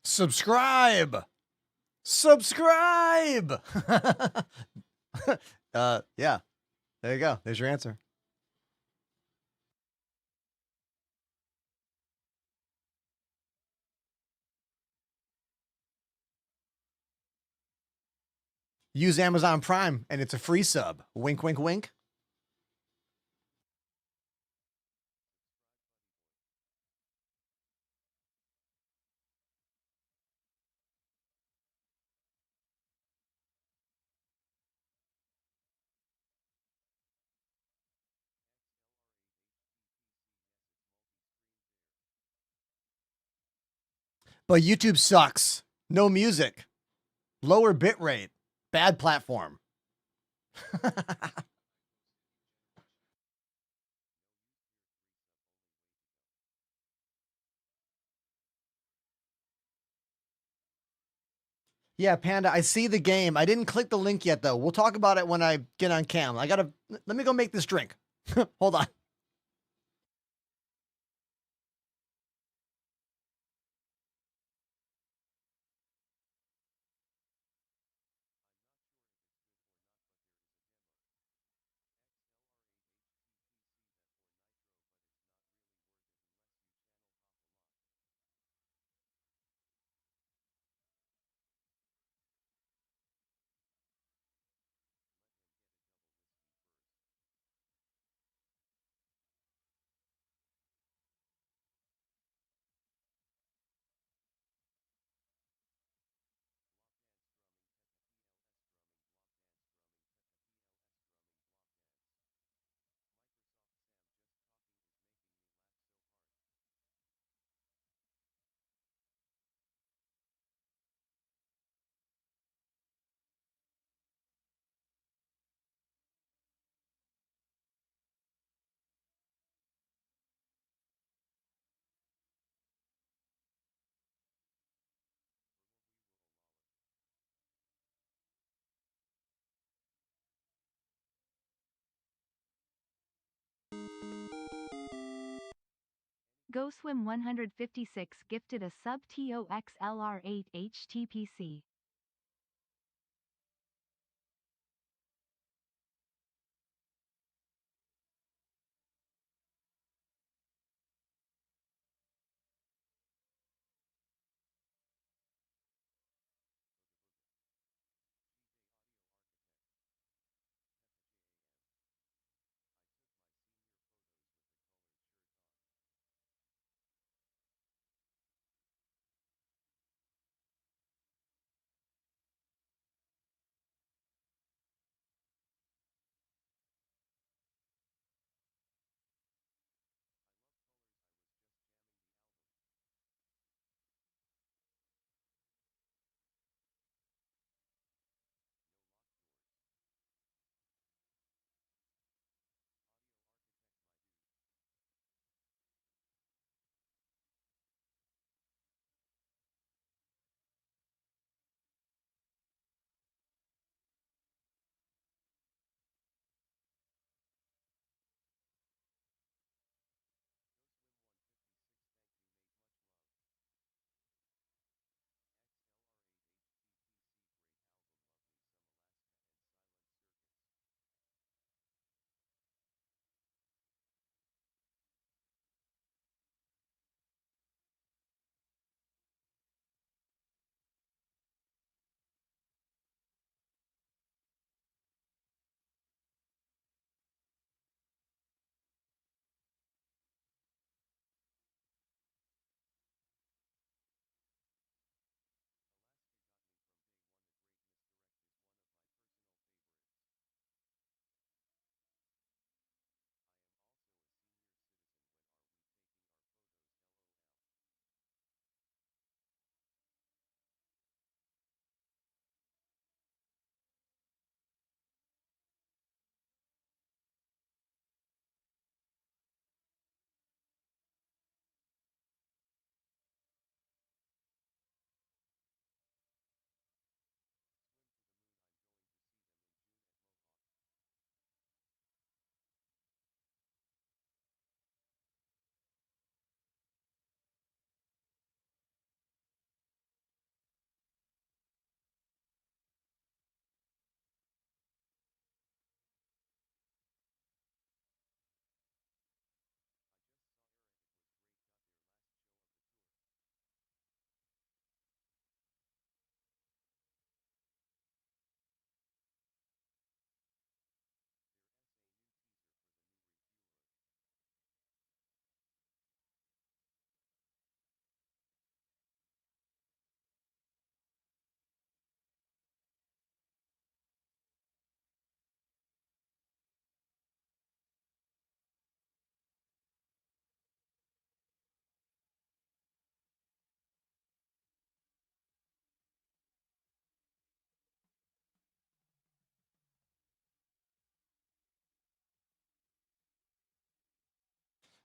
Subscribe. Subscribe. Yeah. There you go. There's your answer. Use Amazon Prime and it's a free sub. Wink, wink, wink. But YouTube sucks. No music. Lower bit rate. Bad platform. Yeah, Panda, I see the game. I didn't click the link yet, though. We'll talk about it when I get on cam. Let me go make this drink. Hold on. Go Swim 156 gifted a sub TOXLR8 HTPC.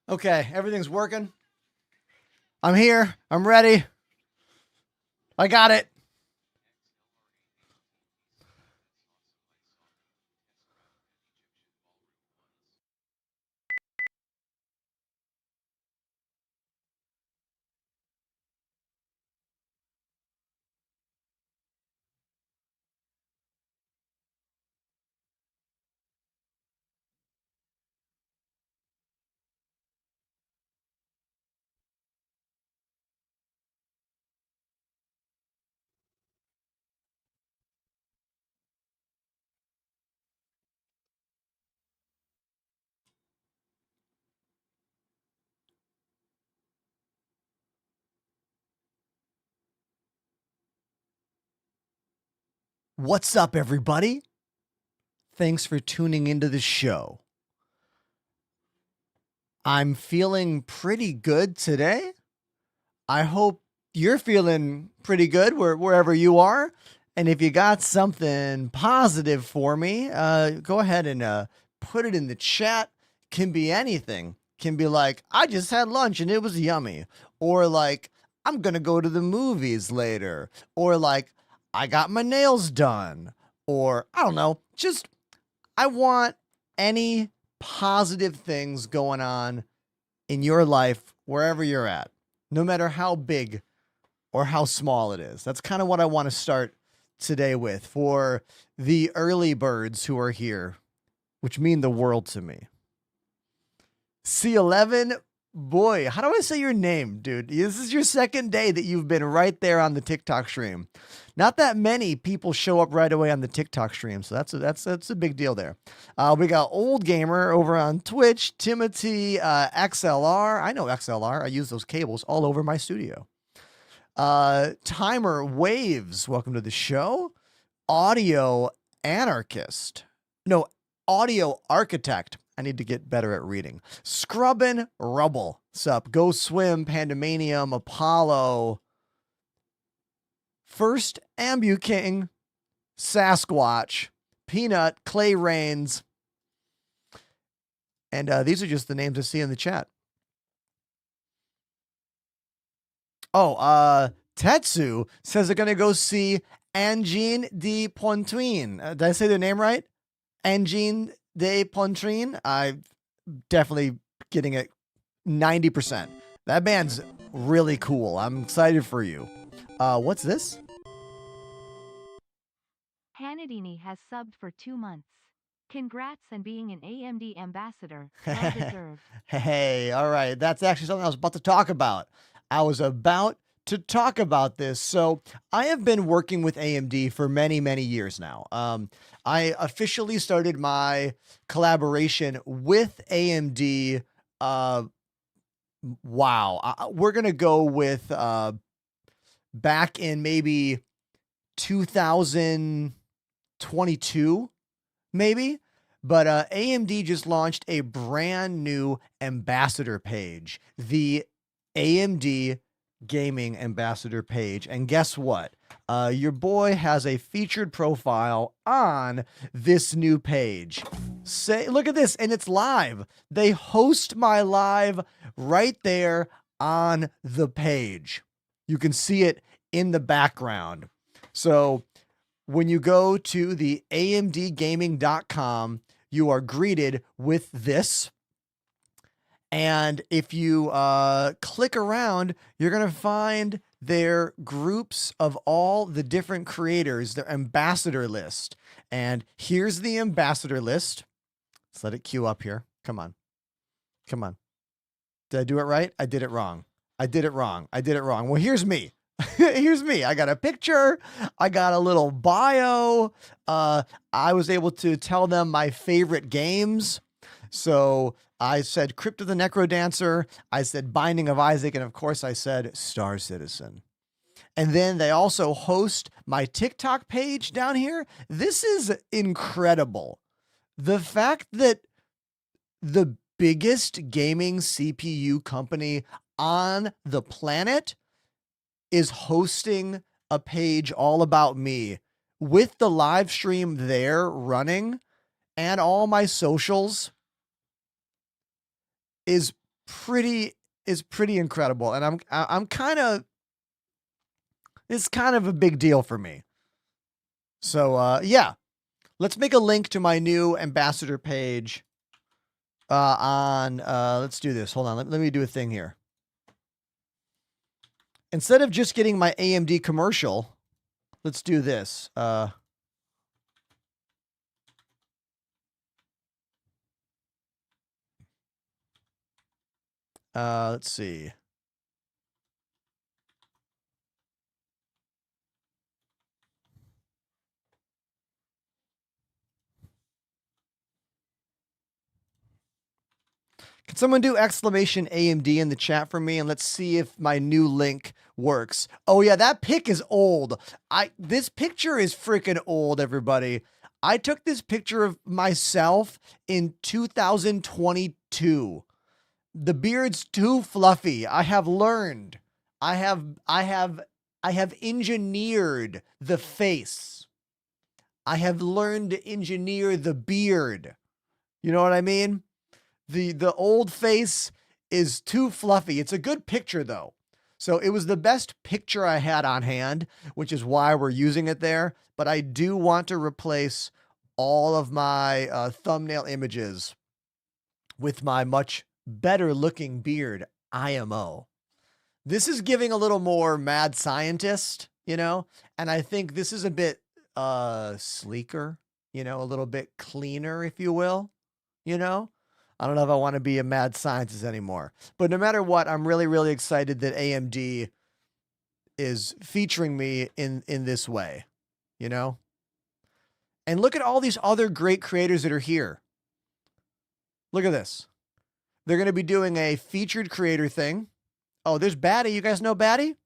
Okay, everything's working. I'm here. I'm ready. I got it. What's up, everybody? Thanks for tuning into the show. I'm feeling pretty good today. I hope you're feeling pretty good wherever you are. And if you got something positive for me, go ahead and put it in the chat. Can be anything. Can be like, I just had lunch and it was yummy. Or like, I'm going to go to the movies later. Or like, I got my nails done. Or I don't know, just I want any positive things going on in your life, wherever you're at, no matter how big or how small it is. That's kind of what I want to start today with for the early birds who are here, which mean the world to me. C11, boy, how do I say your name, dude? This is your second day that you've been right there on the TikTok stream. Not that many people show up right away on the TikTok stream, so that's a big deal there. We got Old Gamer over on Twitch, Timothy, XLR. I know XLR. I use those cables all over my studio. Timer Waves, welcome to the show. Audio Anarchist. No, Audio Architect. I need to get better at reading. Scrubbin' Rubble. Sup? Go Swim, Pandemanium, Apollo. First Ambu King, Sasquatch, Peanut, Clay Rains. And these are just the names I see in the chat. Oh, Tetsu says they're going to go see Angine de Pontine. Did I say their name right? Angine de Pontine. I'm definitely getting it 90%. That band's really cool. I'm excited for you. What's this? Hanadini has subbed for 2 months. Congrats on being an AMD ambassador. Well deserved. Hey, all right. That's actually something I was about to talk about. I was about to talk about this. So I have been working with AMD for many, many years now. I officially started my collaboration with AMD. Wow. We're going to go with back in maybe 2022, maybe. But AMD just launched a brand new ambassador page, the AMD Gaming Ambassador page. And guess what? Your boy has a featured profile on this new page. Look at this, and it's live. They host my live right there on the page. You can see it in the background. So when you go to the amdgaming.com, you are greeted with this. And if you click around, you're going to find their groups of all the different creators, their ambassador list. And here's the ambassador list. Let's let it queue up here. Come on. Come on. Did I do it right? I did it wrong. I did it wrong. I did it wrong. Well, here's me. Here's me. I got a picture. I got a little bio. I was able to tell them my favorite games. So I said Crypt of the Necrodancer. I said Binding of Isaac. And of course, I said Star Citizen. And then they also host my TikTok page down here. This is incredible. The fact that the biggest gaming CPU company on the planet is hosting a page all about me with the live stream there running and all my socials is pretty incredible, and I'm kind of, it's kind of a big deal for me. So yeah, let's make a link to my new ambassador page on let's do this. Hold on, let me do a thing here. Instead of just getting my AMD commercial, let's do this. Let's see. Can someone do exclamation AMD in the chat for me? And let's see if my new link works. Oh yeah, that pic is old. This picture is freaking old, everybody. I took this picture of myself in 2022. The beard's too fluffy. I have learned. I have engineered the face. I have learned to engineer the beard. You know what I mean? The old face is too fluffy. It's a good picture though. So it was the best picture I had on hand, which is why we're using it there. But I do want to replace all of my thumbnail images with my much better looking beard, IMO. This is giving a little more mad scientist, you know, and I think this is a bit sleeker, you know, a little bit cleaner, if you will, you know. I don't know if I want to be a mad scientist anymore. But no matter what, I'm really, really excited that AMD is featuring me in this way, you know? And look at all these other great creators that are here. Look at this. They're going to be doing a featured creator thing. Oh, there's Batty. You guys know Batty?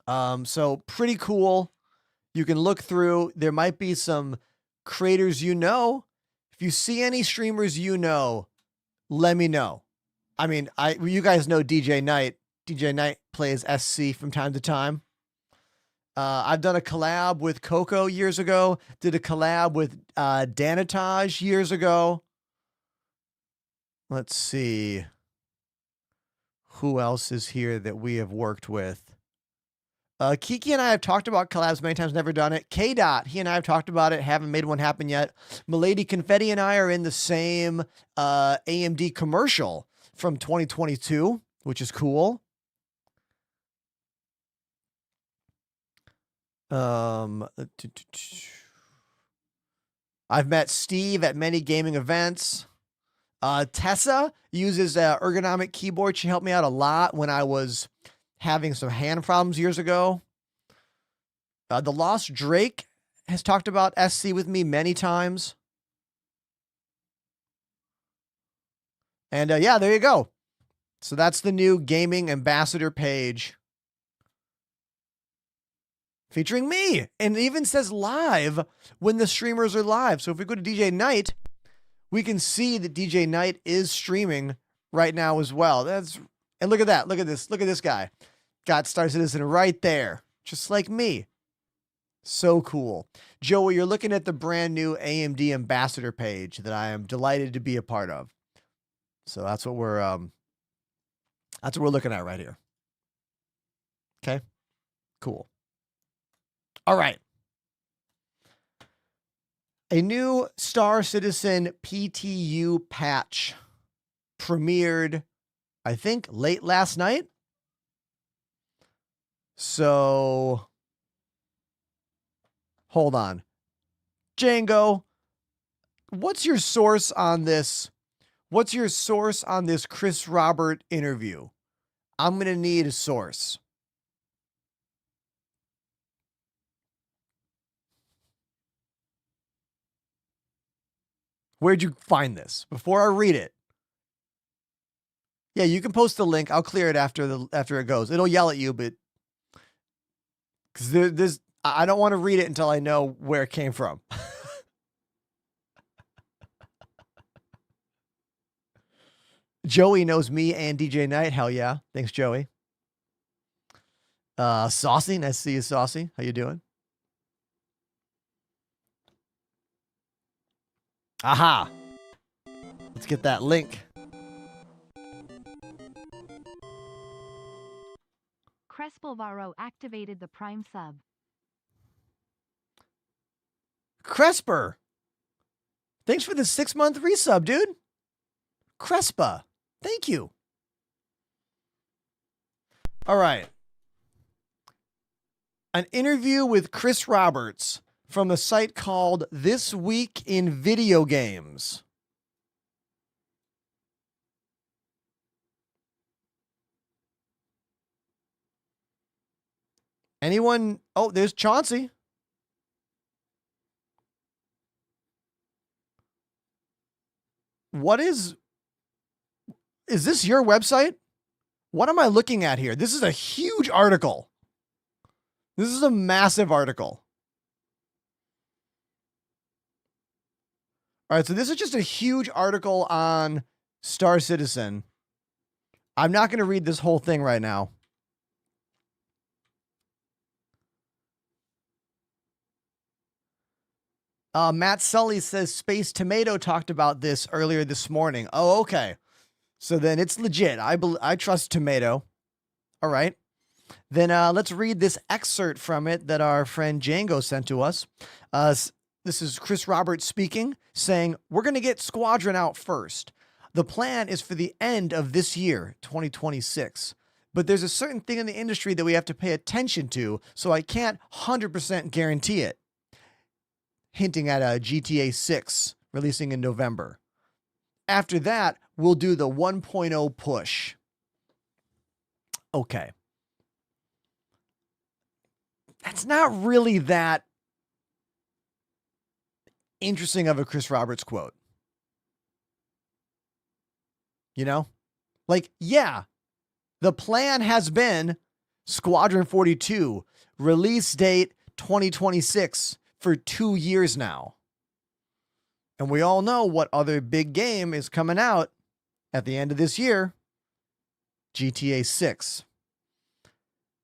So pretty cool. You can look through. There might be some creators you know. If you see any streamers you know, let me know. I mean, you guys know DJ Knight. DJ Knight plays SC from time to time. I've done a collab with Coco years ago. Did a collab with Danatage years ago. Let's see. Who else is here that we have worked with? Kiki and I have talked about collabs many times, never done it. K-Dot, he and I have talked about it, haven't made one happen yet. Milady Confetti and I are in the same AMD commercial from 2022, which is cool. I've met Steve at many gaming events. Tessa uses an ergonomic keyboard. She helped me out a lot when I was having some hand problems years ago. The Lost Drake has talked about SC with me many times. And yeah, there you go. So that's the new gaming ambassador page featuring me. And it even says live when the streamers are live. So if we go to DJ Knight, we can see that DJ Knight is streaming right now as well. And look at that. Look at this. Look at this guy. Got Star Citizen right there, just like me. So cool. Joey, you're looking at the brand new AMD ambassador page that I am delighted to be a part of. So that's what we're looking at right here. Okay. Cool. All right. A new Star Citizen PTU patch premiered, I think, late last night. So, hold on. Django, what's your source on this? What's your source on this Chris Robert interview? I'm going to need a source. Where'd you find this? Before I read it. Yeah, you can post the link. I'll clear it after it goes. It'll yell at you, but because I don't want to read it until I know where it came from. Joey knows me and DJ Knight. Hell yeah. Thanks, Joey. Saucy, nice to see you, Saucy. How you doing? Aha. Let's get that link. Crespolvaro activated the Prime sub. Cresper. Thanks for the 6-month resub, dude. Crespa. Thank you. All right. An interview with Chris Roberts from a site called This Week in Video Games. Anyone? Oh, there's Chauncey. What is this your website? What am I looking at here? This is a huge article. This is a massive article. All right, so this is just a huge article on Star Citizen. I'm not going to read this whole thing right now. Matt Sully says Space Tomato talked about this earlier this morning. Oh, okay. So then it's legit. I trust Tomato. All right. Then let's read this excerpt from it that our friend Django sent to us. This is Chris Roberts speaking, saying, we're going to get Squadron out first. The plan is for the end of this year, 2026. But there's a certain thing in the industry that we have to pay attention to, so I can't 100% guarantee it. Hinting at a GTA 6 releasing in November. After that, we'll do the 1.0 push. Okay. That's not really that interesting of a Chris Roberts quote. You know? Like, yeah, the plan has been Squadron 42, release date 2026 for 2 years now. And we all know what other big game is coming out at the end of this year. GTA 6.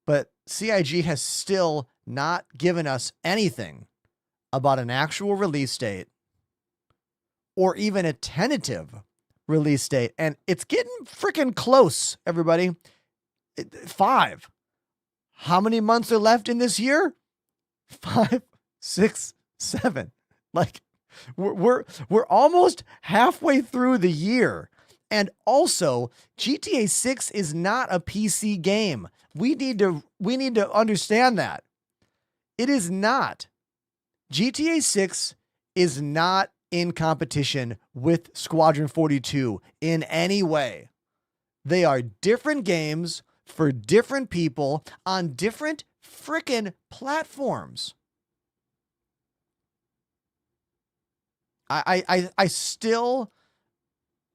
But CIG has still not given us anything about an actual release date or even a tentative release date. And it's getting freaking close, everybody. 5. How many months are left in this year? 5, 6, 7. Like, we're almost halfway through the year. And also, GTA 6 is not a PC game. We need to understand that. It is not. GTA 6 is not in competition with Squadron 42 in any way. They are different games for different people on different frickin' platforms. I still,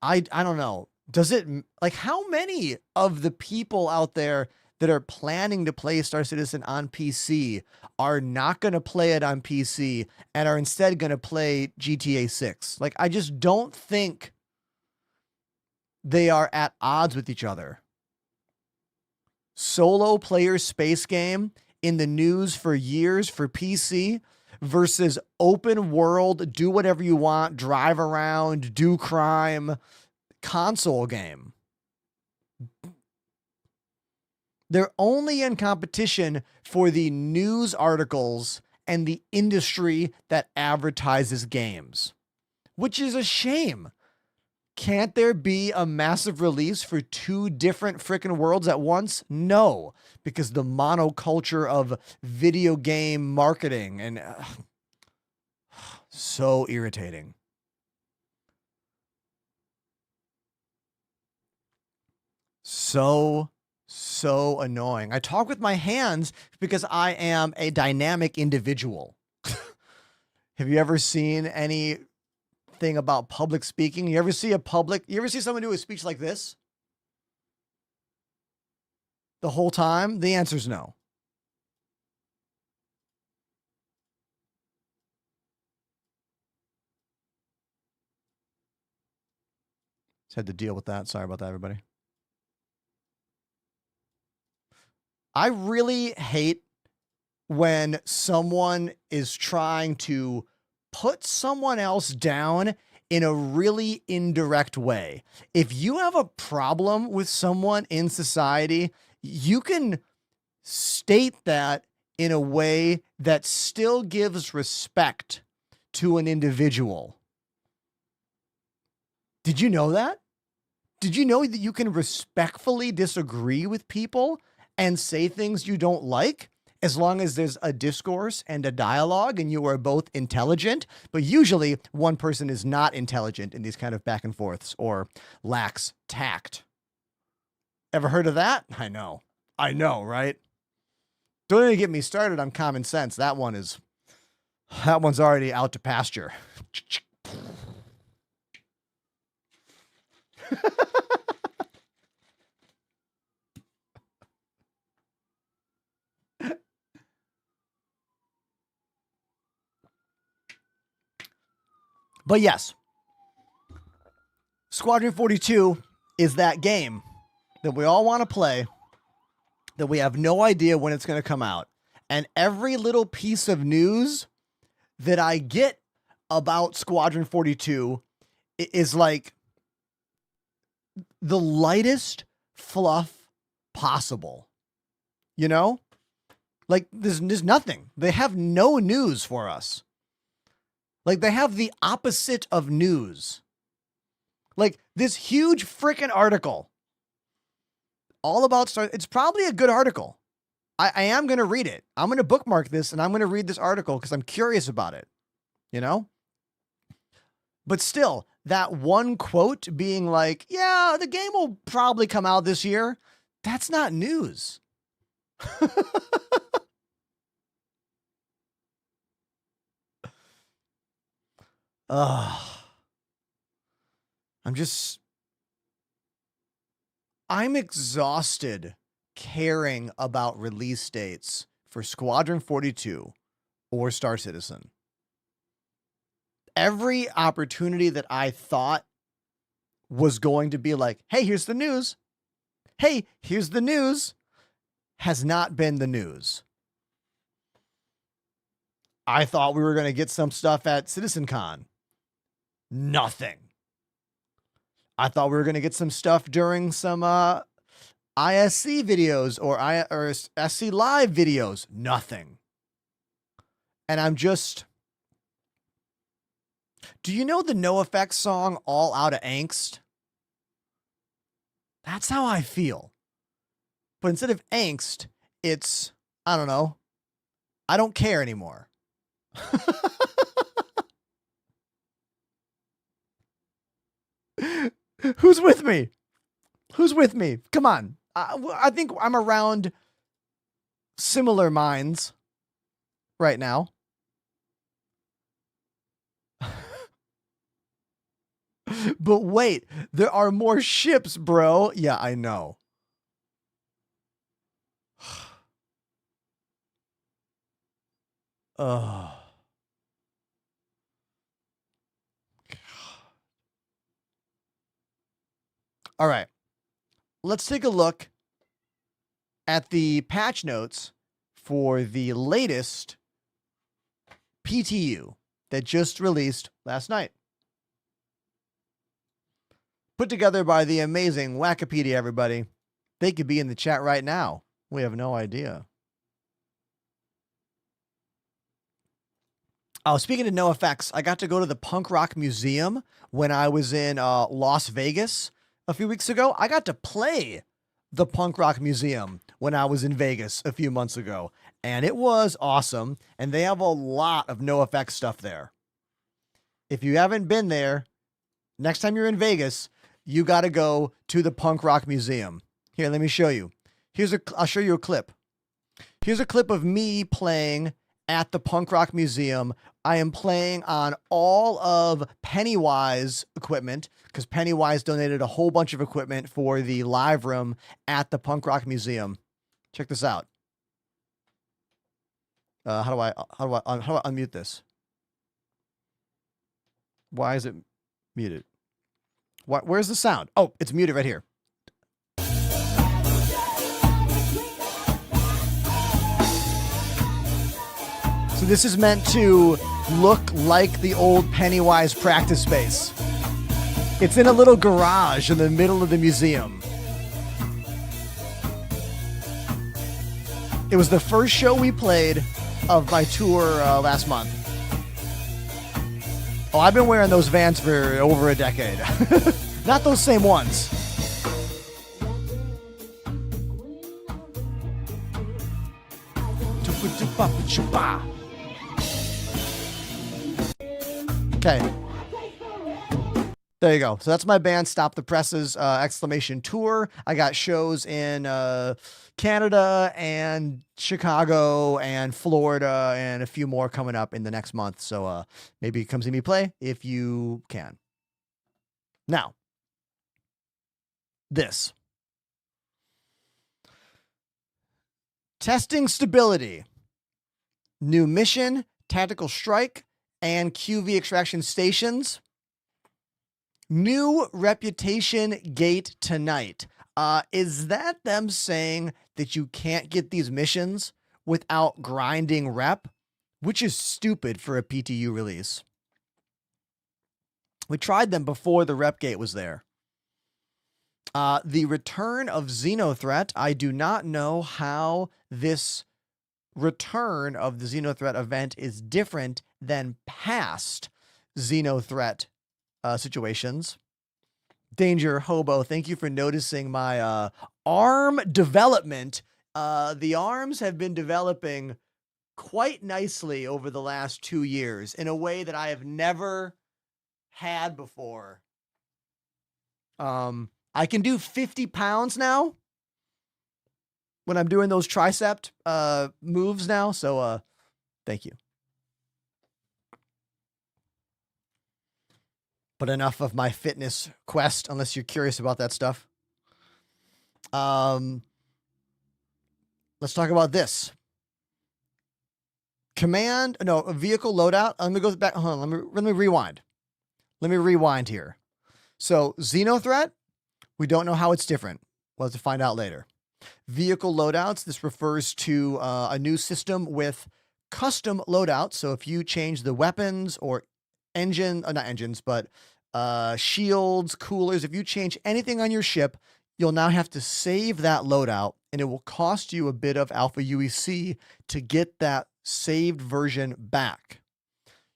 I don't know. Does it, like, how many of the people out there that are planning to play Star Citizen on PC are not going to play it on PC and are instead going to play GTA 6? Like, I just don't think they are at odds with each other. Solo player space game in the news for years for PC versus open world, do whatever you want, drive around, do crime, console game. They're only in competition for the news articles and the industry that advertises games, which is a shame. Can't there be a massive release for 2 different freaking worlds at once? No, because the monoculture of video game marketing and so irritating. So annoying. I talk with my hands because I am a dynamic individual. Have you ever seen anything about public speaking? You ever see someone do a speech like this? The whole time? The answer is no. Just had to deal with that. Sorry about that, everybody. I really hate when someone is trying to put someone else down in a really indirect way. If you have a problem with someone in society, you can state that in a way that still gives respect to an individual. Did you know that? Did you know that you can respectfully disagree with people and say things you don't like as long as there's a discourse and a dialogue and you are both intelligent? But usually one person is not intelligent in these kind of back and forths or lacks tact. Ever heard of that? I know, right? Don't even get me started on common sense. That one's already out to pasture. But yes, Squadron 42 is that game that we all want to play, that we have no idea when it's going to come out. And every little piece of news that I get about Squadron 42 is like the lightest fluff possible. You know? Like there's nothing. They have no news for us. Like they have the opposite of news. Like this huge freaking article all about Star. It's probably a good article. I am going to read it. I'm going to bookmark this and I'm going to read this article because I'm curious about it, you know? But still, that one quote being like, yeah, the game will probably come out this year. That's not news. I'm exhausted caring about release dates for Squadron 42 or Star Citizen. Every opportunity that I thought was going to be like, hey, here's the news. Hey, here's the news, has not been the news. I thought we were going to get some stuff at CitizenCon. Nothing. I thought we were going to get some stuff during some ISC videos or SC Live videos. Nothing. And I'm just... Do you know the NoFX song All Out of Angst? That's how I feel. But instead of angst, it's, I don't know, I don't care anymore. Who's with me? Who's with me? Come on. I think I'm around similar minds right now. But wait, there are more ships, bro. Yeah, I know. Oh. All right. Let's take a look at the patch notes for the latest PTU that just released last night. Put together by the amazing Wikipedia, everybody. They could be in the chat right now. We have no idea. Oh, speaking of NoFX, I got to go to the Punk Rock Museum when I was in Las Vegas a few weeks ago. I got to play the Punk Rock Museum when I was in Vegas a few months ago, and it was awesome. And they have a lot of NoFX stuff there. If you haven't been there, next time you're in Vegas, you got to go to the Punk Rock Museum. Here, let me show you. I'll show you a clip. Here's a clip of me playing at the Punk Rock Museum. I am playing on all of Pennywise equipment because Pennywise donated a whole bunch of equipment for the live room at the Punk Rock Museum. Check this out. How do I unmute this? Why is it muted? Where's the sound? Oh, it's muted right here. So this is meant to look like the old Pennywise practice space. It's in a little garage in the middle of the museum. It was the first show we played of my tour last month. Oh, I've been wearing those Vans for over a decade. Not those same ones. Okay. There you go. So that's my band, Stop the Presses exclamation tour. I got shows in Canada and Chicago and Florida and a few more coming up in the next month. So maybe come see me play if you can. Now, this. Testing stability. New mission, tactical strike, and QV extraction stations. New reputation gate tonight. Is that them saying that you can't get these missions without grinding rep? Which is stupid for a PTU release. We tried them before the rep gate was there. The return of Xenothreat. I do not know how this return of the Xenothreat event is different than past Xenothreat situations. Danger Hobo, thank you for noticing my arm development. The arms have been developing quite nicely over the last 2 years in a way that I have never had before. I can do 50 pounds now when I'm doing those tricep moves now. So thank you. But enough of my fitness quest, unless you're curious about that stuff. Let's talk about this. A vehicle loadout. Let me go back. Hold on, let me rewind. Let me rewind here. So Xenothreat, we don't know how it's different. We'll have to find out later. Vehicle loadouts, this refers to a new system with custom loadouts. So if you change the weapons or not engines, but shields, coolers, if you change anything on your ship, you'll now have to save that loadout, and it will cost you a bit of alpha UEC to get that saved version back.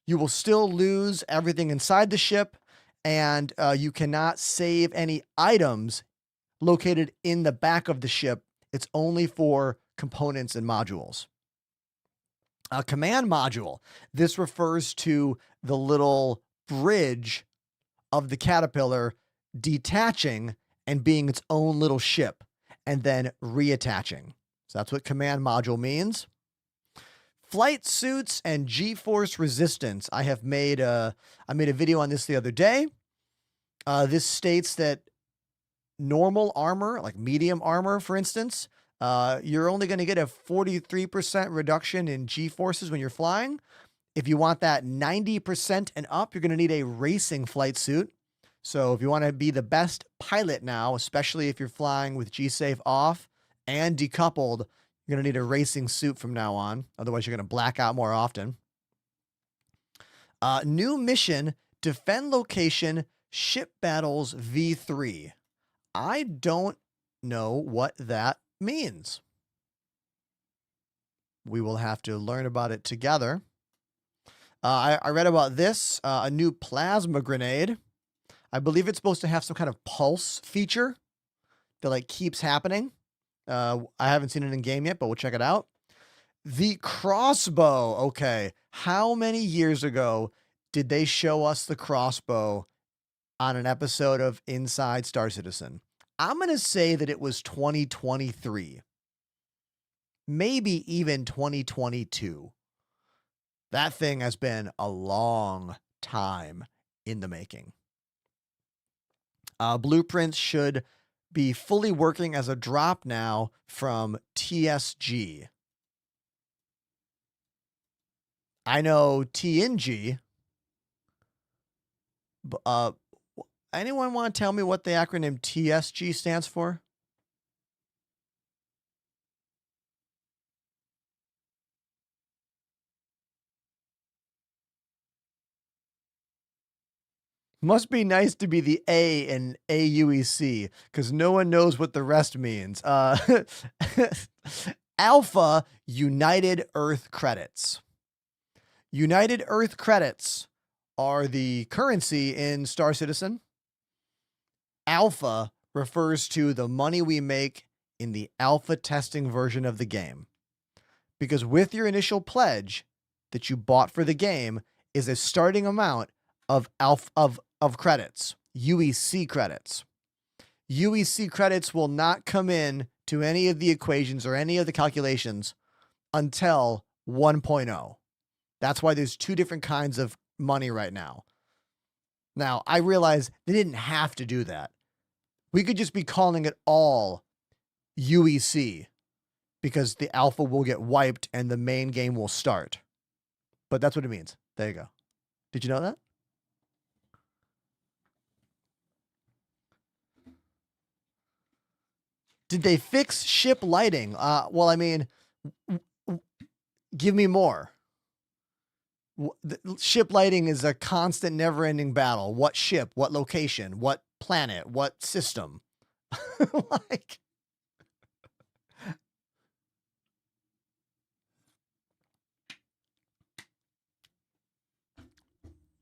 You will still lose everything inside the ship, and you cannot save any items located in the back of the ship. It's only for components and modules. A command module. This refers to the little bridge of the caterpillar detaching and being its own little ship and then reattaching. So that's what command module means. Flight suits and G-force resistance. I made a video on this the other day. This states that normal armor, like medium armor, for instance, you're only going to get a 43% reduction in G-forces when you're flying. If you want that 90% and up, you're going to need a racing flight suit. So if you want to be the best pilot now, especially if you're flying with G-safe off and decoupled, you're going to need a racing suit from now on. Otherwise, you're going to black out more often. New mission, defend location, ship battles V3. I don't know what that means. We will have to learn about it together. I read about this, a new plasma grenade. I believe it's supposed to have some kind of pulse feature that like keeps happening. I haven't seen it in game yet, but we'll check it out. The crossbow. Okay. How many years ago did they show us the crossbow on an episode of Inside Star Citizen? I'm going to say that it was 2023. Maybe even 2022. That thing has been a long time in the making. Blueprints should be fully working as a drop now from TSG. I know TNG. Anyone want to tell me what the acronym TSG stands for? Must be nice to be the A in AUEC because no one knows what the rest means. Alpha United Earth credits. United Earth credits are the currency in Star Citizen. Alpha refers to the money we make in the alpha testing version of the game. Because with your initial pledge that you bought for the game is a starting amount of credits, UEC credits. UEC credits will not come in to any of the equations or any of the calculations until 1.0. That's why there's two different kinds of money right now. Now, I realize they didn't have to do that. We could just be calling it all UEC because the alpha will get wiped and the main game will start. But that's what it means. There you go. Did you know that? Did they fix ship lighting? Well, I mean, give me more. Ship lighting is a constant, never-ending battle. What ship? What location? What planet? What system? Like,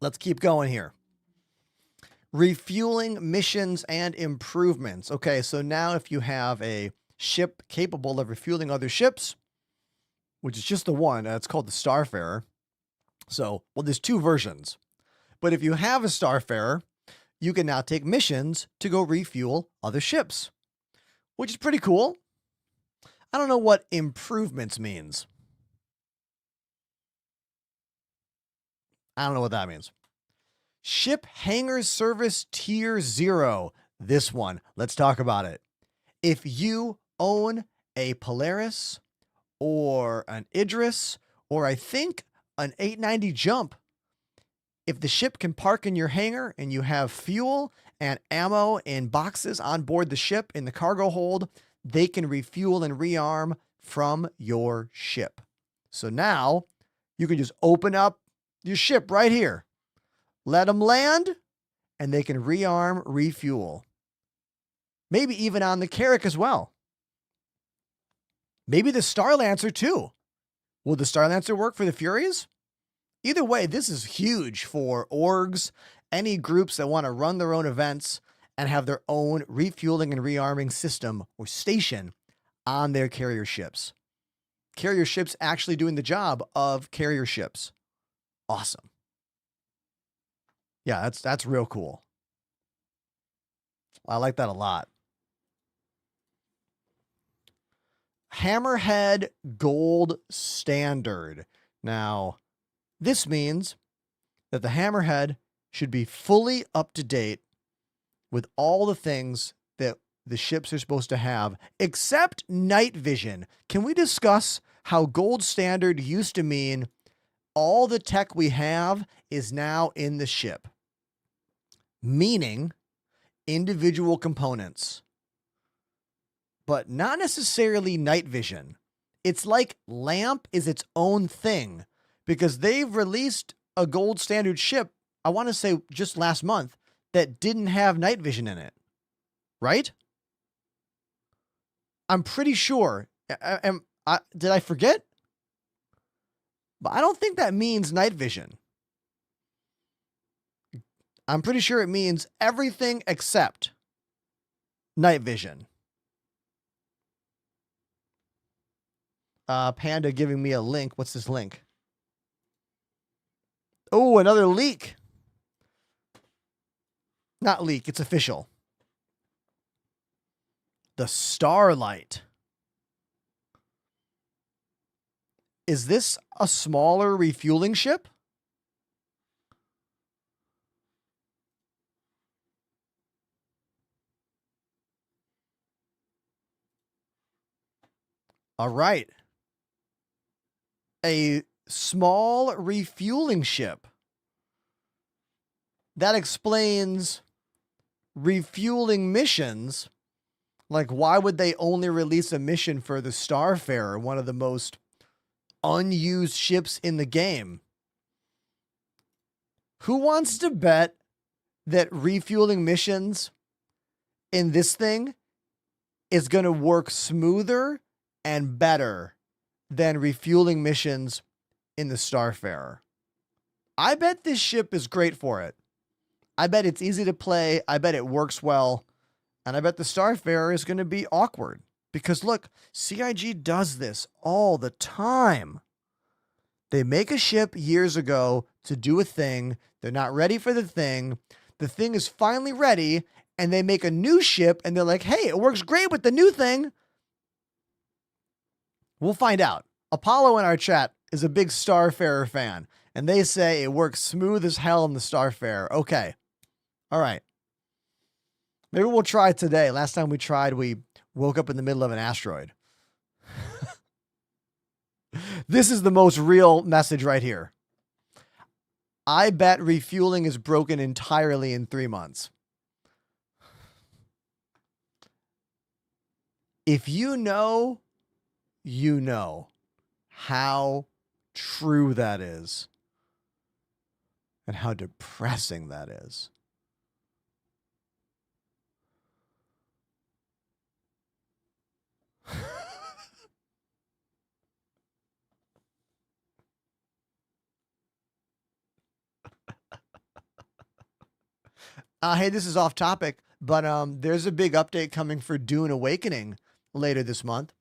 let's keep going here. Refueling missions and improvements. Okay, so now if you have a ship capable of refueling other ships, which is just the one, it's called the Starfarer. So, well, there's two versions. But if you have a Starfarer, you can now take missions to go refuel other ships, which is pretty cool. I don't know what improvements means. I don't know what that means. Ship hangar service tier 0. This one, let's talk about it. If you own a Polaris or an Idris, or I think an 890 jump, if the ship can park in your hangar and you have fuel and ammo in boxes on board the ship in the cargo hold, they can refuel and rearm from your ship. So now you can just open up your ship right here, let them land, and they can rearm, refuel. Maybe even on the Carrack as well. Maybe the Starlancer too. Will the Starlancer work for the Furies? Either way, this is huge for orgs, any groups that want to run their own events and have their own refueling and rearming system or station on their carrier ships. Carrier ships actually doing the job of carrier ships. Awesome. Yeah, that's real cool. I like that a lot. Hammerhead Gold Standard. Now, this means that the Hammerhead should be fully up to date with all the things that the ships are supposed to have, except night vision. Can we discuss how Gold Standard used to mean all the tech we have is now in the ship? Meaning individual components, but not necessarily night vision. It's like lamp is its own thing because they've released a Gold Standard ship, I want to say just last month, that didn't have night vision in it. Right? I'm pretty sure. Did I forget? But I don't think that means night vision. I'm pretty sure it means everything except night vision. Panda giving me a link. What's this link? Oh, another leak. Not leak, it's official. The Starlight. Is this a smaller refueling ship? All right. A small refueling ship. That explains refueling missions. Like, why would they only release a mission for the Starfarer, one of the most unused ships in the game? Who wants to bet that refueling missions in this thing is going to work smoother and better than refueling missions in the Starfarer. I bet this ship is great for it. I bet it's easy to play. I bet it works well. And I bet the Starfarer is going to be awkward. Because look, CIG does this all the time. They make a ship years ago to do a thing. They're not ready for the thing. The thing is finally ready, and they make a new ship, and they're like, hey, it works great with the new thing. We'll find out. Apollo in our chat is a big Starfarer fan, and they say it works smooth as hell in the Starfarer. Okay. All right. Maybe we'll try it today. Last time we tried, we woke up in the middle of an asteroid. This is the most real message right here. I bet refueling is broken entirely in 3 months. If you know how true that is and how depressing that is. Hey, this is off topic, but there's a big update coming for Dune Awakening later this month.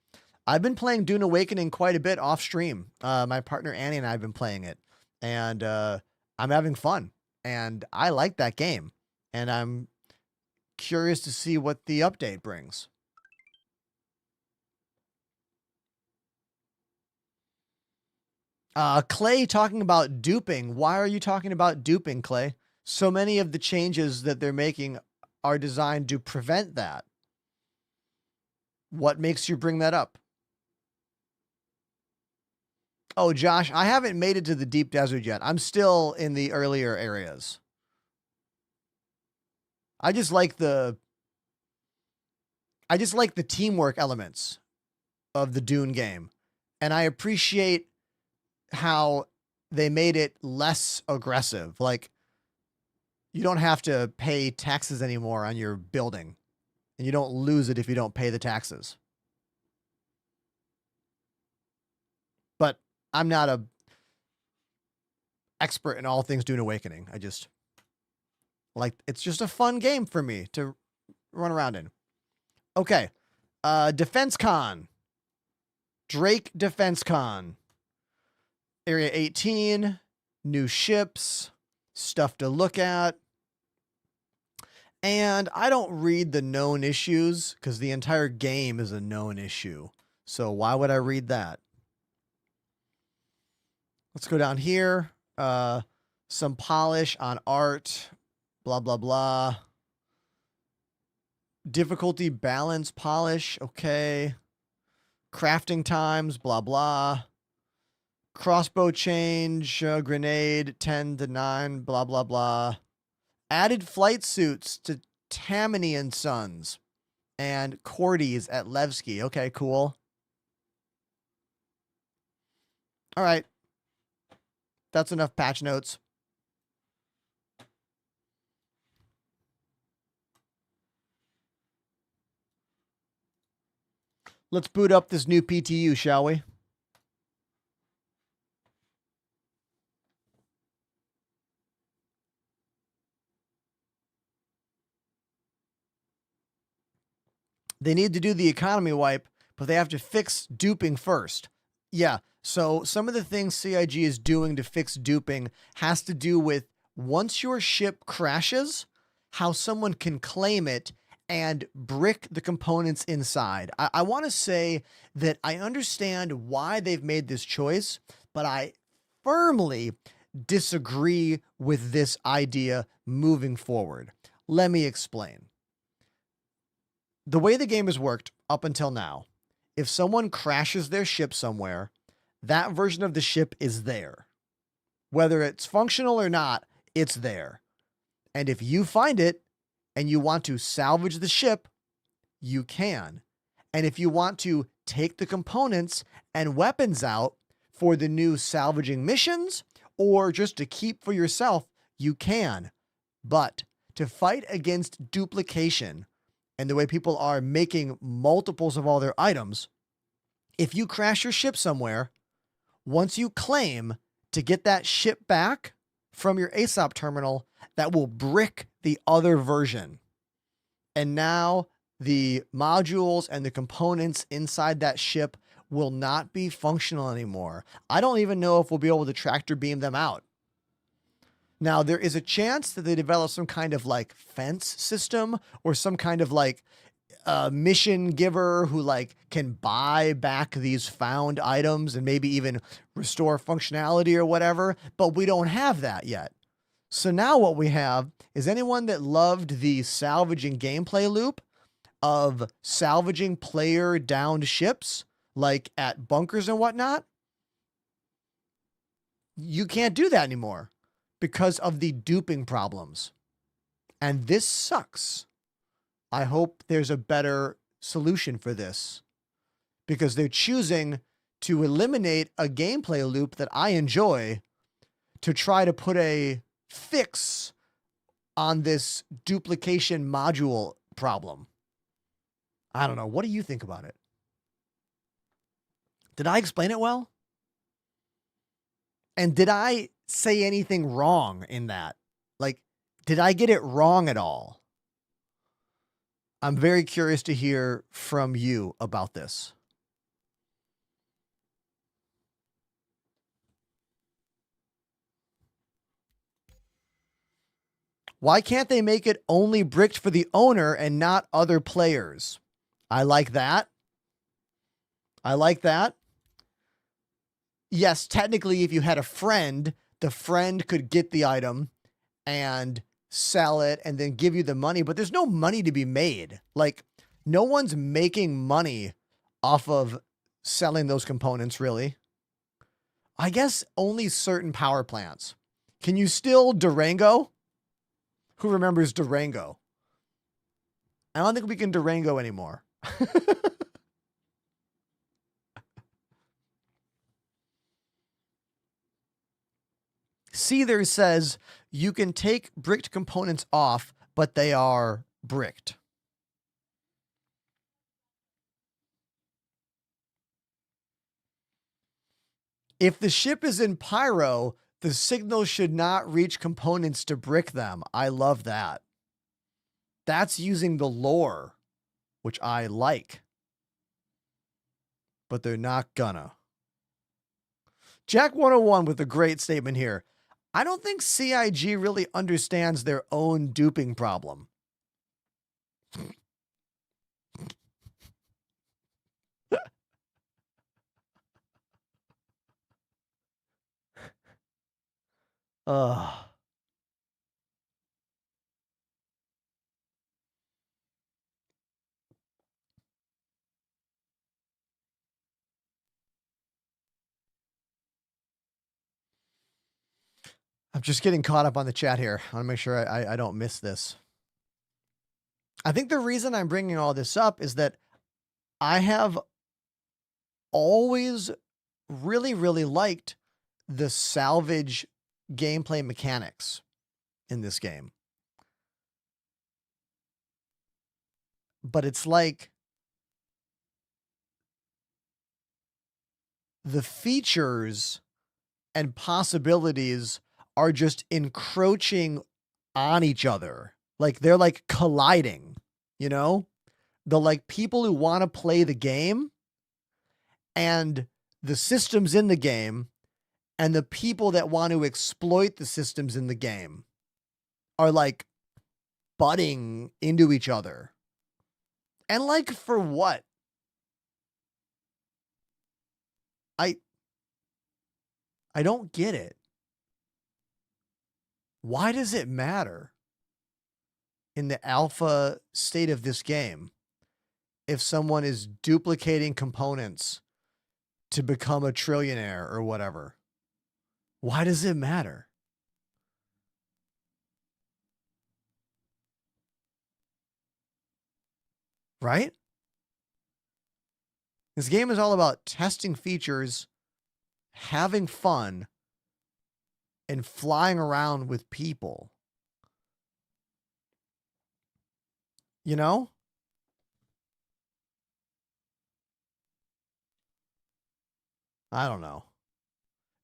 I've been playing Dune Awakening quite a bit off stream. My partner Annie and I have been playing it, and I'm having fun, and I like that game, and I'm curious to see what the update brings. Clay talking about duping. Why are you talking about duping, Clay? So many of the changes that they're making are designed to prevent that. What makes you bring that up? Oh, Josh, I haven't made it to the deep desert yet. I'm still in the earlier areas. I just like the teamwork elements of the Dune game. And I appreciate how they made it less aggressive. Like, you don't have to pay taxes anymore on your building, and you don't lose it if you don't pay the taxes. But I'm not a expert in all things Dune Awakening. I just like, it's just a fun game for me to run around in. Okay. Defense Con. Drake Defense Con. Area 18. New ships. Stuff to look at. And I don't read the known issues because the entire game is a known issue. So why would I read that? Let's go down here. Some polish on art. Blah, blah, blah. Difficulty balance polish. Okay. Crafting times. Blah, blah. Crossbow change. Grenade 10 to 9. Blah, blah, blah. Added flight suits to Tammany and Sons and Cordy's at Levski. Okay, cool. All right. That's enough patch notes. Let's boot up this new PTU, shall we? They need to do the economy wipe, but they have to fix duping first. Yeah, so some of the things CIG is doing to fix duping has to do with once your ship crashes, how someone can claim it and brick the components inside. I want to say that I understand why they've made this choice, but I firmly disagree with this idea moving forward. Let me explain. The way the game has worked up until now, if someone crashes their ship somewhere, that version of the ship is there. Whether it's functional or not, it's there. And if you find it and you want to salvage the ship, you can. And if you want to take the components and weapons out for the new salvaging missions or just to keep for yourself, you can. But to fight against duplication and the way people are making multiples of all their items, if you crash your ship somewhere, once you claim to get that ship back from your ASOP terminal, that will brick the other version. And now the modules and the components inside that ship will not be functional anymore. I don't even know if we'll be able to tractor beam them out. Now, there is a chance that they develop some kind of like fence system or some kind of like mission giver who like can buy back these found items and maybe even restore functionality or whatever, but we don't have that yet. So now what we have is anyone that loved the salvaging gameplay loop of salvaging player downed ships, like at bunkers and whatnot, you can't do that anymore because of the duping problems. And this sucks. I hope there's a better solution for this because they're choosing to eliminate a gameplay loop that I enjoy to try to put a fix on this duplication module problem. I don't know. What do you think about it? Did I explain it well? And did I say anything wrong in that? Like, did I get it wrong at all? I'm very curious to hear from you about this. Why can't they make it only bricked for the owner and not other players? I like that. I like that. Yes, technically, if you had a friend, the friend could get the item and sell it and then give you the money, but there's no money to be made. Like, no one's making money off of selling those components, really. I guess only certain power plants. Can you still Durango? Who remembers Durango? I don't think we can Durango anymore. Seether says you can take bricked components off, but they are bricked. If the ship is in pyro, the signal should not reach components to brick them. I love that. That's using the lore, which I like. But they're not gonna. Jack 101 with a great statement here. I don't think CIG really understands their own duping problem. Ugh. I'm just getting caught up on the chat here. I want to make sure I don't miss this. I think the reason I'm bringing all this up is that I have always really, really liked the salvage gameplay mechanics in this game. But it's like the features and possibilities are just encroaching on each other. Like they're like colliding, you know? The like people who want to play the game and the systems in the game and the people that want to exploit the systems in the game are like butting into each other. And like for what? I don't get it. Why does it matter in the alpha state of this game if someone is duplicating components to become a trillionaire or whatever? Why does it matter? Right? This game is all about testing features, having fun, and flying around with people. You know? I don't know.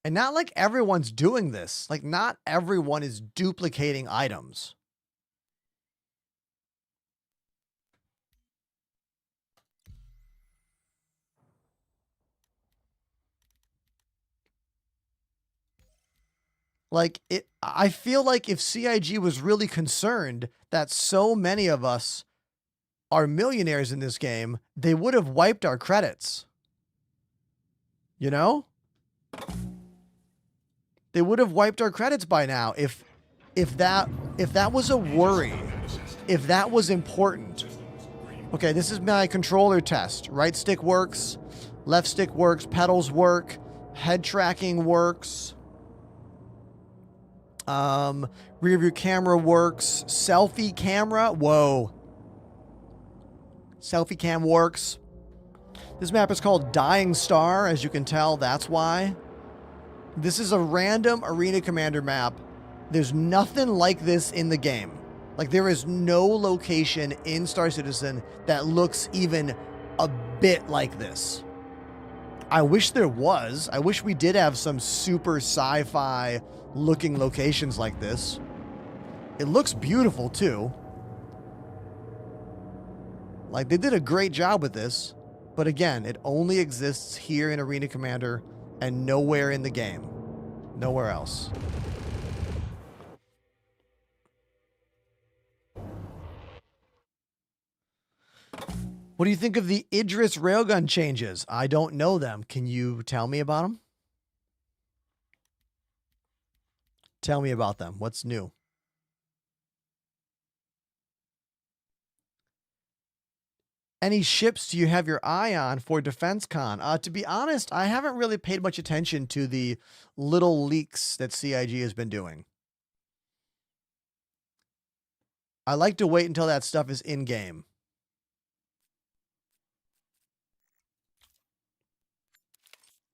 And not like everyone's doing this. Like, not everyone is duplicating items. Like, I feel like if CIG was really concerned that so many of us are millionaires in this game, they would have wiped our credits. You know? They would have wiped our credits by now if that was a worry, if that was important. Okay, this is my controller test. Right stick works, left stick works, pedals work, head tracking works. Rear view camera works, selfie camera. Whoa. Selfie cam works. This map is called Dying Star, as you can tell, that's why. This is a random Arena Commander map. There's nothing like this in the game. Like, there is no location in Star Citizen that looks even a bit like this. I wish there was. I wish we did have some super sci-fi looking locations like this. It looks beautiful too. Like, they did a great job with this. But again, it only exists here in Arena Commander and nowhere in the game. Nowhere else. What do you think of the Idris railgun changes? I don't know them. Can you tell me about them? Tell me about them. What's new? Any ships do you have your eye on for DefenseCon? To be honest, I haven't really paid much attention to the little leaks that CIG has been doing. I like to wait until that stuff is in-game.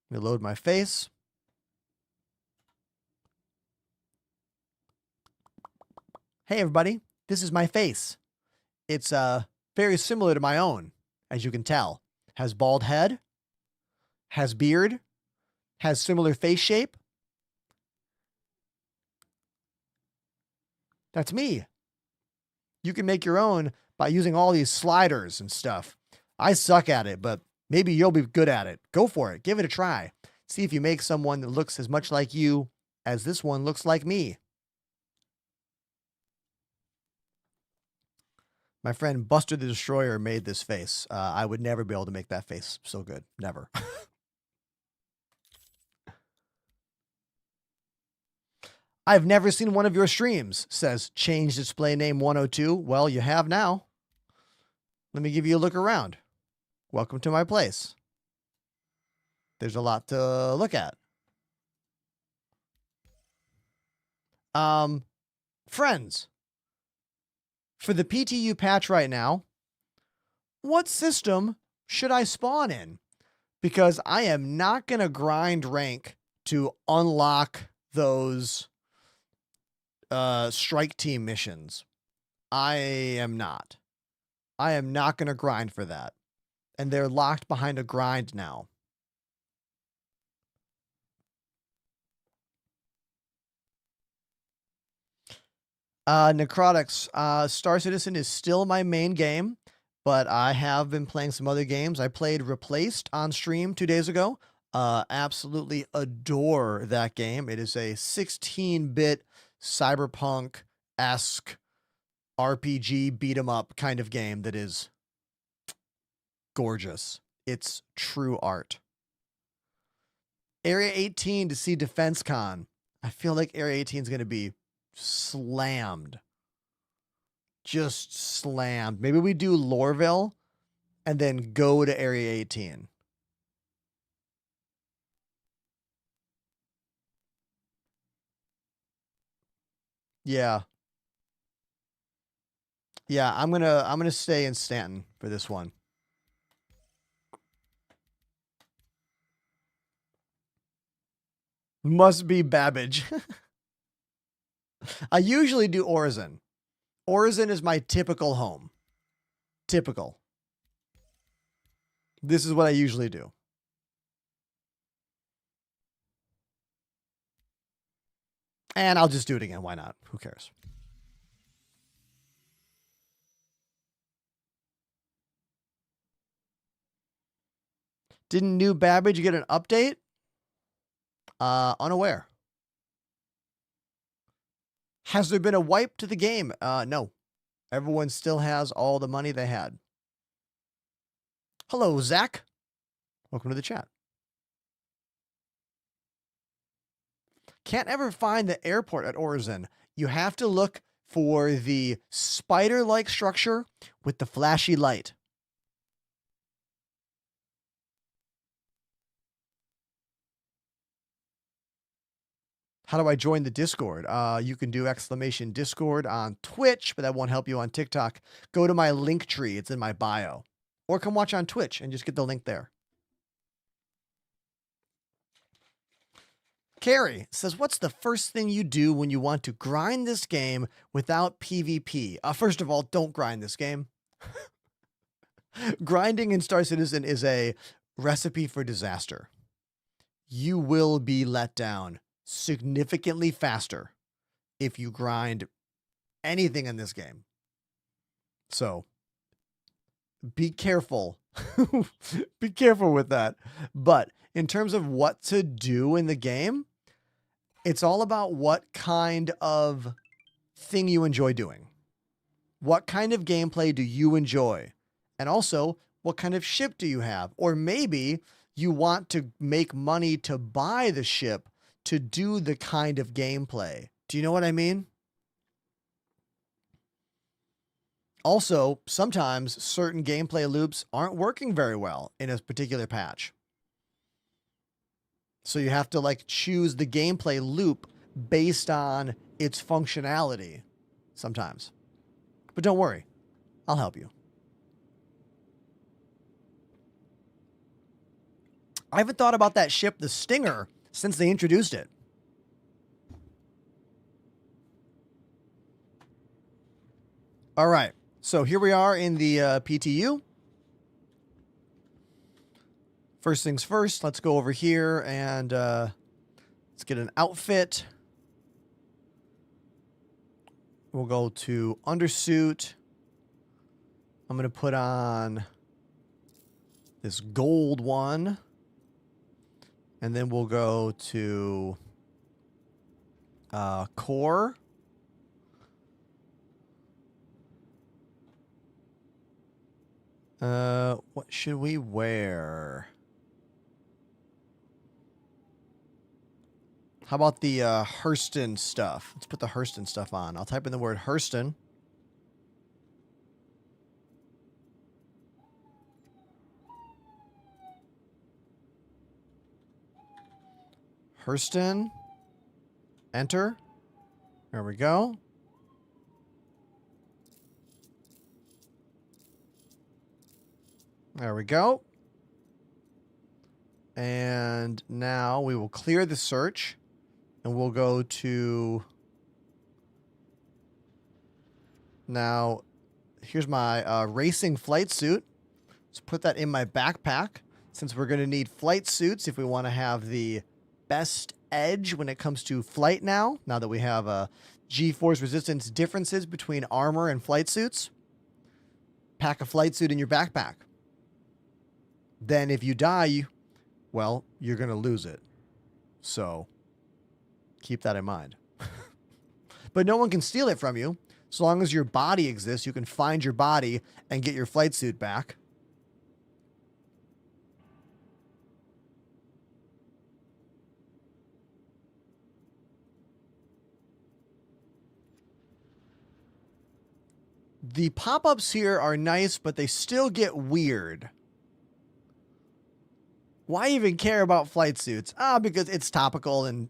Let me load my face. Hey, everybody. This is my face. It's very similar to my own, as you can tell. Has bald head. Has beard. Has similar face shape. That's me. You can make your own by using all these sliders and stuff. I suck at it, but maybe you'll be good at it. Go for it. Give it a try. See if you make someone that looks as much like you as this one looks like me. My friend Buster the Destroyer made this face. I would never be able to make that face so good. Never. I've never seen one of your streams, says Change Display Name 102. Well, you have now. Let me give you a look around. Welcome to my place. There's a lot to look at. Friends, for the PTU patch right now, what system should I spawn in? Because I am not going to grind rank to unlock those strike team missions. I am not. I am not going to grind for that. And they're locked behind a grind now. Necrotics, Star Citizen is still my main game, but I have been playing some other games. I played Replaced on stream 2 days ago. Absolutely adore that game. It is a 16-bit cyberpunk-esque RPG beat 'em up kind of game that is gorgeous. It's true art. Area 18 to see DefenseCon. I feel like Area 18 is going to be slammed. Just slammed. Maybe we do Lorville and then go to Area 18. Yeah. Yeah, I'm gonna stay in Stanton for this one. Must be Babbage. I usually do Orizon. Orizon is my typical home. Typical. This is what I usually do. And I'll just do it again. Why not? Who cares? Didn't New Babbage get an update? Unaware. Has there been a wipe to the game? No. Everyone still has all the money they had. Hello, Zach. Welcome to the chat. Can't ever find the airport at Orizen. You have to look for the spider-like structure with the flashy light. How do I join the Discord? You can do !Discord on Twitch, but that won't help you on TikTok. Go to my link tree. It's in my bio. Or come watch on Twitch and just get the link there. Carrie says, what's the first thing you do when you want to grind this game without PvP? First of all, don't grind this game. Grinding in Star Citizen is a recipe for disaster. You will be let down significantly faster if you grind anything in this game. So be careful. Be careful with that. But in terms of what to do in the game, it's all about what kind of thing you enjoy doing. What kind of gameplay do you enjoy? And also, what kind of ship do you have? Or maybe you want to make money to buy the ship to do the kind of gameplay. Do you know what I mean? Also, sometimes certain gameplay loops aren't working very well in a particular patch. So you have to like choose the gameplay loop based on its functionality sometimes. But don't worry, I'll help you. I haven't thought about that ship, the Stinger, since they introduced it. All right, so here we are in the PTU. First things first, let's go over here and let's get an outfit. We'll go to undersuit. I'm going to put on this gold one. And then we'll go to core. What should we wear? How about the Hurston stuff? Let's put the Hurston stuff on. I'll type in the word Hurston. Hurston. Enter. There we go. There we go. And now we will clear the search. And we'll go to... Now, here's my racing flight suit. Let's put that in my backpack, since we're going to need flight suits if we want to have the best edge when it comes to flight now that we have G-force resistance differences between armor and flight suits. Pack a flight suit in your backpack. Then if you die, well, you're going to lose it. So keep that in mind. But no one can steal it from you. So long as your body exists, you can find your body and get your flight suit back. The pop-ups here are nice, but they still get weird. Why even care about flight suits? Because it's topical and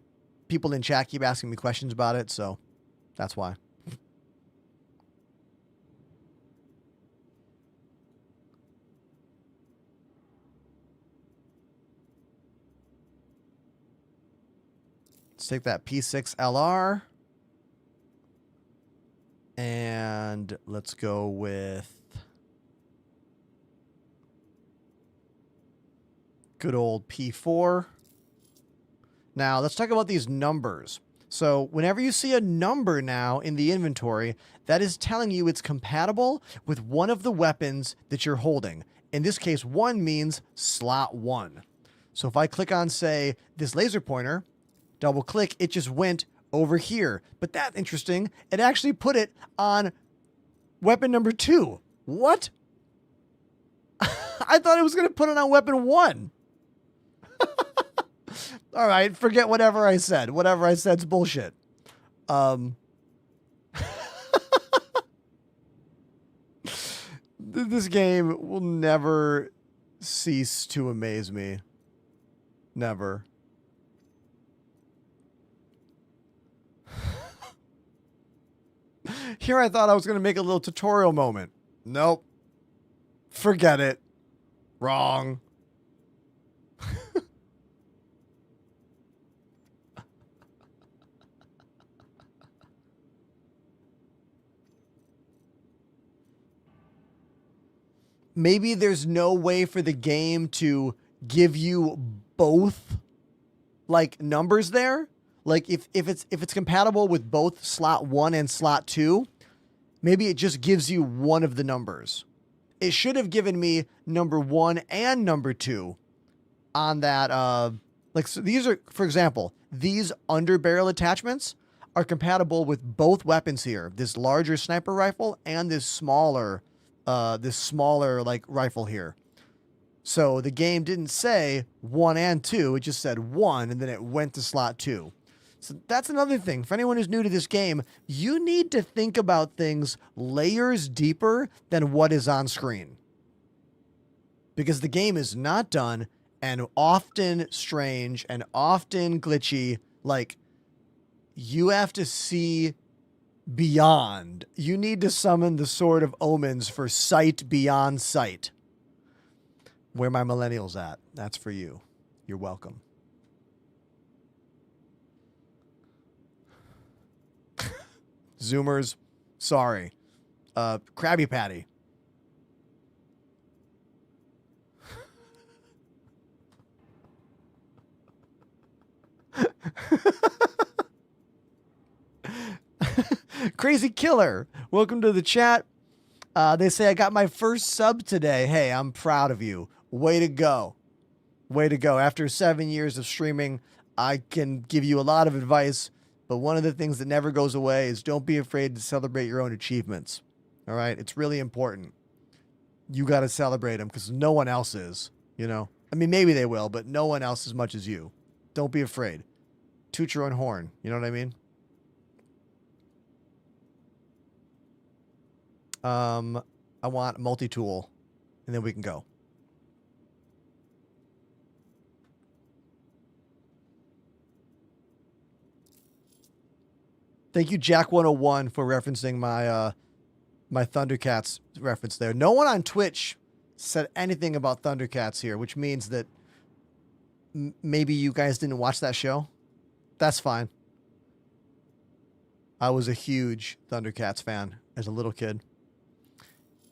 people in chat keep asking me questions about it, so that's why. Let's take that P6 LR. And let's go with Good old P4. Now, let's talk about these numbers. So whenever you see a number now in the inventory, that is telling you it's compatible with one of the weapons that you're holding. In this case, 1 means slot 1. So if I click on, say, this laser pointer, double click, it just went over here. But that's interesting. It actually put it on weapon number 2. What? I thought it was going to put it on weapon 1. All right, forget whatever I said. Whatever I said's bullshit. This game will never cease to amaze me. Never. Here I thought I was going to make a little tutorial moment. Nope. Forget it. Wrong. Maybe there's no way for the game to give you both like numbers there. Like if it's compatible with both slot 1 and slot 2, maybe it just gives you one of the numbers. It should have given me number 1 and number 2 on that. Like so these are, for example, these underbarrel attachments are compatible with both weapons here. This larger sniper rifle and this smaller like rifle here. So the game didn't say 1 and 2, it just said 1 and then it went to slot 2. So that's another thing. For anyone who's new to this game, you need to think about things layers deeper than what is on screen. Because the game is not done and often strange and often glitchy. Like, you have to see beyond. You need to summon the Sword of Omens for sight beyond sight. Where my millennials at? That's for you. You're welcome. Zoomers, sorry. Krabby Patty. Crazy Killer, welcome to the chat. They say I got my first sub today. Hey, I'm proud of you. Way to go. Way to go. After 7 years of streaming, I can give you a lot of advice, but one of the things that never goes away is don't be afraid to celebrate your own achievements. All right? It's really important. You got to celebrate them because no one else is, you know? I mean, maybe they will, but no one else as much as you. Don't be afraid. Toot your own horn. You know what I mean? I want multi-tool, and then we can go. Thank you, Jack101, for referencing my my Thundercats reference there. No one on Twitch said anything about Thundercats here, which means that maybe you guys didn't watch that show. That's fine. I was a huge Thundercats fan as a little kid.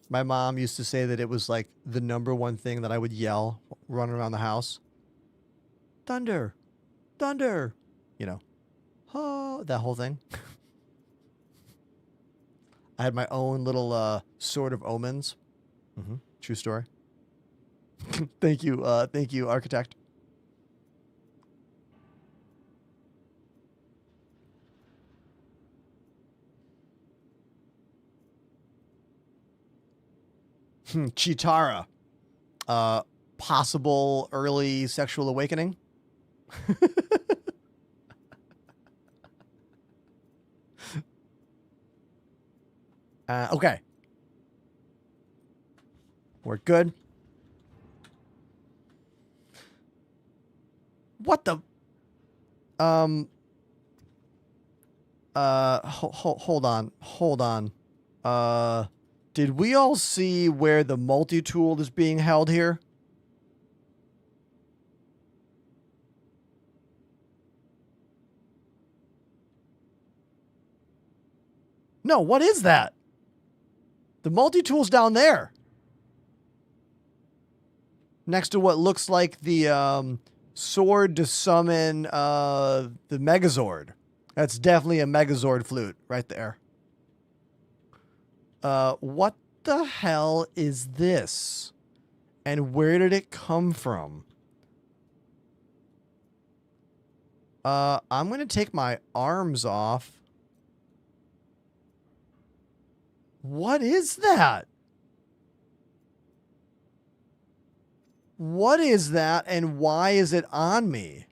My mom used to say that it was like the #1 thing that I would yell running around the house. Thunder, thunder, you know, oh, that whole thing. I had my own little Sword of Omens. True story. Thank you, architect. Chitara. Possible early sexual awakening. Okay. We're good. What the? Hold on. Did we all see where the multi-tool is being held here? No, what is that? The multi-tool's down there. next to what looks like the sword to summon the Megazord. That's definitely a Megazord flute right there. What the hell is this? And where did it come from? I'm going to take my arms off. What is that? What is that and why is it on me?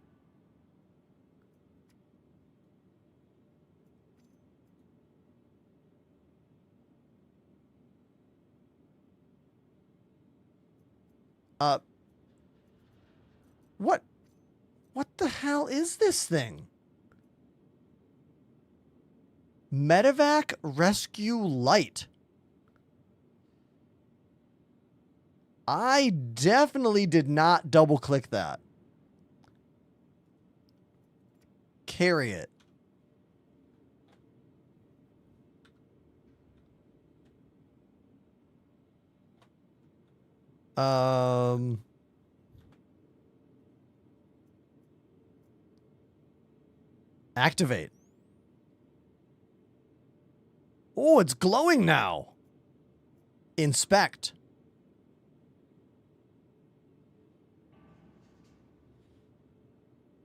What the hell is this thing? Medevac Rescue Light. I definitely did not double click that. Carry it. Activate. Oh, it's glowing now. Inspect.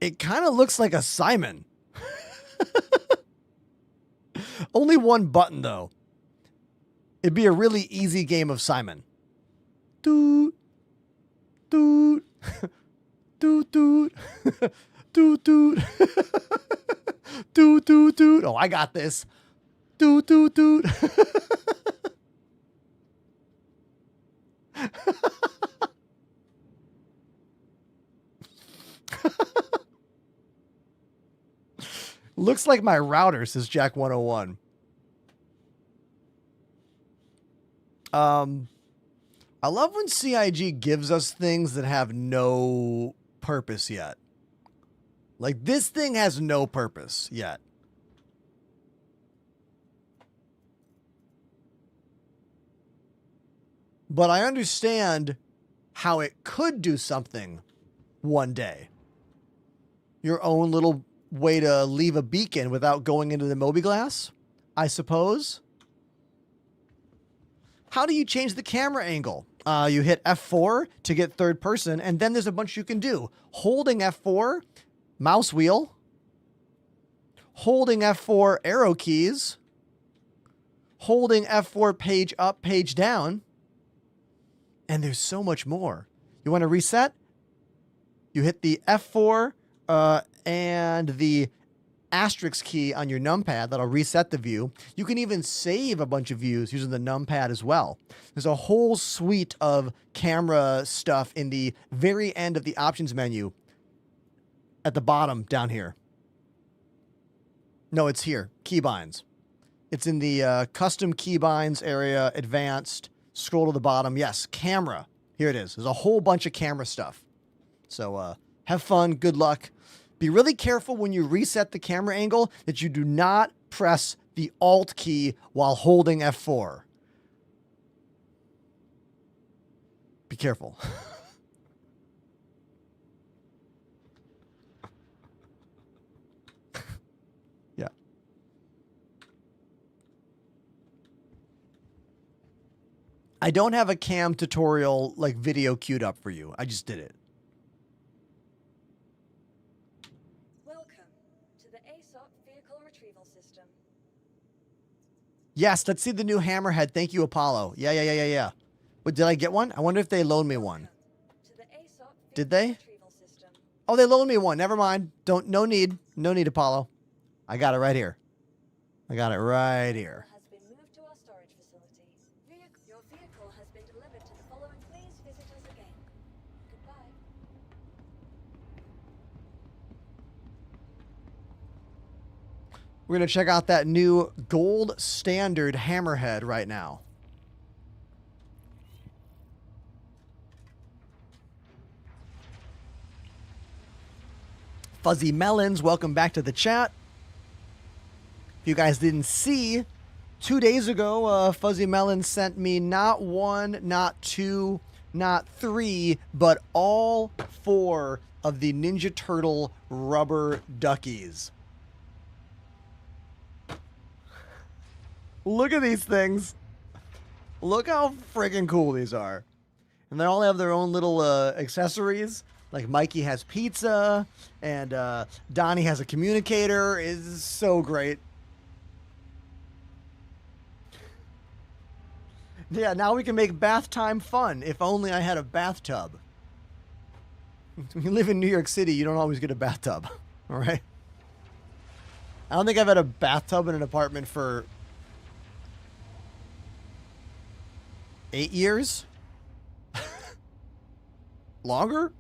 It kind of looks like a Simon. Only one button, though. It'd be a really easy game of Simon. Doot. Doot. Doot, doot. Doot, doot. Doot, doot, doot. Oh, I got this. Doot, doot, doot. Looks like my router, says Jack 101. I love when CIG gives us things that have no purpose yet. Like, this thing has no purpose yet. But I understand how it could do something one day. Your own little way to leave a beacon without going into the mobiGlas, I suppose. How do you change the camera angle? You hit F4 to get third person, and then there's a bunch you can do. Holding F4, mouse wheel. Holding F4, arrow keys. Holding F4, page up, page down. And there's so much more. You want to reset? You hit the F4 and the asterisk key on your numpad. That'll reset the view. You can even save a bunch of views using the numpad as well. There's a whole suite of camera stuff in the very end of the options menu at the bottom down here. No, it's here. Keybinds. It's in the custom keybinds area, advanced. Scroll to the bottom. Yes, camera. Here it is. There's a whole bunch of camera stuff. So have fun. Good luck. Be really careful when you reset the camera angle that you do not press the Alt key while holding F4. Be careful. Yeah. I don't have a cam tutorial like video queued up for you. I just did it. Yes, let's see the new hammerhead. Thank you, Apollo. Yeah. But did I get one? I wonder if they loaned me one. Did they? Oh, they loaned me one. Never mind. No need. No need, Apollo. I got it right here. I got it right here. Your vehicle has been delivered to the following. Please visit us again. Goodbye. We're going to check out that new gold standard hammerhead right now. Fuzzy Melons, welcome back to the chat. If you guys didn't see, 2 days ago, Fuzzy Melon sent me not one, not two, not 3, but all 4 of the Ninja Turtle rubber duckies. Look at these things. Look how friggin' cool these are. And they all have their own little accessories. Like Mikey has pizza, and Donnie has a communicator. It's so great. Yeah, now we can make bath time fun. If only I had a bathtub. When you live in New York City, you don't always get a bathtub. All right? I don't think I've had a bathtub in an apartment for 8 years? Longer?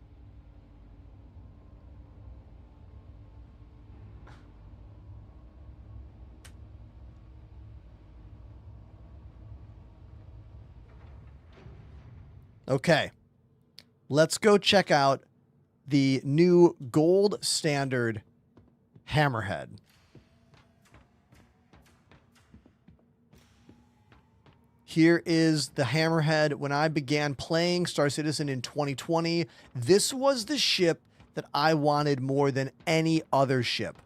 Okay. Let's go check out the new gold standard hammerhead. Here is the hammerhead. When I began playing Star Citizen in 2020, this was the ship that I wanted more than any other ship.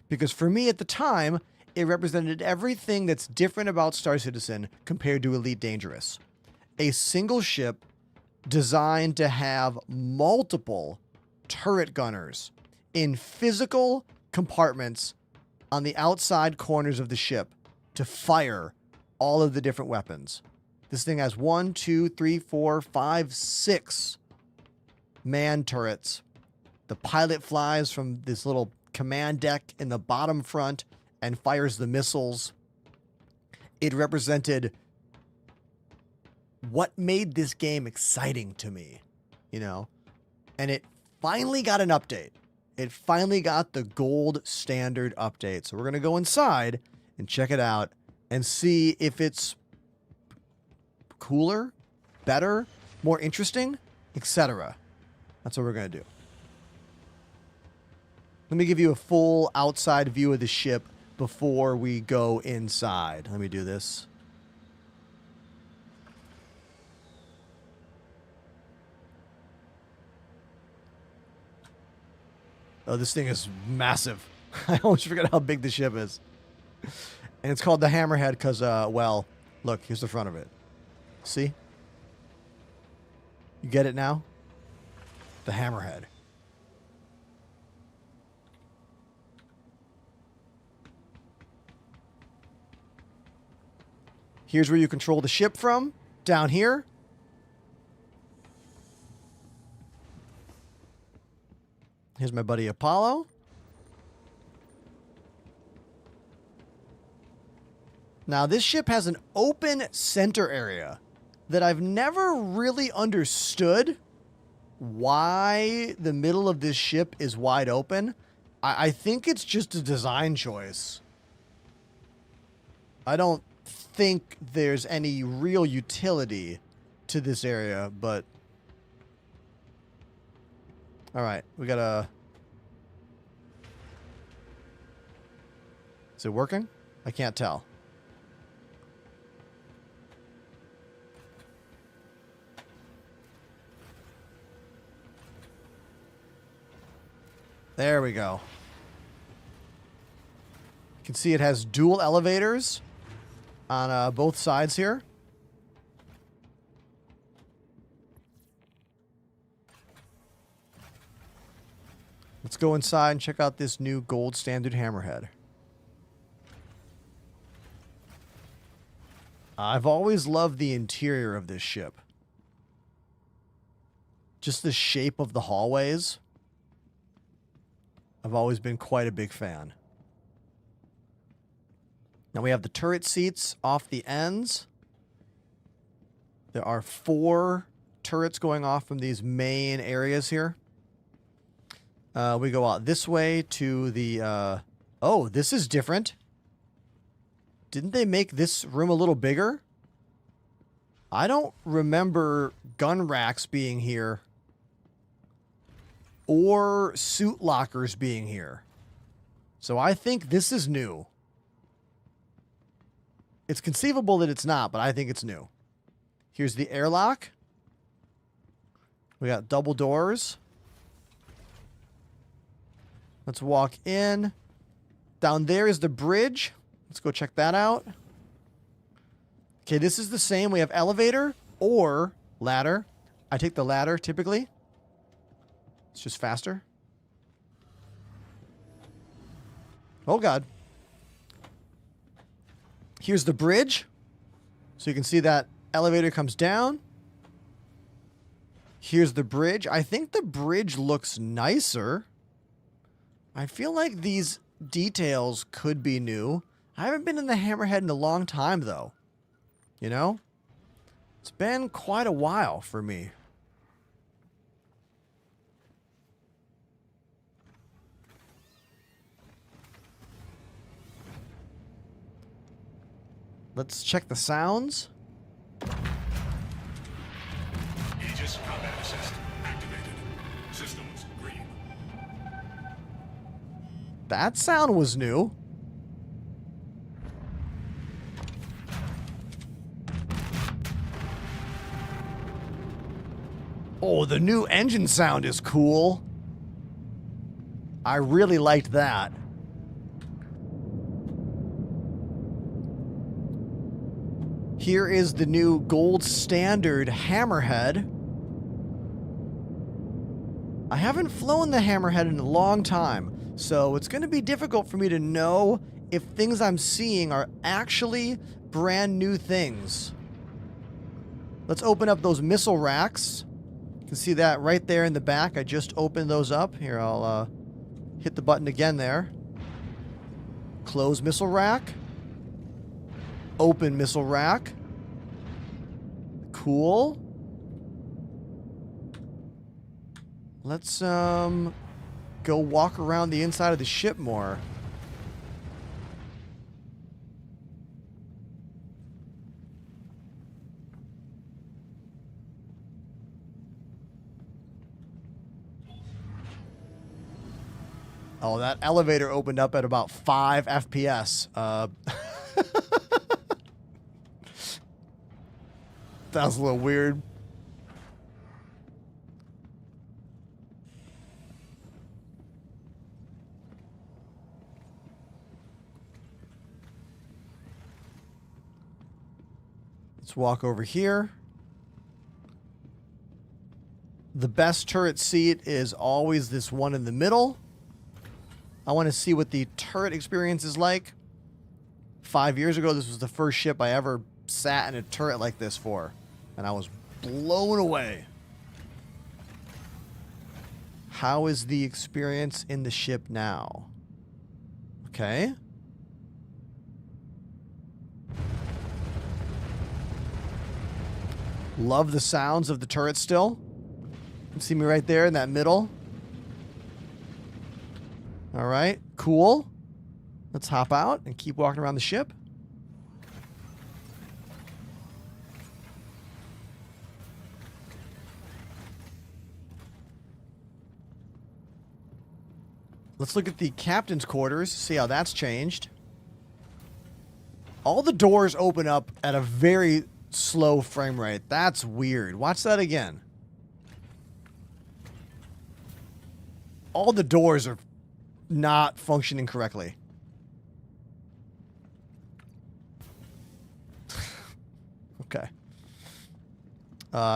Because for me at the time, it represented everything that's different about Star Citizen compared to Elite Dangerous. A single ship designed to have multiple turret gunners in physical compartments on the outside corners of the ship to fire all of the different weapons. This thing has 1, 2, 3, 4, 5, 6 man turrets. The pilot flies from this little command deck in the bottom front and fires the missiles. It represented what made this game exciting to me, you know? And it finally got an update. It finally got the gold standard update. So we're going to go inside and check it out and see if it's cooler, better, more interesting, etc. That's what we're going to do. Let me give you a full outside view of the ship before we go inside. Let me do this. Oh, this thing is massive. I always forget how big the ship is. And it's called the Hammerhead because, well, look, here's the front of it. See? You get it now? The Hammerhead. Here's where you control the ship from. Down here. Here's my buddy Apollo. Now, this ship has an open center area that I've never really understood why the middle of this ship is wide open. I think it's just a design choice. I don't think there's any real utility to this area, but... All right, we gotta... Is it working? I can't tell. There we go. You can see it has dual elevators on both sides here. Let's go inside and check out this new gold standard hammerhead. I've always loved the interior of this ship. Just the shape of the hallways. I've always been quite a big fan. Now we have the turret seats off the ends. There are 4 turrets going off from these main areas here. We go out this way to the... oh, this is different. Didn't they make this room a little bigger? I don't remember gun racks being here. Or suit lockers being here. So I think this is new. It's conceivable that it's not, but I think it's new. Here's the airlock. We got double doors. Let's walk in. Down there is the bridge. Let's go check that out. Okay, this is the same. We have elevator or ladder. I take the ladder typically. It's just faster. Oh, God. Here's the bridge. So you can see that elevator comes down. Here's the bridge. I think the bridge looks nicer. I feel like these details could be new. I haven't been in the Hammerhead in a long time, though. You know? It's been quite a while for me. Let's check the sounds. Aegis combat assist activated. Systems green. That sound was new. Oh, the new engine sound is cool. I really liked that. Here is the new gold standard Hammerhead. I haven't flown the Hammerhead in a long time, so it's going to be difficult for me to know if things I'm seeing are actually brand new things. Let's open up those missile racks. You can see that right there in the back. I just opened those up. Here, I'll hit the button again there. Close missile rack. Open missile rack. Cool. Let's go walk around the inside of the ship more. Oh, that elevator opened up at about 5 FPS. That was a little weird. Let's walk over here. The best turret seat is always this one in the middle. I want to see what the turret experience is like. 5 years ago, this was the first ship I ever sat in a turret like this for, and I was blown away. How is the experience in the ship now? Okay. Love the sounds of the turret still. You can see me right there in that middle. All right, cool. Let's hop out and keep walking around the ship. Let's look at the captain's quarters, see how that's changed. All the doors open up at a very slow frame rate. That's weird. Watch that again. All the doors are not functioning correctly. Okay.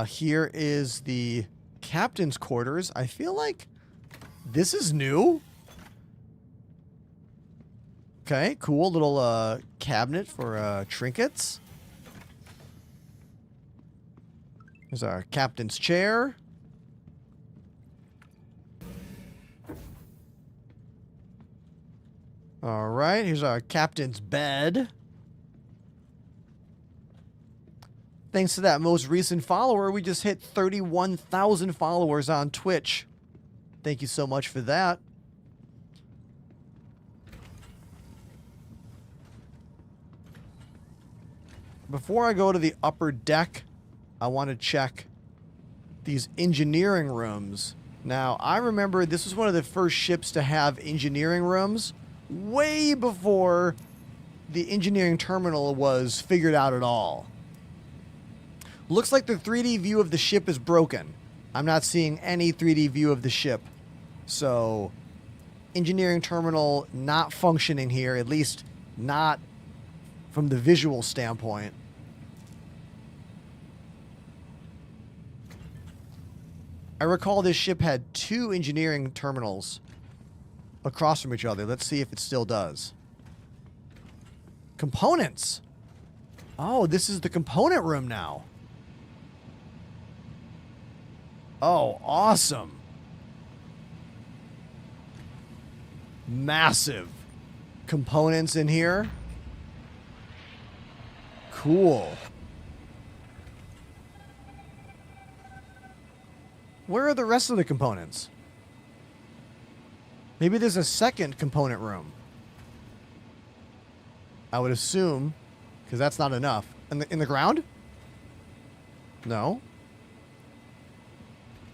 Here is the captain's quarters. I feel like this is new. Okay, cool. Little cabinet for trinkets. Here's our captain's chair. All right, here's our captain's bed. Thanks to that most recent follower, we just hit 31,000 followers on Twitch. Thank you so much for that. Before I go to the upper deck, I want to check these engineering rooms. Now, I remember this was one of the first ships to have engineering rooms, way before the engineering terminal was figured out at all. Looks like the 3D view of the ship is broken. I'm not seeing any 3D view of the ship. So, engineering terminal not functioning here, at least not from the visual standpoint. I recall this ship had 2 engineering terminals across from each other. Let's see if it still does. Components. Oh, this is the component room now. Oh, awesome. Massive components in here. Cool. Where are the rest of the components? Maybe there's a second component room. I would assume, because that's not enough. In the ground? No.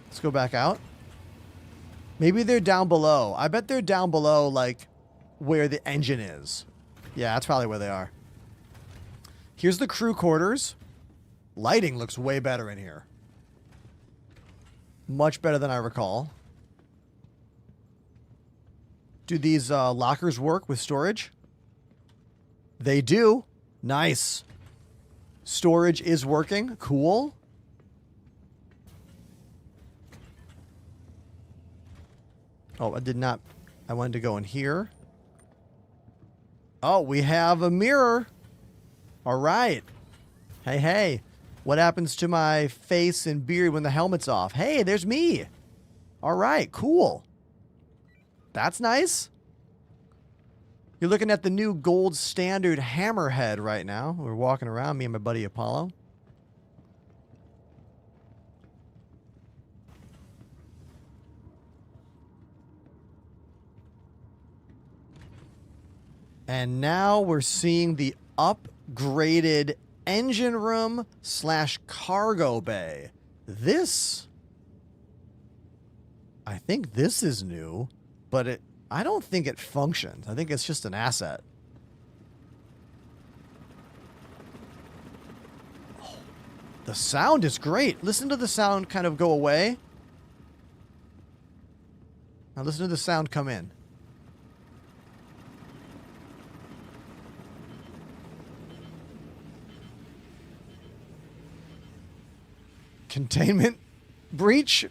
Let's go back out. Maybe they're down below. I bet they're down below, like, where the engine is. Yeah, that's probably where they are. Here's the crew quarters. Lighting looks way better in here. Much better than I recall. Do these lockers work with storage? They do. Nice. Storage is working. Cool. Oh, I did not. I wanted to go in here. Oh, we have a mirror. All right. Hey, hey. What happens to my face and beard when the helmet's off? Hey, there's me. All right, cool. That's nice. You're looking at the new gold standard hammerhead right now. We're walking around, me and my buddy Apollo. And now we're seeing the upgraded engine room / cargo bay. This, I think this is new, but I don't think it functions. I think it's just an asset. Oh, the sound is great. Listen to the sound kind of go away. Now listen to the sound come in. Containment breach.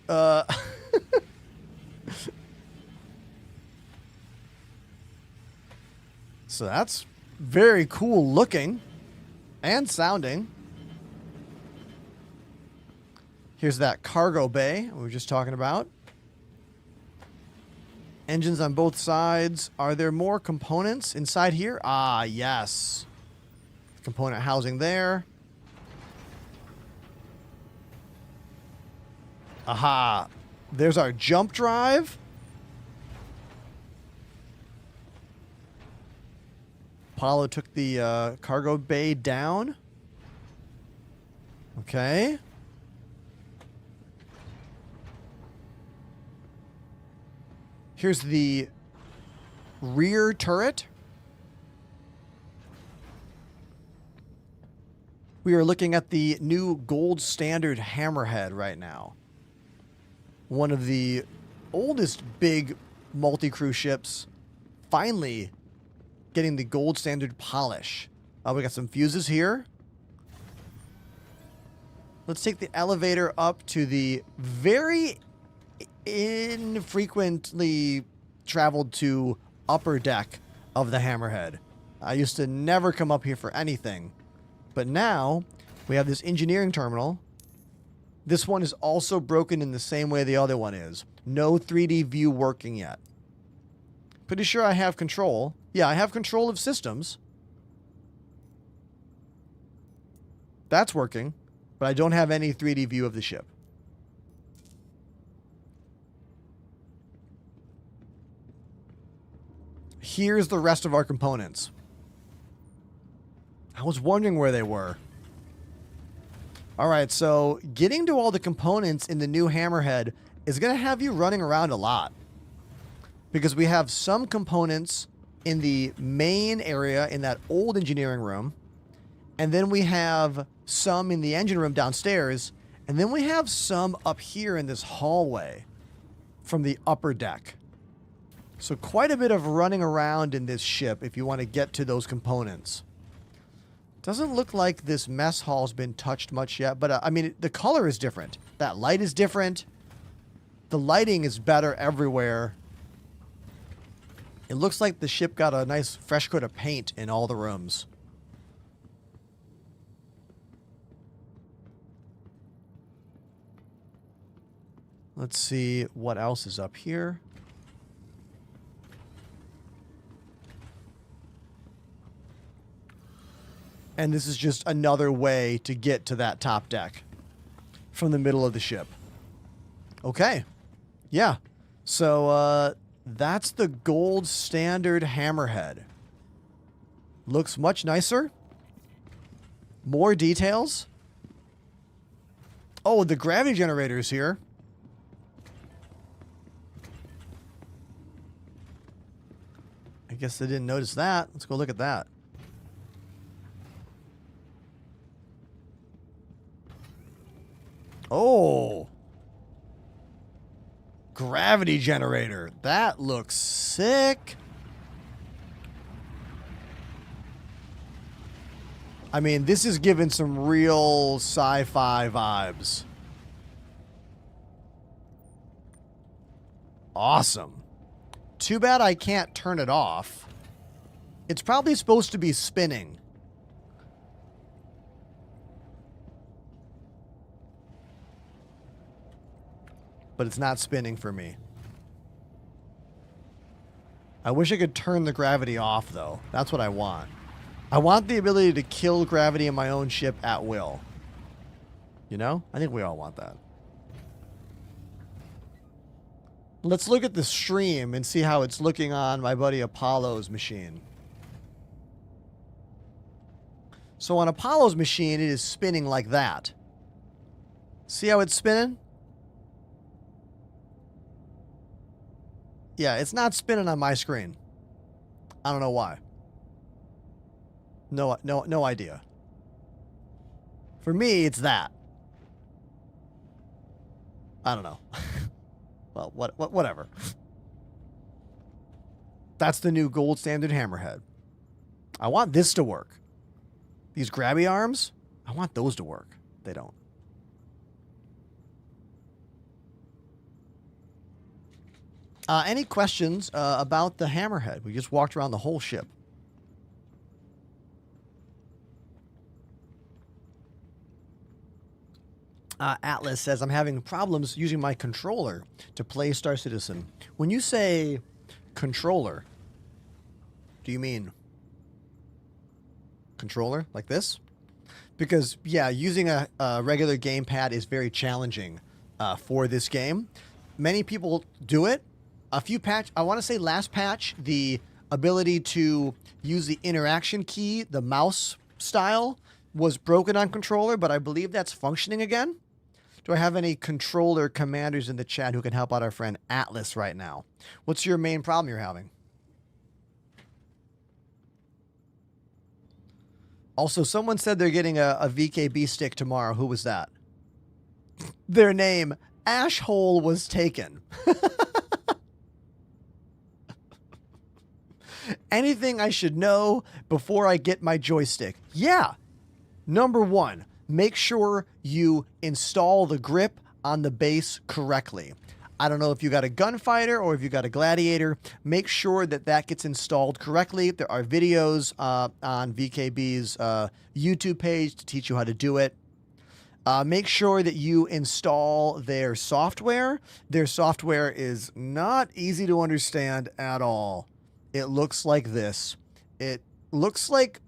So that's very cool looking and sounding. Here's that cargo bay we were just talking about. Engines on both sides. Are there more components inside here? Ah, yes. Component housing there. Aha. There's our jump drive. Apollo took the cargo bay down. Okay. Here's the rear turret. We are looking at the new gold standard hammerhead right now. One of the oldest big multi-crew ships finally getting the gold standard polish. We got some fuses here. Let's take the elevator up to the very infrequently traveled to upper deck of the hammerhead. I used to never come up here for anything, but now we have this engineering terminal. This one is also broken in the same way the other one is. No 3D view working yet. Pretty sure I have control. Yeah, I have control of systems. That's working, but I don't have any 3D view of the ship. Here's the rest of our components. I was wondering where they were. All right, so getting to all the components in the new hammerhead is going to have you running around a lot. Because we have some components in the main area in that old engineering room. And then we have some in the engine room downstairs. And then we have some up here in this hallway from the upper deck. So quite a bit of running around in this ship if you want to get to those components. Doesn't look like this mess hall's been touched much yet, but I mean, the color is different. That light is different. The lighting is better everywhere. It looks like the ship got a nice fresh coat of paint in all the rooms. Let's see what else is up here. And this is just another way to get to that top deck from the middle of the ship. Okay. Yeah. So, that's the gold standard hammerhead. Looks much nicer. More details. Oh, the gravity generator is here. I guess I didn't notice that. Let's go look at that. Oh. Gravity generator. That looks sick. I mean, this is giving some real sci-fi vibes. Awesome. Too bad I can't turn it off. It's probably supposed to be spinning. But it's not spinning for me. I wish I could turn the gravity off, though. That's what I want. I want the ability to kill gravity in my own ship at will. You know? I think we all want that. Let's look at the stream and see how it's looking on my buddy Apollo's machine. So on Apollo's machine, it is spinning like that. See how it's spinning? Yeah, it's not spinning on my screen. I don't know why. No idea. For me, it's that. I don't know. Well, whatever. That's the new gold standard hammerhead. I want this to work. These grabby arms, I want those to work. They don't. Any questions about the hammerhead? We just walked around the whole ship. Atlas says, I'm having problems using my controller to play Star Citizen. When you say controller, do you mean controller like this? Because, yeah, using a regular gamepad is very challenging for this game. Many people do it. A few patch, I want to say last patch, the ability to use the interaction key, the mouse style, was broken on controller, but I believe that's functioning again. Do I have any controller commanders in the chat who can help out our friend Atlas right now? What's your main problem you're having? Also, someone said they're getting a VKB stick tomorrow. Who was that? Their name, Ashhole, was taken. Anything I should know before I get my joystick? Yeah. Number one, make sure you install the grip on the base correctly. I don't know if you got a gunfighter or if you got a gladiator. Make sure that that gets installed correctly. There are videos on VKB's YouTube page to teach you how to do it. Make sure that you install their software. Their software is not easy to understand at all. It looks like this. It looks like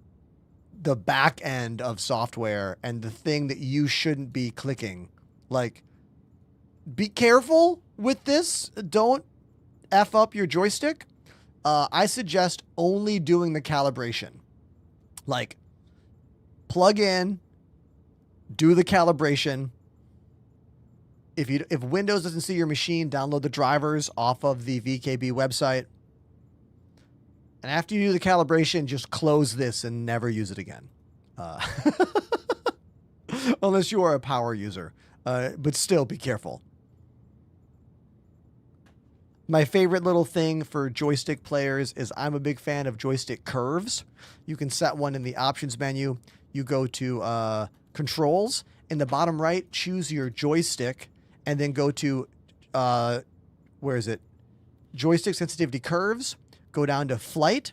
the back end of software and the thing that you shouldn't be clicking. Like, be careful with this. Don't F up your joystick. I suggest only doing the calibration. Like, plug in, do the calibration. If Windows doesn't see your machine, download the drivers off of the VKB website. And after you do the calibration, just close this and never use it again. Unless you are a power user. But still, be careful. My favorite little thing for joystick players is I'm a big fan of joystick curves. You can set one in the options menu. You go to controls. In the bottom right, choose your joystick, and then go to, where is it? Joystick sensitivity curves. Go down to flight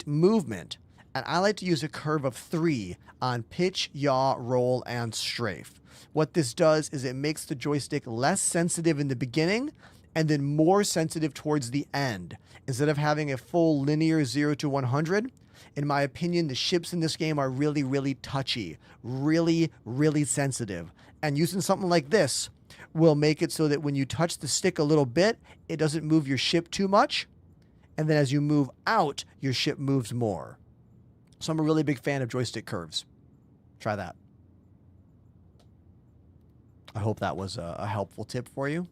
movement. And I like to use a curve of 3 on pitch, yaw, roll, and strafe. What this does is it makes the joystick less sensitive in the beginning and then more sensitive towards the end. Instead of having a full linear 0 to 100, in my opinion, the ships in this game are really, really touchy, really, really sensitive. And using something like this will make it so that when you touch the stick a little bit, it doesn't move your ship too much. And then as you move out, your ship moves more. So I'm a really big fan of joystick curves. Try that. I hope that was a helpful tip for you.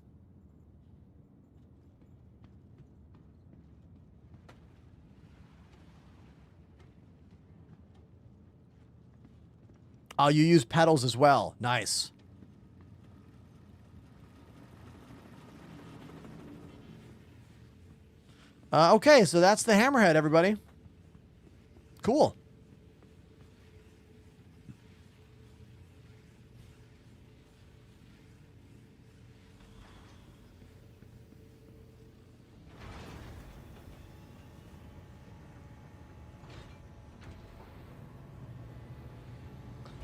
Oh, you use pedals as well. Nice. Okay, so that's the hammerhead, everybody. Cool.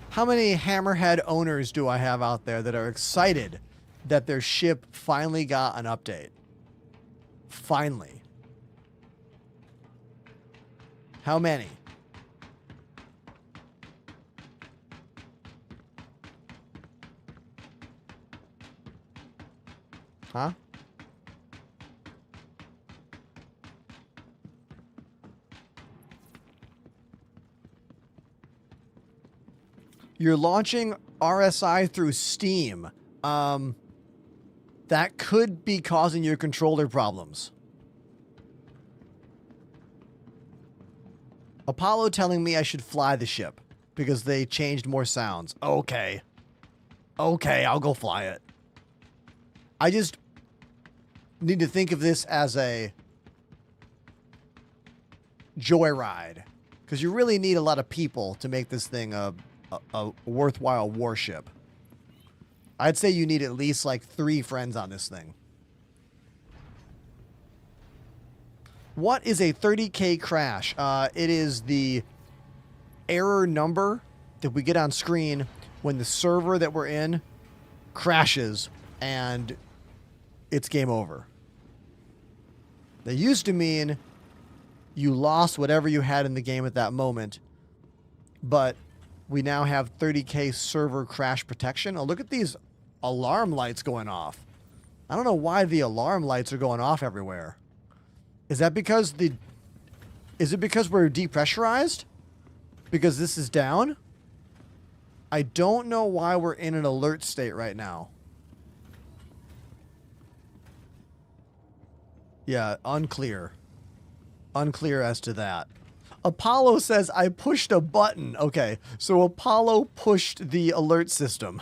How many hammerhead owners do I have out there that are excited that their ship finally got an update? Finally. How many? Huh? You're launching RSI through Steam. That could be causing your controller problems. Apollo telling me I should fly the ship because they changed more sounds. Okay. Okay, I'll go fly it. I just need to think of this as a joyride, because you really need a lot of people to make this thing a worthwhile warship. I'd say you need at least like 3 friends on this thing. What is a 30K crash? It is the error number that we get on screen when the server that we're in crashes and it's game over. That used to mean you lost whatever you had in the game at that moment, but we now have 30K server crash protection. Oh, look at these alarm lights going off. I don't know why the alarm lights are going off everywhere. Is that because is it because we're depressurized? Because this is down? I don't know why we're in an alert state right now. Yeah, unclear. Unclear as to that. Apollo says, I pushed a button. Okay, so Apollo pushed the alert system.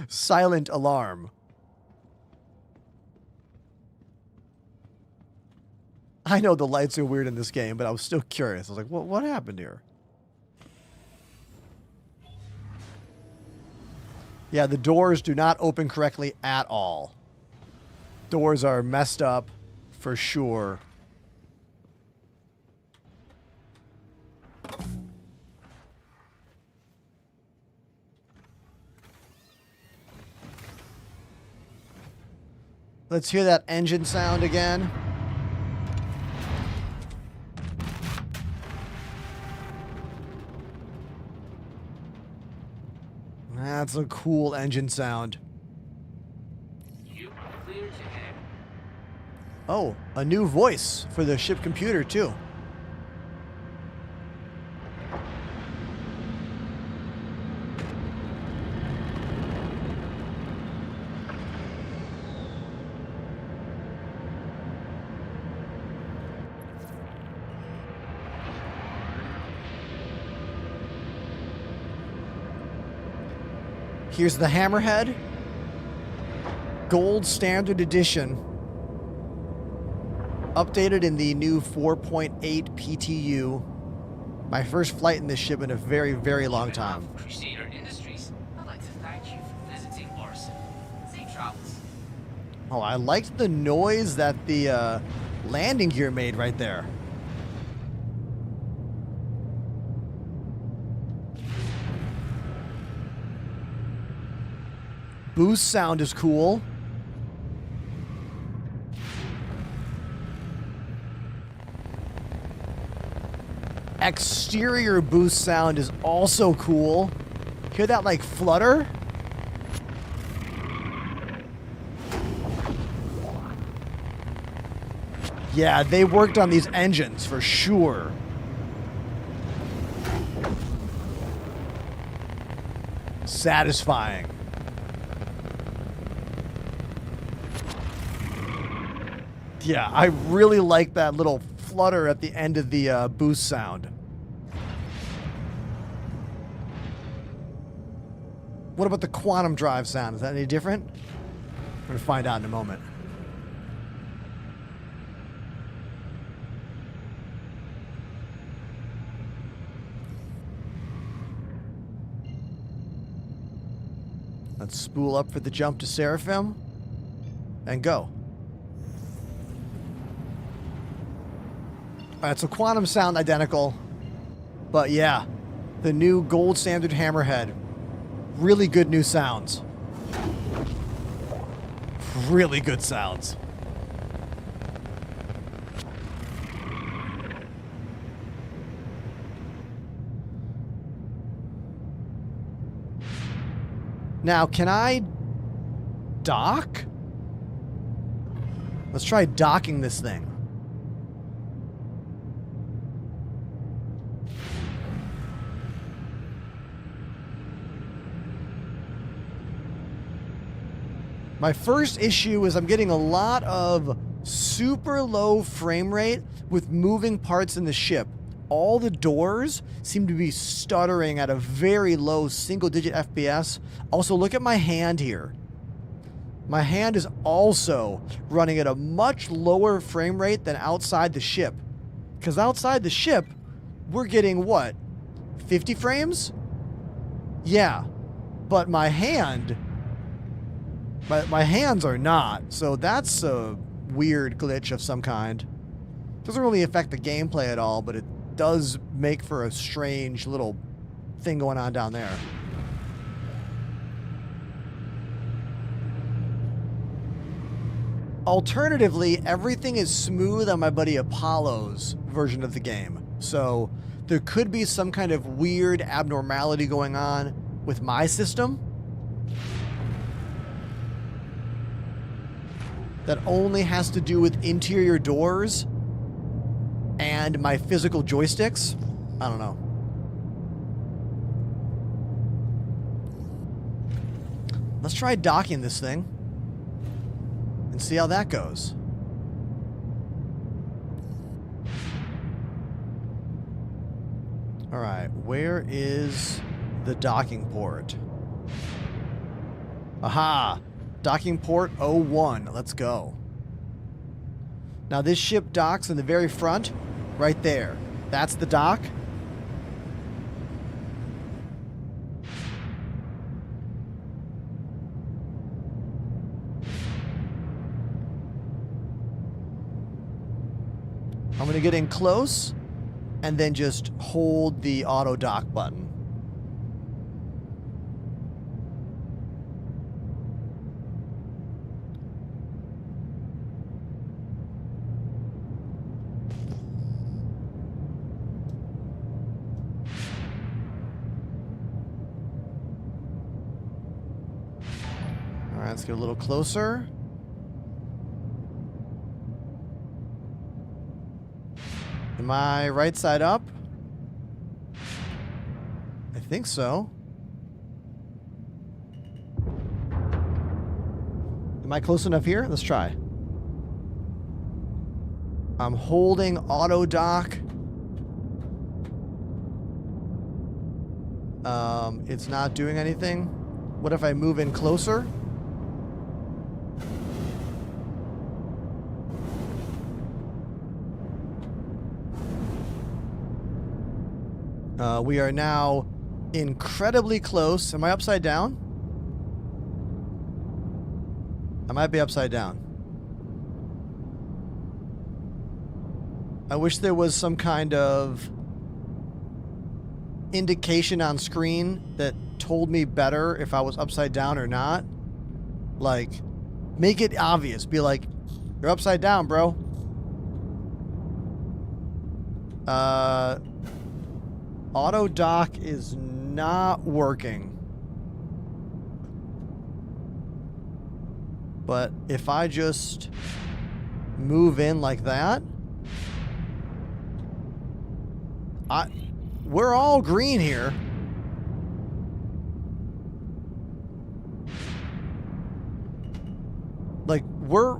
Silent alarm. I know the lights are weird in this game, but I was still curious. I was like, what happened here? Yeah, the doors do not open correctly at all. Doors are messed up for sure. Let's hear that engine sound again. That's a cool engine sound. Oh, a new voice for the ship computer, too. Here's the Hammerhead. Gold Standard Edition. Updated in the new 4.8 PTU. My first flight in this ship in a very, very long time. Crusader Industries, I'd like to thank you for visiting Orson. Safe travels. Oh, I liked the noise that the landing gear made right there. Boost sound is cool. Exterior boost sound is also cool. Hear that like flutter? Yeah, they worked on these engines for sure. Satisfying. Yeah, I really like that little flutter at the end of the boost sound. What about the quantum drive sound? Is that any different? We're going to find out in a moment. Let's spool up for the jump to Seraphim and go. Alright, so quantum sound identical. But yeah, the new gold standard Hammerhead. Really good new sounds. Really good sounds. Now, can I dock? Let's try docking this thing. My first issue is I'm getting a lot of super low frame rate with moving parts in the ship. All the doors seem to be stuttering at a very low single-digit FPS. Also, look at my hand here. My hand is also running at a much lower frame rate than outside the ship. Because outside the ship, we're getting what? 50 frames? Yeah. But my hand... My hands are not, so that's a weird glitch of some kind. Doesn't really affect the gameplay at all, but it does make for a strange little thing going on down there. Alternatively, everything is smooth on my buddy Apollo's version of the game. So there could be some kind of weird abnormality going on with my system that only has to do with interior doors and my physical joysticks. I don't know. Let's try docking this thing and see how that goes. All right, where is the docking port? Aha! Docking port 01. Let's go. Now this ship docks in the very front, right there. That's the dock. I'm going to get in close and then just hold the auto dock button. Let's get a little closer. Am I right side up? I think so. Am I close enough here? Let's try. I'm holding auto dock. It's not doing anything. What if I move in closer? We are now incredibly close. Am I upside down? I might be upside down. I wish there was some kind of indication on screen that told me better if I was upside down or not. Like, make it obvious. Be like, you're upside down, bro. Auto dock is not working. But if I just move in like that, we're all green here. Like we're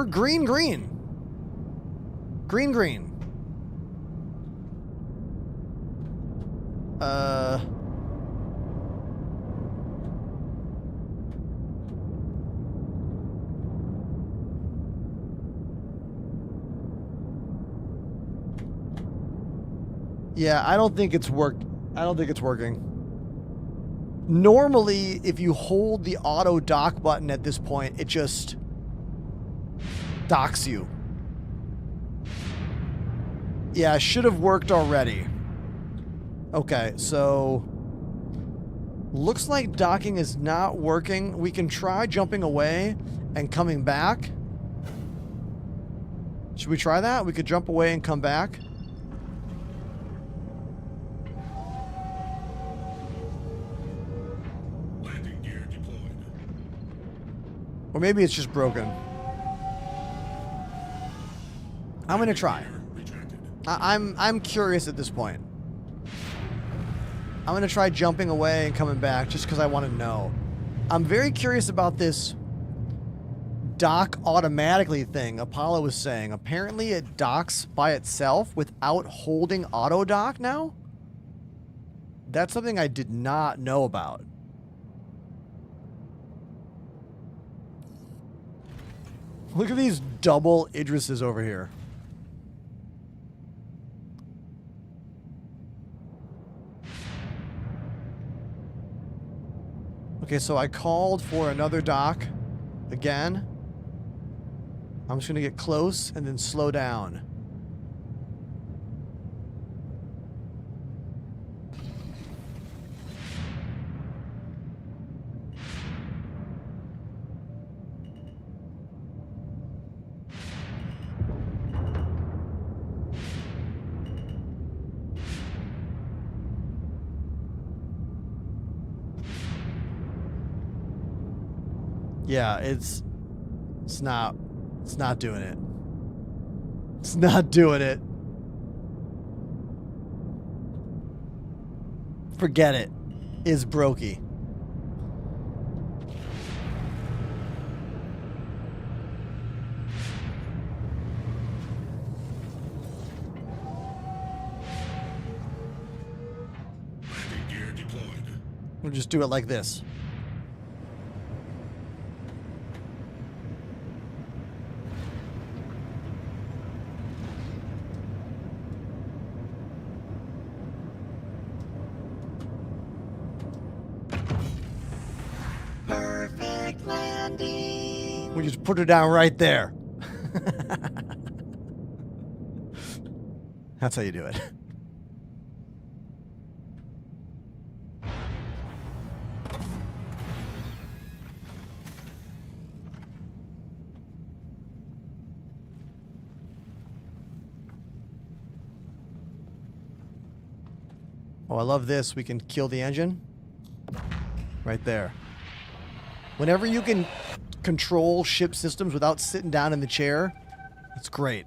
green. Yeah, I don't think it's working. Normally, if you hold the auto dock button at this point, it just docks you. Yeah, it should have worked already. Okay, so looks like docking is not working. We can try jumping away and coming back. Should we try that? We could jump away and come back. Landing gear deployed. Or maybe it's just broken. I'm gonna try. Gear retracted. I'm curious at this point. I'm gonna try jumping away and coming back just because I want to know. I'm very curious about this dock automatically thing Apollo was saying. Apparently it docks by itself without holding auto dock now. That's something I did not know about. Look at these double Idrises over here. Okay, so I called for another dock again. I'm just gonna get close and then slow down. Yeah, it's not doing it. It's not doing it. Forget it. Is brokey. Landing gear deployed. We'll just do it like this. Perfect landing. We just put her down right there. That's how you do it. Oh, I love this. We can kill the engine. Right there. Whenever you can control ship systems without sitting down in the chair, it's great.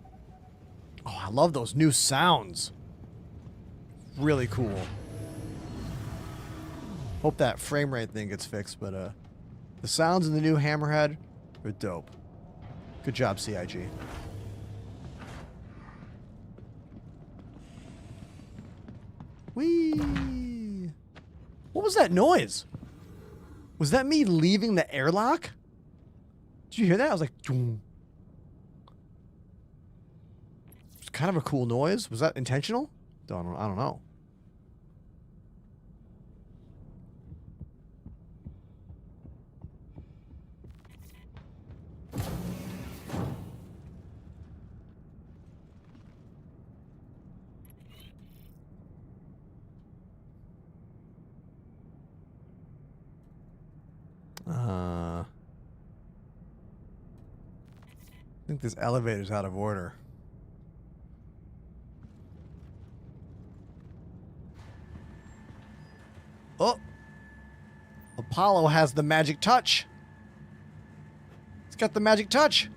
Oh, I love those new sounds. Really cool. Hope that frame rate thing gets fixed, but the sounds in the new Hammerhead are dope. Good job, CIG. Whee! What was that noise? Was that me leaving the airlock? Did you hear that? I was like, "Doom." It's kind of a cool noise. Was that intentional? I don't know. I think this elevator's out of order. Oh! Apollo has the magic touch. It's got the magic touch.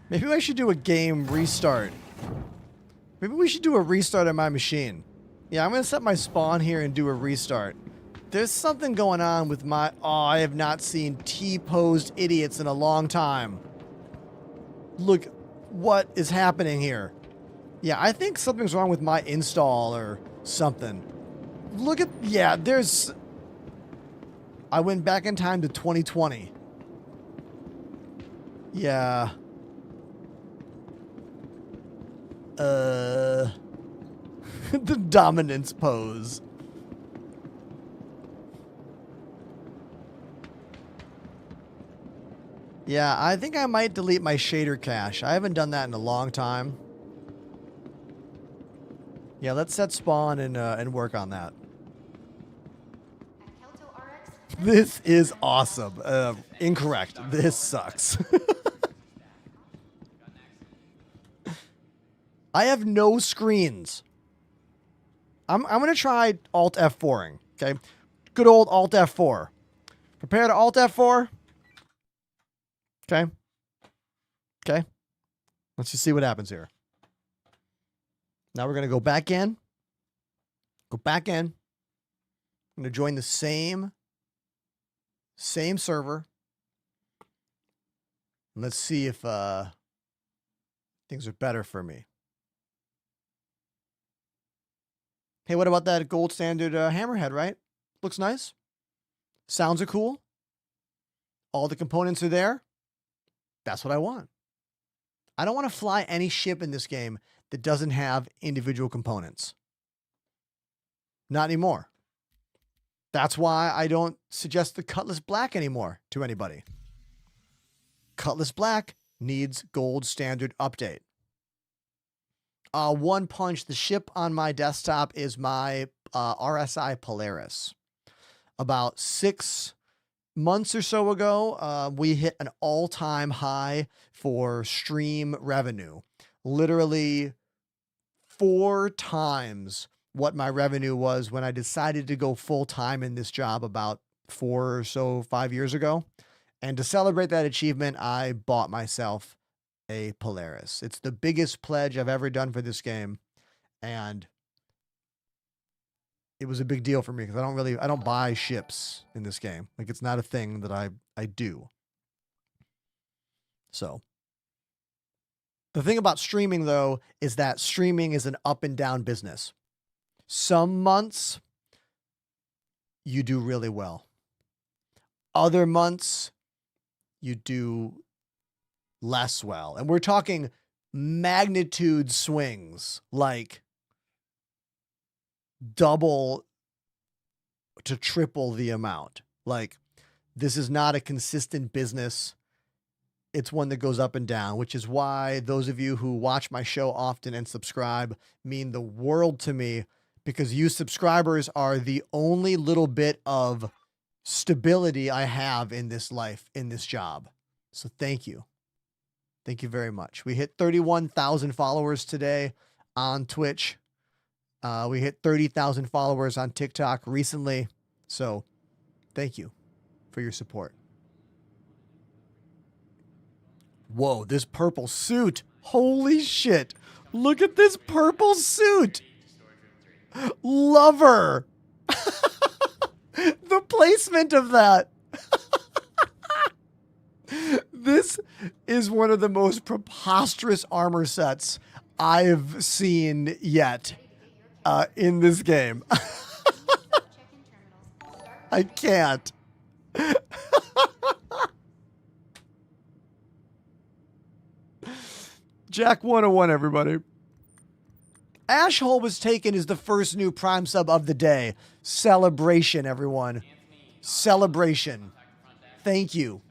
Maybe I should do a game restart. Maybe we should do a restart on my machine. Yeah, I'm going to set my spawn here and do a restart. There's something going on with my... Oh, I have not seen T-posed idiots in a long time. Look, what is happening here? Yeah, I think something's wrong with my install or something. Look at... Yeah, there's... I went back in time to 2020. Yeah. The dominance pose. Yeah, I think I might delete my shader cache. I haven't done that in a long time. Yeah, let's set spawn and work on that. This is awesome. Incorrect. This sucks. I have no screens. I'm going to try Alt F4ing, okay? Good old Alt F4. Prepare to Alt F4. Okay. Okay. Let's just see what happens here. Now we're going to go back in. Go back in. I'm going to join the same server. And let's see if things are better for me. Hey, what about that gold standard hammerhead, right? Looks nice. Sounds are cool. All the components are there. That's what I want. I don't want to fly any ship in this game that doesn't have individual components. Not anymore. That's why I don't suggest the Cutlass Black anymore to anybody. Cutlass Black needs gold standard update. One punch, the ship on my desktop is my RSI Polaris. About 6 months or so ago, we hit an all-time high for stream revenue. Literally 4 times what my revenue was when I decided to go full-time in this job about 4 or so, 5 years ago. And to celebrate that achievement, I bought myself a Polaris. It's the biggest pledge I've ever done for this game. And it was a big deal for me because I don't buy ships in this game. Like, it's not a thing that I do. So the thing about streaming, though, is that streaming is an up and down business. Some months you do really well. Other months you do less well. And we're talking magnitude swings, like double to triple the amount. Like, this is not a consistent business. It's one that goes up and down, which is why those of you who watch my show often and subscribe mean the world to me, because you subscribers are the only little bit of stability I have in this life, in this job. So thank you. Thank you very much. We hit 31,000 followers today on Twitch. We hit 30,000 followers on TikTok recently. So thank you for your support. Whoa, this purple suit. Holy shit. Look at this purple suit. Lover. The placement of that. This is one of the most preposterous armor sets I've seen yet in this game. I can't. Jack 101, everybody. Ashhole was taken as the first new Prime sub of the day. Celebration, everyone. Celebration. Thank you.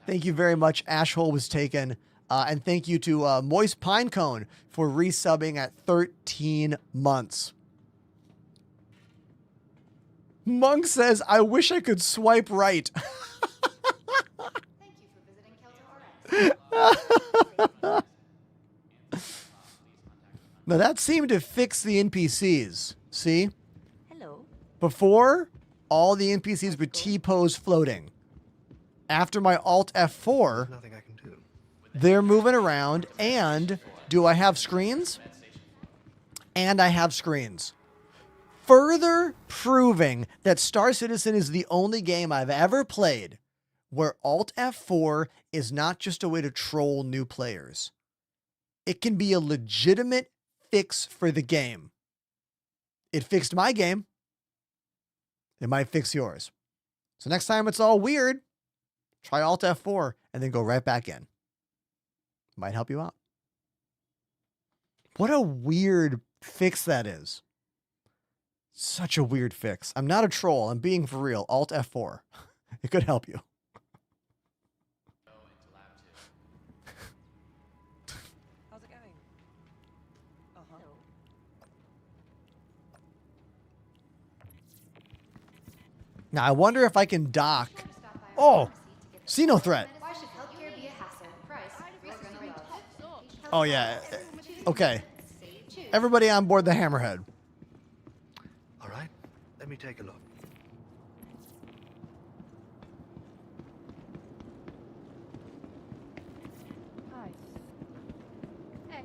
Thank you very much. Ashhole was taken. And thank you to Moist Pinecone for resubbing at 13 months. Monk says, I wish I could swipe right. Thank you for visiting Kelto RX. Now that seemed to fix the NPCs. See? Hello. Before, all the NPCs were T-pose floating. After my Alt F4, Nothing I can do. they're moving around. And do I have screens? And I have screens. Further proving that Star Citizen is the only game I've ever played where Alt F4 is not just a way to troll new players. It can be a legitimate fix for the game. It fixed my game. It might fix yours. So next time it's all weird, try Alt F4 and then go right back in. Might help you out. What a weird fix that is. Such a weird fix. I'm not a troll. I'm being for real. Alt F4. It could help you. How's it going? Uh-huh. Now, I wonder if I can dock. Stop by our Oh, pharmacy to get see no threat. Why should healthcare be a hassle? Price, we're gonna love. Oh, yeah. Okay. Choose. Everybody on board the Hammerhead. All right, let me take a look. Hi. Hey.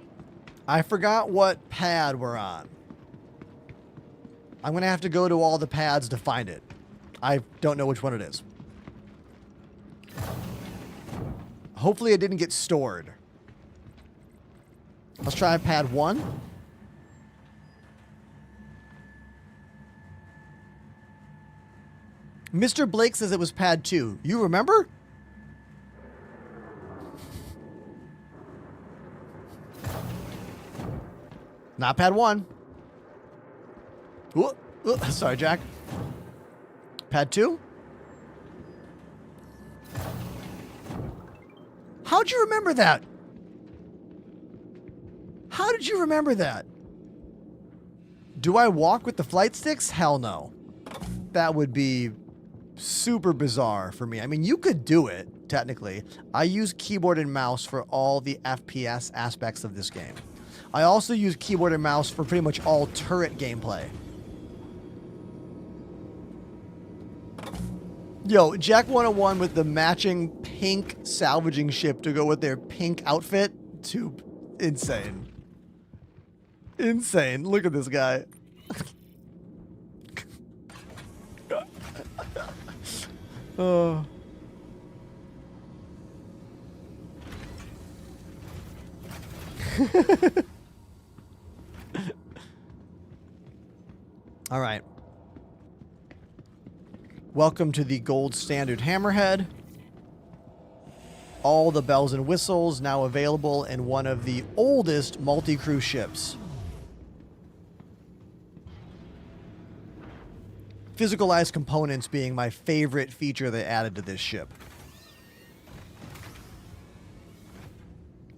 I forgot what pad we're on. I'm going to have to go to all the pads to find it. I don't know which one it is. Hopefully it didn't get stored. Let's try pad 1. Mr. Blake says it was pad 2. You remember? Not pad 1. Ooh, ooh, sorry, Jack. Pad 2? How'd you remember that? How did you remember that? Do I walk with the flight sticks? Hell no. That would be super bizarre for me. I mean, you could do it, technically. I use keyboard and mouse for all the FPS aspects of this game. I also use keyboard and mouse for pretty much all turret gameplay. Yo, Jack 101 with the matching pink salvaging ship to go with their pink outfit. Too insane. Insane. Look at this guy. Oh. All right. Welcome to the gold standard Hammerhead. All the bells and whistles now available in one of the oldest multi-crew ships. Physicalized components being my favorite feature they added to this ship.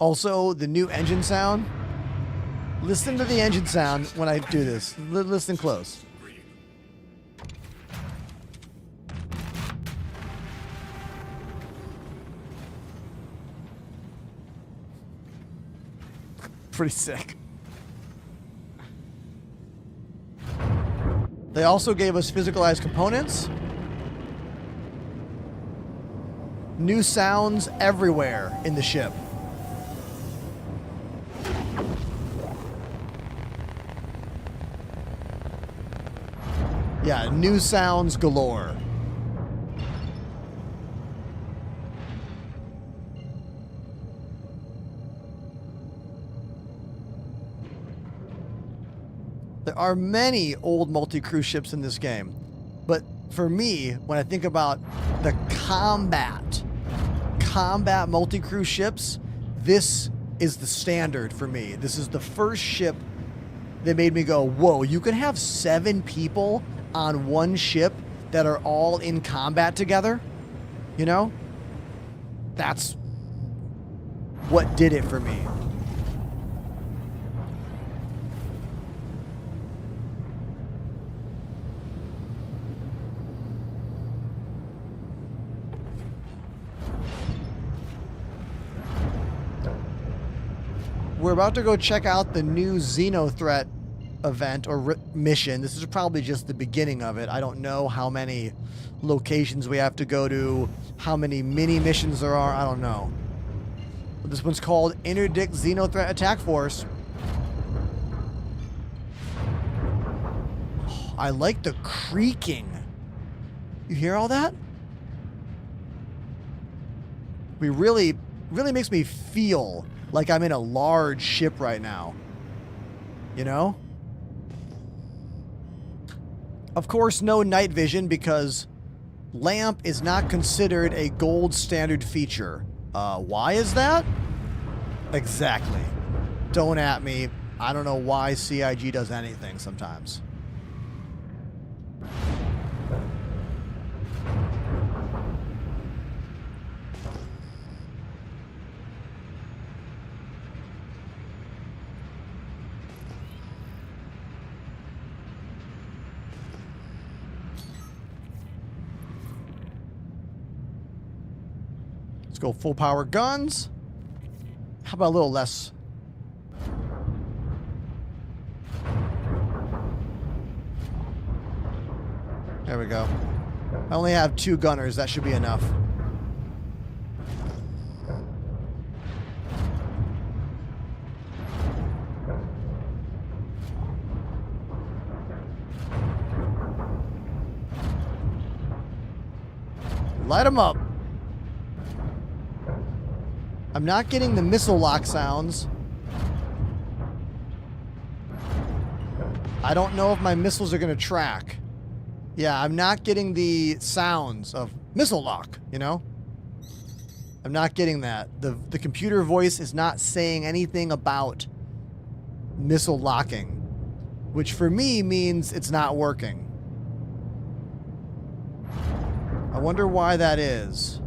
Also, the new engine sound. Listen to the engine sound when I do this. Listen close. Pretty sick. They also gave us physicalized components. New sounds everywhere in the ship. Yeah, new sounds galore. There are many old multi-crew ships in this game. But for me, when I think about the combat multi-crew ships, this is the standard for me. This is the first ship that made me go, whoa, you can have 7 people on one ship that are all in combat together? You know? That's what did it for me. We're about to go check out the new Xenothreat event or mission. This is probably just the beginning of it. I don't know how many locations we have to go to, how many mini missions there are. I don't know. But this one's called Interdict Xenothreat Attack Force. Oh, I like the creaking. You hear all that? We really makes me feel like I'm in a large ship right now. You know? Of course, no night vision because lamp is not considered a gold standard feature. Why is that? Exactly. Don't at me. I don't know why CIG does anything sometimes. Let's go full power guns. How about a little less? There we go. I only have 2 gunners. That should be enough. Light them up. I'm not getting the missile lock sounds. I don't know if my missiles are going to track. Yeah, I'm not getting the sounds of missile lock, you know? I'm not getting that. The computer voice is not saying anything about missile locking, which for me means it's not working. I wonder why that is.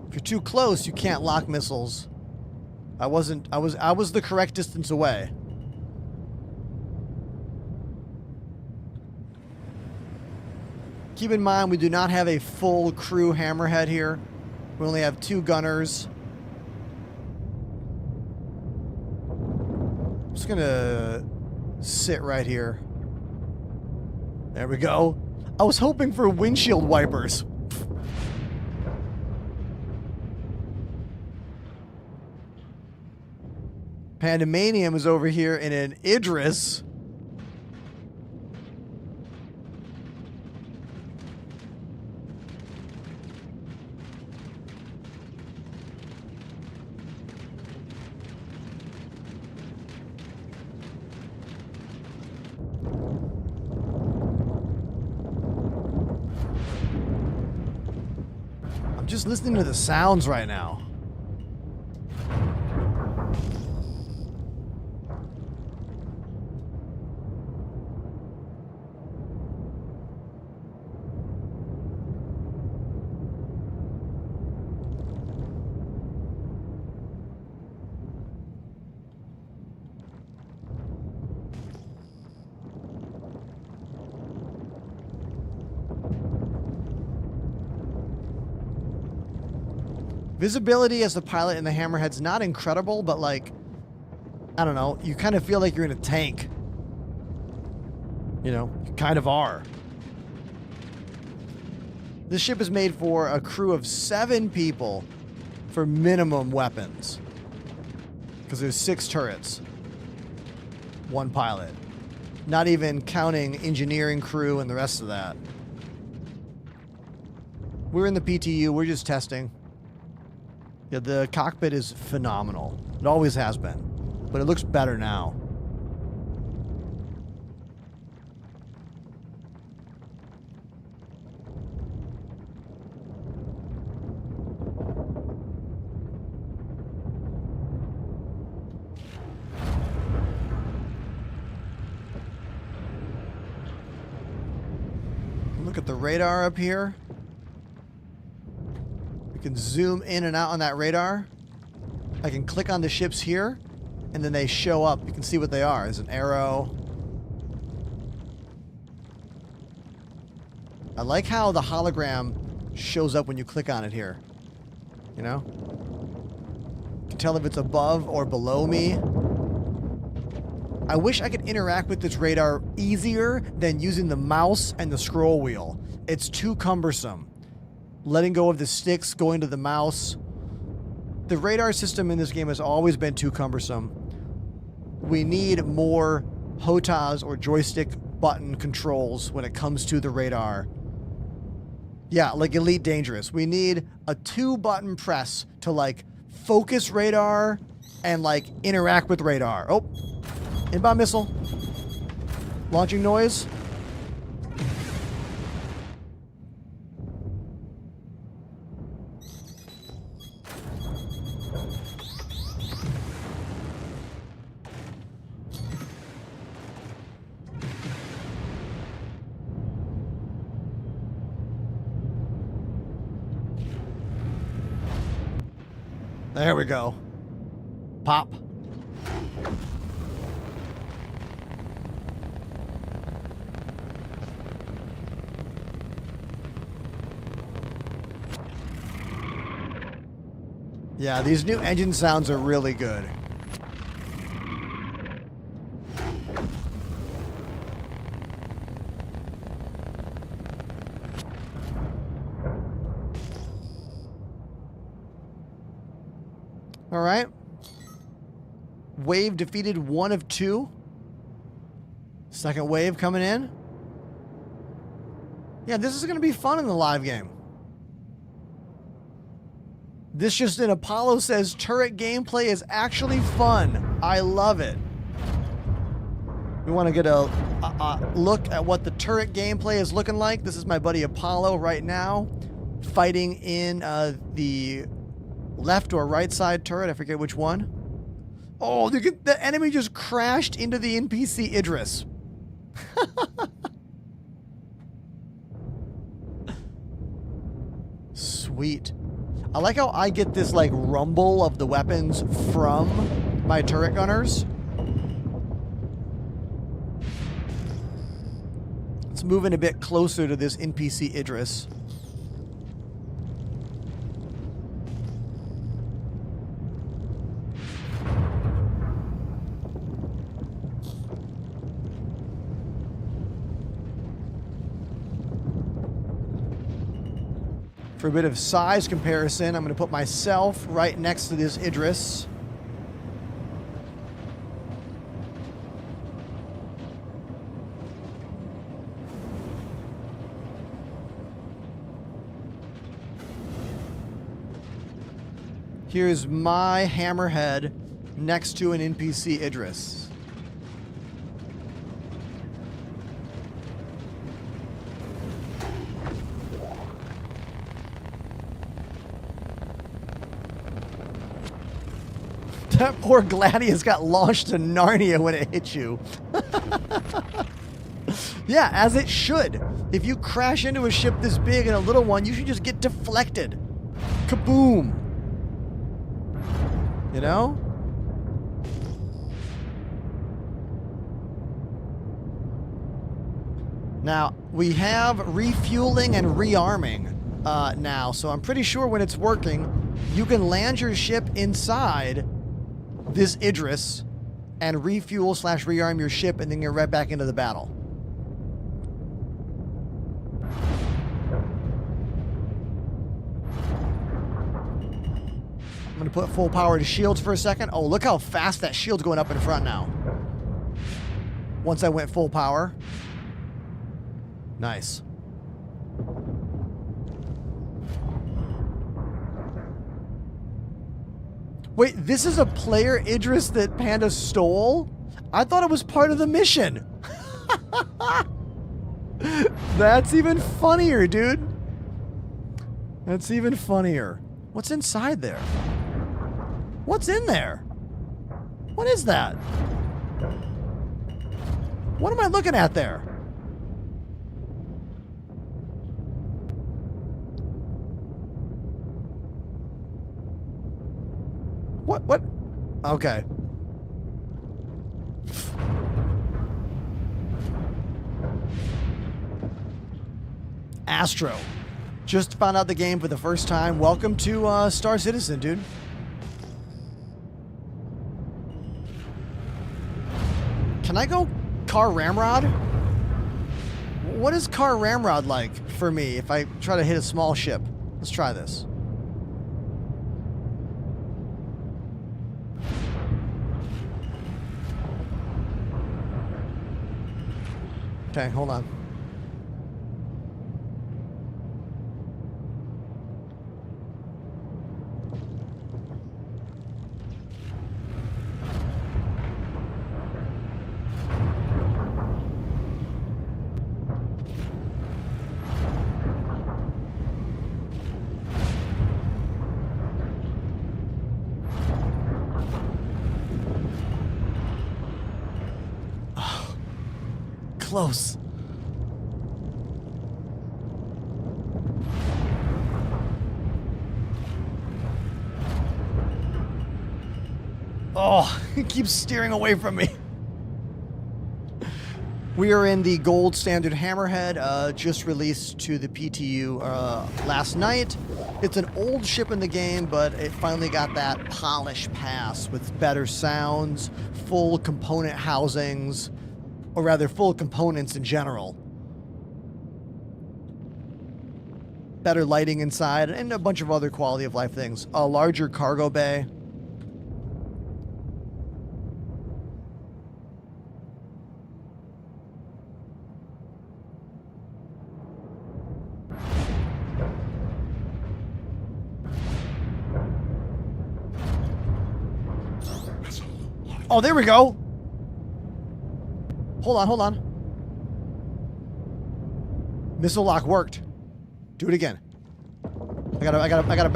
If you're too close, you can't lock missiles. I was the correct distance away. Keep in mind, we do not have a full crew hammerhead here. We only have 2 gunners. I'm just gonna sit right here. There we go. I was hoping for windshield wipers. Pandemanium is over here in an Idris. I'm just listening to the sounds right now. Visibility as the pilot in the Hammerhead's not incredible, but like, I don't know, you kind of feel like you're in a tank. You know, you kind of are. This ship is made for a crew of 7 people for minimum weapons. Because there's 6 turrets. 1 pilot. Not even counting engineering crew and the rest of that. We're in the PTU, we're just testing. Yeah, the cockpit is phenomenal. It always has been. but it looks better now. Look at the radar up here. We can zoom in and out on that radar. I can click on the ships here, and then they show up. You can see what they are. There's an arrow. I like how the hologram shows up when you click on it here. You know? You can tell if it's above or below me. I wish I could interact with this radar easier than using the mouse and the scroll wheel. It's too cumbersome. Letting go of the sticks, going to the mouse. The radar system in this game has always been too cumbersome. We need more HOTAS or joystick button controls when it comes to the radar. Yeah, like Elite Dangerous. We need a 2-button press to like focus radar and like interact with radar. Oh, inbound missile. Launching noise. There we go. Pop. Yeah, these new engine sounds are really good. All right. Wave defeated 1 of 2. Second wave coming in. Yeah, this is going to be fun in the live game. This just in, Apollo says turret gameplay is actually fun. I love it. We want to get a look at what the turret gameplay is looking like. This is my buddy Apollo right now, fighting in the left or right side turret. I forget which one. Oh, the enemy just crashed into the NPC Idris. Sweet. I like how I get this like rumble of the weapons from my turret gunners. Let's move in a bit closer to this NPC Idris. For a bit of size comparison, I'm going to put myself right next to this Idris. Here's my hammerhead next to an NPC Idris. That poor Gladius got launched to Narnia when it hit you. Yeah, as it should. If you crash into a ship this big and a little one, you should just get deflected. Kaboom. You know? Now, we have refueling and rearming now, so I'm pretty sure when it's working, you can land your ship inside this Idris and refuel / rearm your ship and then get right back into the battle. I'm going to put full power to shields for a second. Oh, look how fast that shield's going up in front now. Once I went full power. Nice. Wait, this is a player Idris that Panda stole? I thought it was part of the mission. That's even funnier, dude. That's even funnier. What's inside there? What's in there? What is that? What am I looking at there? What? Okay. Astro. Just found out the game for the first time. Welcome to Star Citizen, dude. Can I go Car Ramrod? What is Car Ramrod like for me if I try to hit a small ship? Let's try this. Okay, hold on. Close. Oh, it keeps steering away from me. We are in the gold standard Hammerhead, just released to the PTU last night. It's an old ship in the game, but it finally got that polish pass with better sounds, full component housings, or rather full components in general. Better lighting inside, and a bunch of other quality of life things. A larger cargo bay. Oh, there we go. Hold on. Missile lock worked. Do it again. I gotta back up.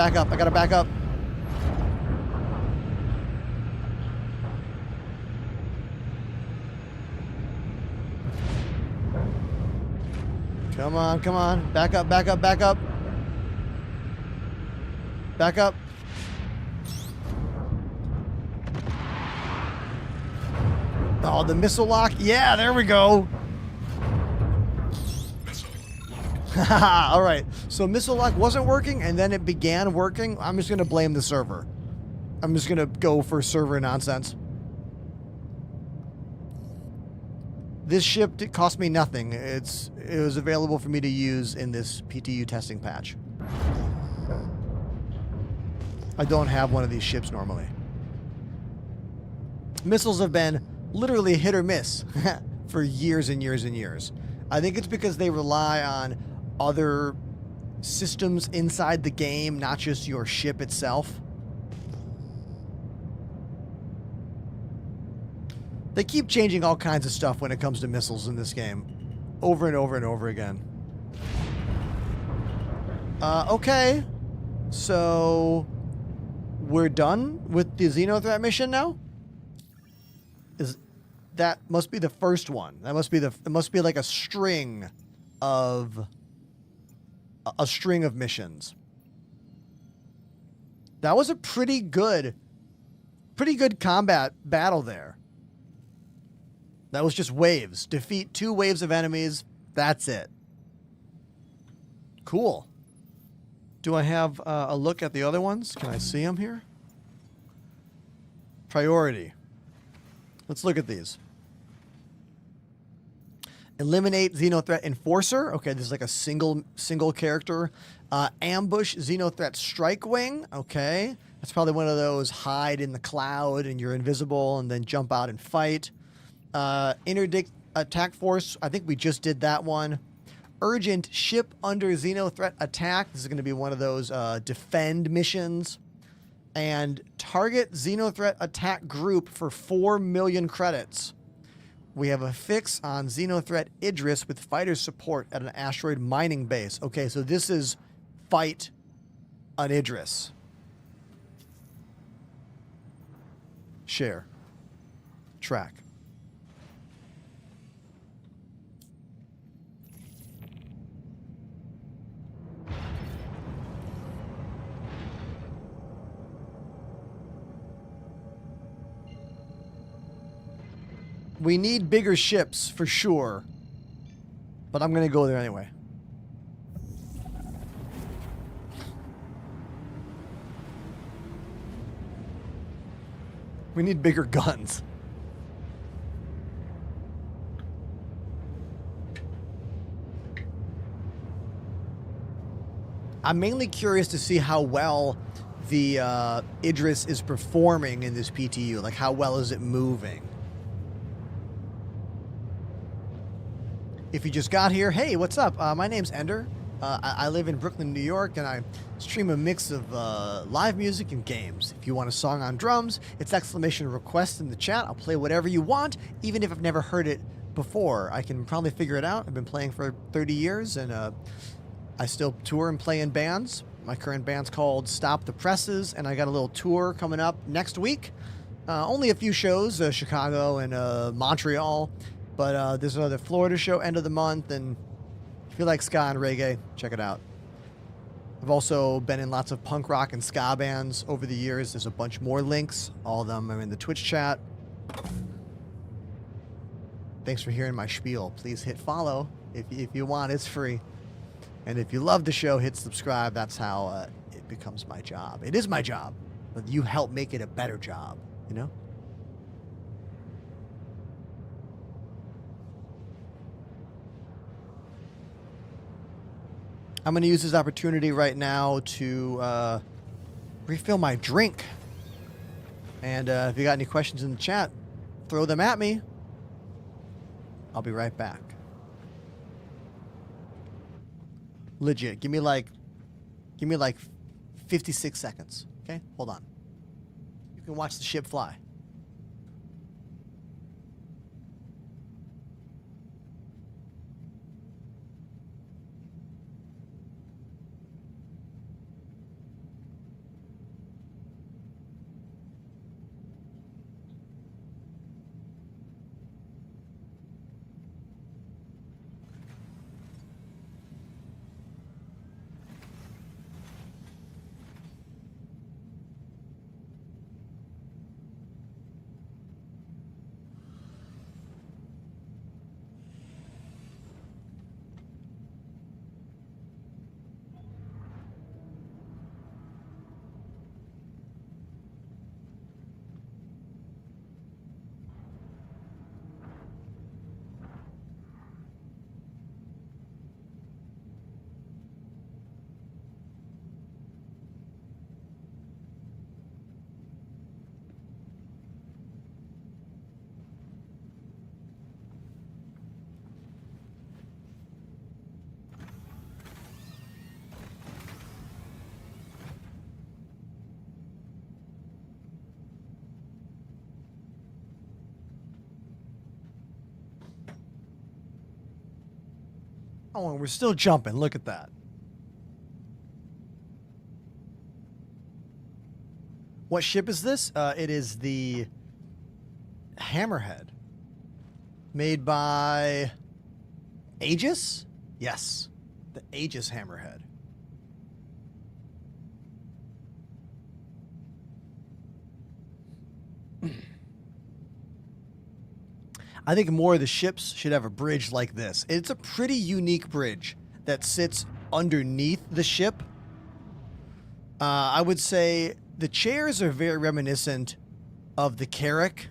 Come on. Back up. Back up. Oh, the missile lock. Yeah, there we go. All right. So missile lock wasn't working, and then it began working. I'm just going to blame the server. I'm just going to go for server nonsense. This ship cost me nothing. It was available for me to use in this PTU testing patch. I don't have one of these ships normally. Missiles have been literally hit or miss for years and years and years. I think it's because they rely on other systems inside the game, not just your ship itself. They keep changing all kinds of stuff when it comes to missiles in this game. Over and over and over again. Okay. So we're done with the Xenothreat mission now? That must be the first one. That must be it must be like a string of missions. That was a pretty good combat battle there. That was just waves. Defeat 2 waves of enemies. That's it. Cool. Do I have a look at the other ones? Can I see them here? Priority. Let's look at these. Eliminate Xenothreat Enforcer. Okay, this is like a single character. Ambush Xenothreat Strike Wing. Okay. That's probably one of those hide in the cloud and you're invisible and then jump out and fight. Interdict Attack Force. I think we just did that one. Urgent Ship Under Xenothreat Attack. This is going to be one of those defend missions. and target Xenothreat attack group for 4 million credits. We have a fix on Xenothreat Idris with fighter support at an asteroid mining base. Okay, so this is fight an Idris. Share. Track. We need bigger ships for sure. But I'm going to go there anyway. We need bigger guns. I'm mainly curious to see how well the Idris is performing in this PTU. Like, how well is it moving? If you just got here, hey, what's up? My name's Ender. I live in Brooklyn, New York, and I stream a mix of live music and games. If you want a song on drums, it's exclamation request in the chat. I'll play whatever you want, even if I've never heard it before. I can probably figure it out. I've been playing for 30 years, and I still tour and play in bands. My current band's called Stop the Presses, and I got a little tour coming up next week. Only a few shows, Chicago and Montreal. But there's another Florida show end of the month, and if you like ska and reggae, check it out. I've also been in lots of punk rock and ska bands over the years. There's a bunch more links. All of them are in the Twitch chat. Thanks for hearing my spiel. Please hit follow if you want. It's free. And if you love the show, hit subscribe. That's how it becomes my job. It is my job, but you help make it a better job, you know? I'm going to use this opportunity right now to refill my drink. And if you got any questions in the chat, throw them at me. I'll be right back. Legit. Give me like 56 seconds. Okay? Hold on. You can watch the ship fly. Oh, and we're still jumping. Look at that. What ship is this? It is the Hammerhead. Made by Aegis? Yes. The Aegis Hammerhead. I think more of the ships should have a bridge like this. It's a pretty unique bridge that sits underneath the ship. I would say the chairs are very reminiscent of the Carrack.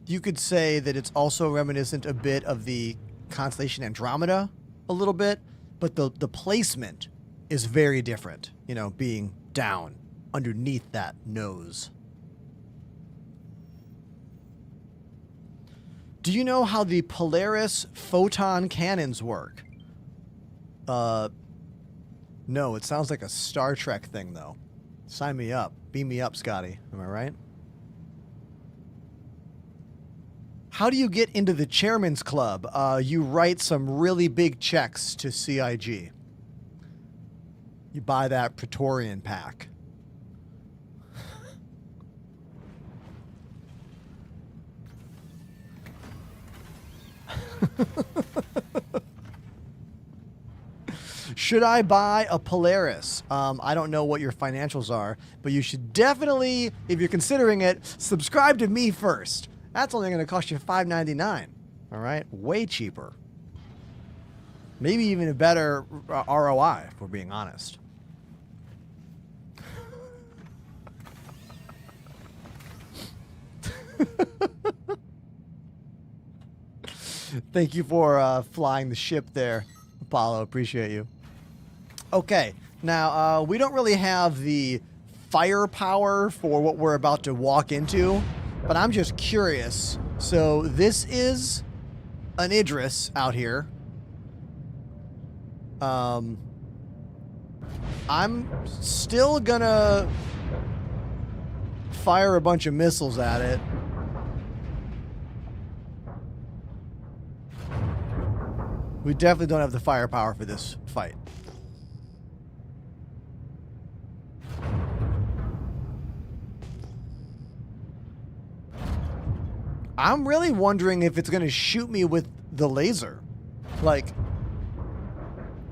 You could say that it's also reminiscent a bit of the Constellation Andromeda a little bit, but the placement is very different, you know, being down underneath that nose. Do you know how the Polaris photon cannons work? No, it sounds like a Star Trek thing, though. Sign me up. Beam me up, Scotty. Am I right? How do you get into the Chairman's Club? You write some really big checks to CIG. You buy that Praetorian pack. Should I buy a Polaris? I don't know what your financials are, but you should definitely, if you're considering it, subscribe to me first. That's only going to cost you $5.99. All right? Way cheaper. Maybe even a better ROI, if we're being honest. Thank you for flying the ship there, Apollo. Appreciate you. Okay, now we don't really have the firepower for what we're about to walk into, but I'm just curious. So this is an Idris out here. I'm still gonna fire a bunch of missiles at it. We definitely don't have the firepower for this fight. I'm really wondering if it's going to shoot me with the laser. Like,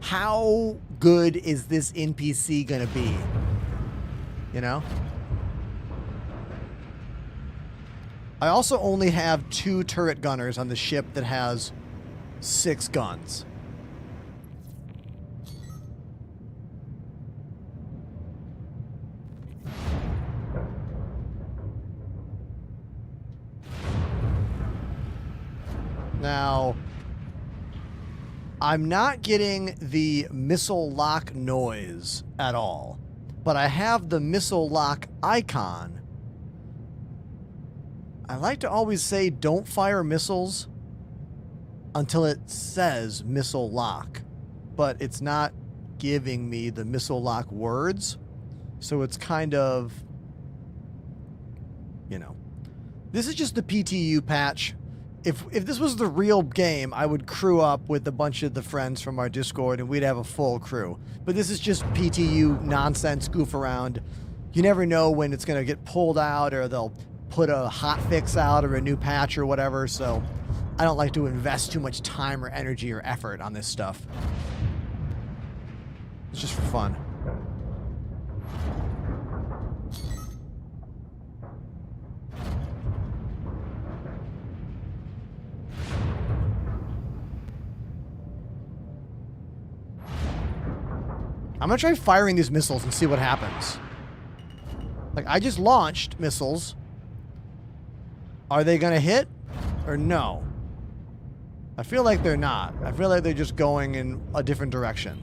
how good is this NPC going to be? You know? I also only have 2 turret gunners on the ship that has 6 guns. Now, I'm not getting the missile lock noise at all, but I have the missile lock icon. I like to always say don't fire missiles until it says missile lock, but it's not giving me the missile lock words, so it's kind of, you know. This is just the PTU patch. If this was the real game, I would crew up with a bunch of the friends from our Discord and we'd have a full crew. But this is just PTU nonsense, goof around. You never know when it's going to get pulled out, or they'll put a hot fix out or a new patch or whatever, so I don't like to invest too much time or energy or effort on this stuff. It's just for fun. I'm gonna try firing these missiles and see what happens. Like, I just launched missiles. Are they gonna hit or no? I feel like they're not. I feel like they're just going in a different direction.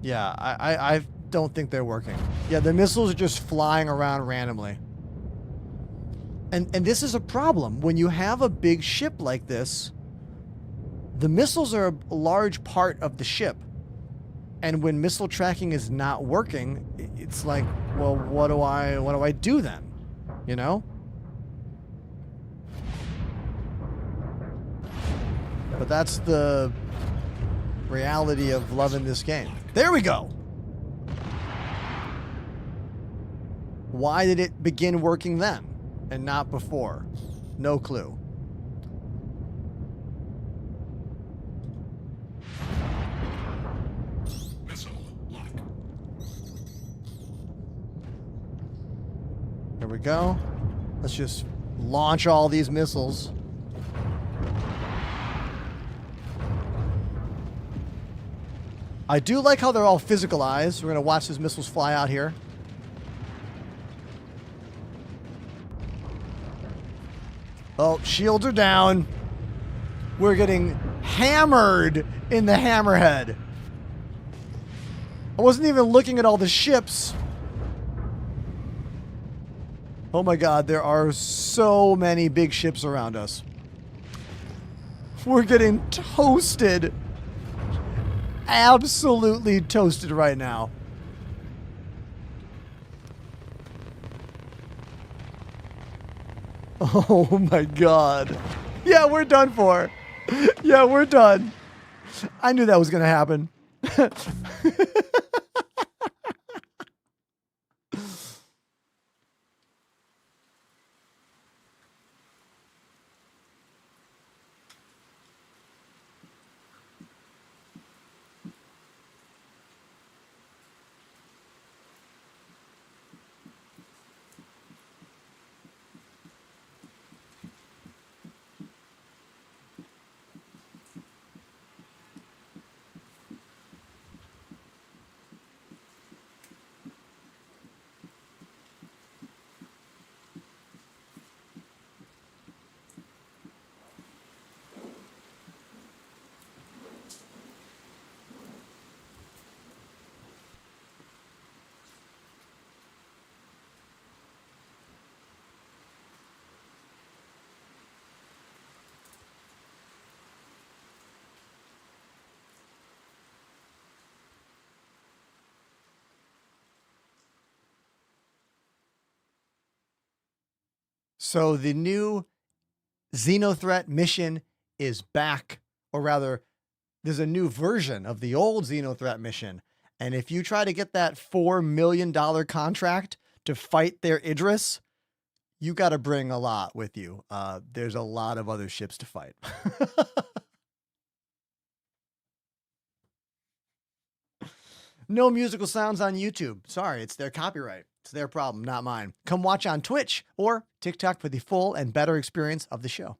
Yeah, I don't think they're working. Yeah, the missiles are just flying around randomly. And this is a problem. When you have a big ship like this, the missiles are a large part of the ship. And when missile tracking is not working, it's like, well, what do I do then? You know? But that's the reality of loving this game. There we go. Why did it begin working then and not before? No clue. Missile lock. Here we go. Let's just launch all these missiles. I do like how they're all physicalized. We're going to watch these missiles fly out here. Oh, shields are down. We're getting hammered in the hammerhead. I wasn't even looking at all the ships. Oh my God, there are so many big ships around us. We're getting toasted. Absolutely toasted right now. Oh my God. Yeah, we're done for. Yeah, we're done. I knew that was going to happen. So the new Xenothreat mission is back, or rather, there's a new version of the old Xenothreat mission. And if you try to get that $4 million contract to fight their Idris, you got to bring a lot with you. There's a lot of other ships to fight. No musical sounds on YouTube. Sorry, it's their copyright. It's their problem, not mine. Come watch on Twitch or TikTok for the full and better experience of the show.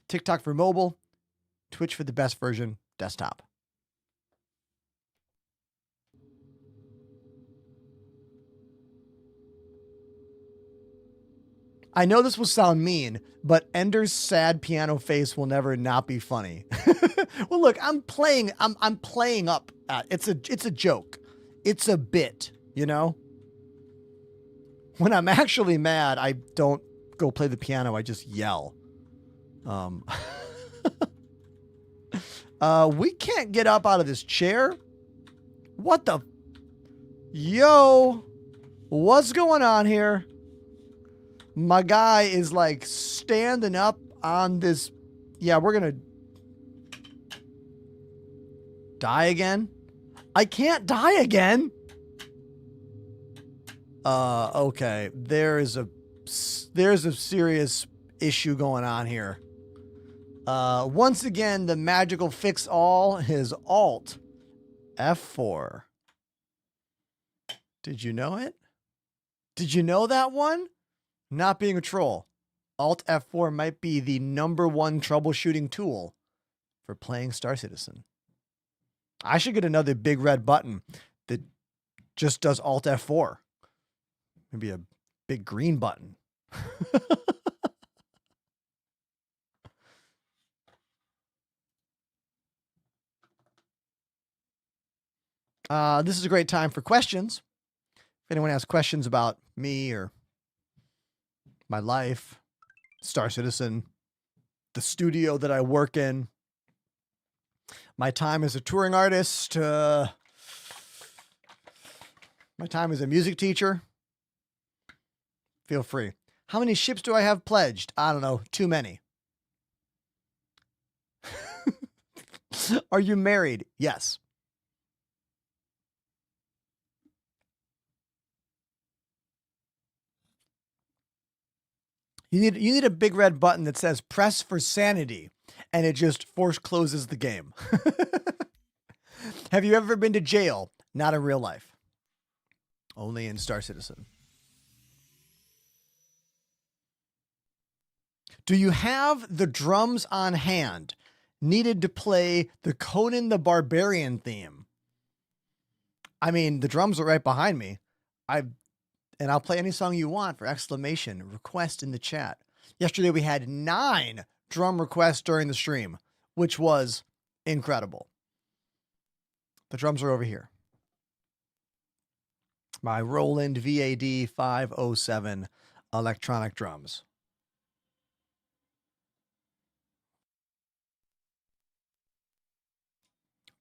TikTok for mobile, Twitch for the best version, desktop. I know this will sound mean, but Ender's sad piano face will never not be funny. Well, look, I'm playing up at it's a joke. It's a bit, you know? When I'm actually mad, I don't go play the piano, I just yell. We can't get up out of this chair. What the? Yo, what's going on here? My guy is like standing up on this. Yeah, we're going to die again. I can't die again. Okay. There's a serious issue going on here. Once again, the magical fix all is Alt F4. Did you know it? Did you know that one? Not being a troll. Alt F4 might be the #1 troubleshooting tool for playing Star Citizen. I should get another big red button that just does Alt F4. Maybe a big green button. This is a great time for questions. If anyone has questions about me or my life, Star Citizen, the studio that I work in, my time as a touring artist, my time as a music teacher, feel free. How many ships do I have pledged? I don't know. Too many. Are you married? Yes. You need a big red button that says press for sanity, and it just force closes the game. Have you ever been to jail? Not in real life. Only in Star Citizen. Do you have the drums on hand needed to play the Conan the Barbarian theme? I mean, the drums are right behind me. And I'll play any song you want for exclamation request in the chat. Yesterday we had 9 drum requests during the stream, which was incredible. The drums are over here. My Roland VAD 507 electronic drums.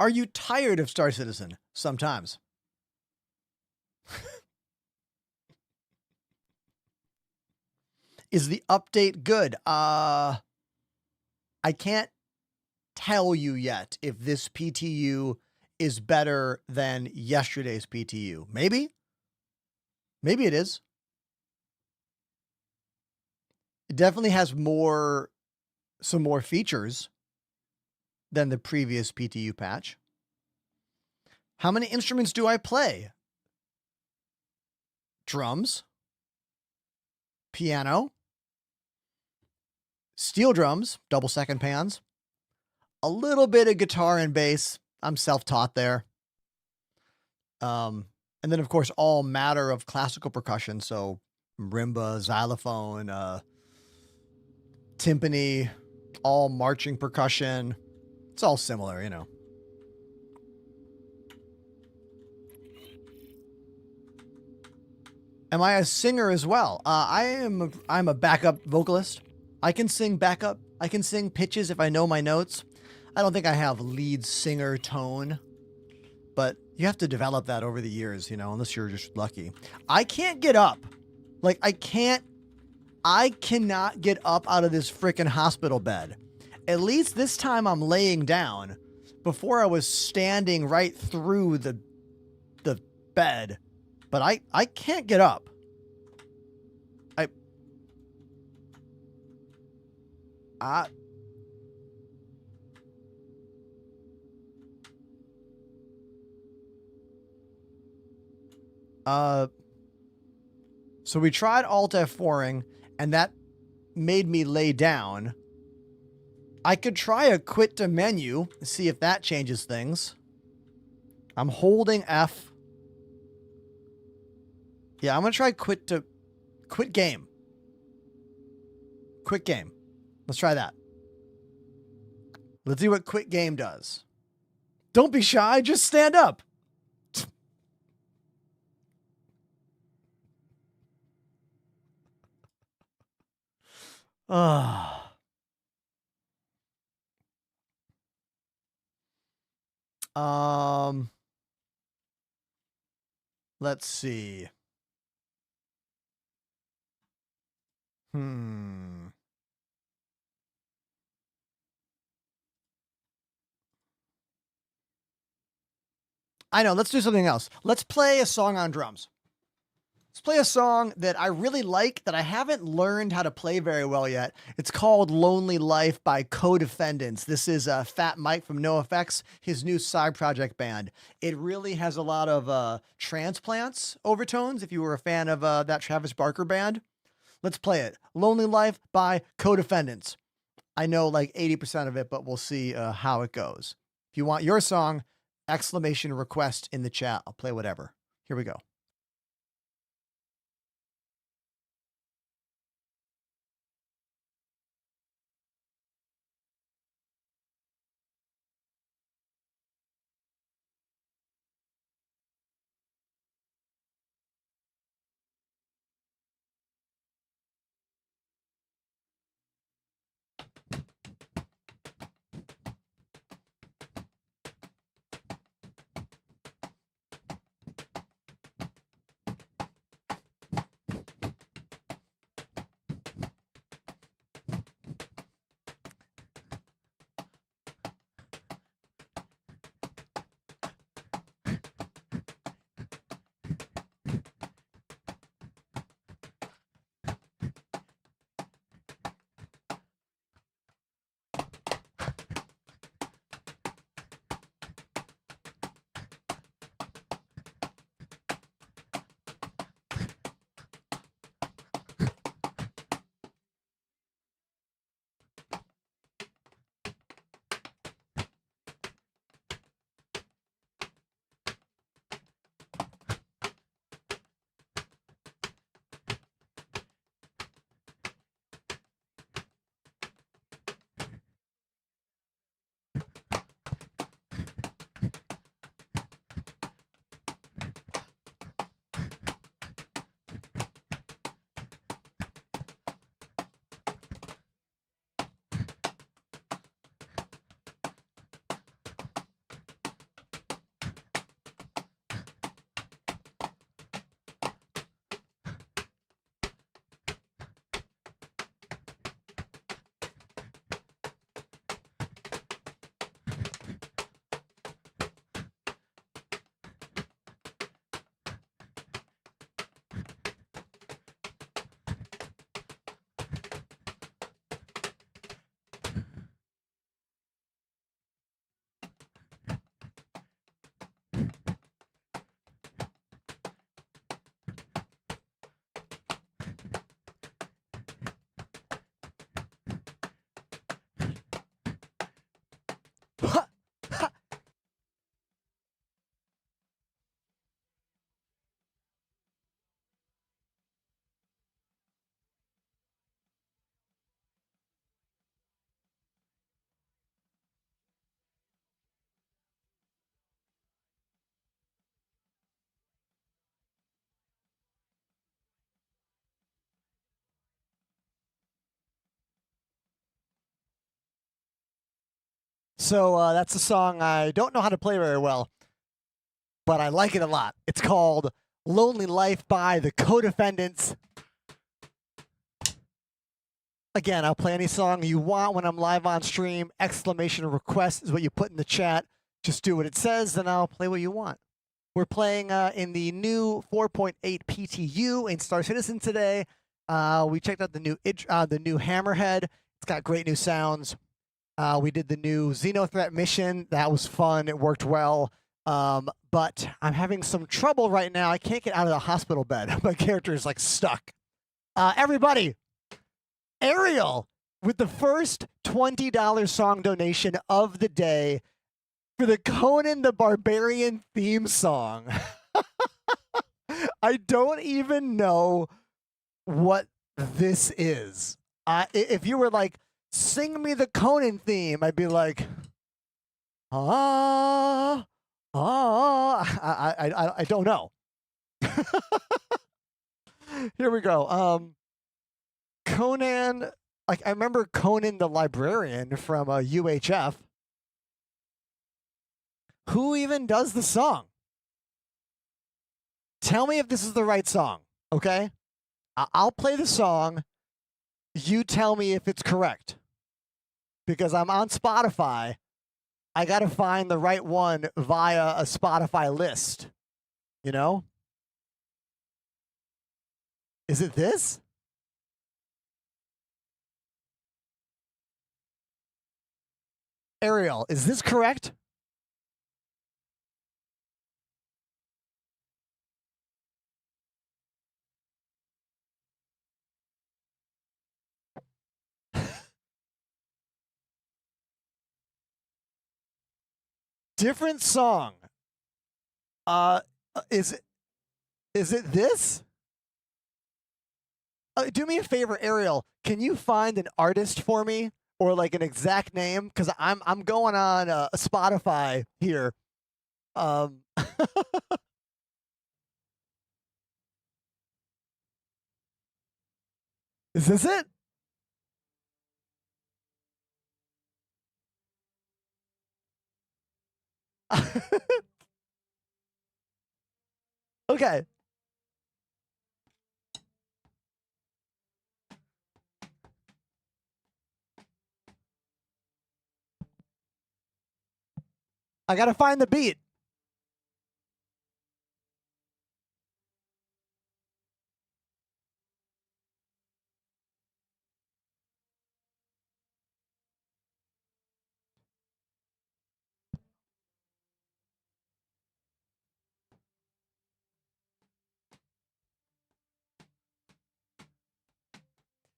Are you tired of Star Citizen? Sometimes. Is the update good? I can't tell you yet if this PTU is better than yesterday's PTU. Maybe. Maybe it is. It definitely has some more features than the previous PTU patch. How many instruments do I play? Drums, piano, steel drums, double second pans, a little bit of guitar and bass. I'm self-taught there. And then of course all matter of classical percussion, so marimba, xylophone, timpani, all marching percussion. It's all similar, you know. Am I a singer as well? I'm a backup vocalist. I can sing backup. I can sing pitches if I know my notes. I don't think I have lead singer tone, but you have to develop that over the years, you know, unless you're just lucky. I can't get up. Like I cannot get up out of this freaking hospital bed. At least this time I'm laying down. Before I was standing right through the bed. But I can't get up. So we tried Alt F4ing, and that made me lay down. I could try a quit to menu, see if that changes things. I'm holding F. Yeah, I'm going to try quit game. Quit game. Let's try that. Let's see what quit game does. Don't be shy, just stand up. Let's see. I know, let's do something else. Let's play a song on drums. Let's play a song that I really like that I haven't learned how to play very well yet. It's called Lonely Life by Co-Defendants. This is Fat Mike from NoFX, his new side project band. It really has a lot of Transplants overtones, if you were a fan of that Travis Barker band. Let's play it. Lonely Life by Co-Defendants. I know like 80% of it, but we'll see how it goes. If you want your song, exclamation request in the chat. I'll play whatever. Here we go. So that's a song I don't know how to play very well, but I like it a lot. It's called Lonely Life by the Co-Defendants. Again, I'll play any song you want when I'm live on stream. Exclamation request is what you put in the chat. Just do what it says, and I'll play what you want. We're playing in the new 4.8 PTU in Star Citizen today. We checked out the new Hammerhead. It's got great new sounds. We did the new Xenothreat mission. That was fun. It worked well. But I'm having some trouble right now. I can't get out of the hospital bed. My character is like stuck. Everybody, Ariel with the first $20 song donation of the day for the Conan the Barbarian theme song. I don't even know what this is. If you were like, sing me the Conan theme, I'd be like, I don't know. Here we go. Conan, like I remember Conan the Librarian from UHF. Who even does the song? Tell me if this is the right song, okay? I'll play the song. You tell me if it's correct. Because I'm on Spotify. I got to find the right one via a Spotify list. You know? Is it this? Ariel, is this correct? Different song. Is it this? Do me a favor, Ariel. Can you find an artist for me or like an exact name? Because I'm going on Spotify here. Is this it? Okay. I gotta find the beat.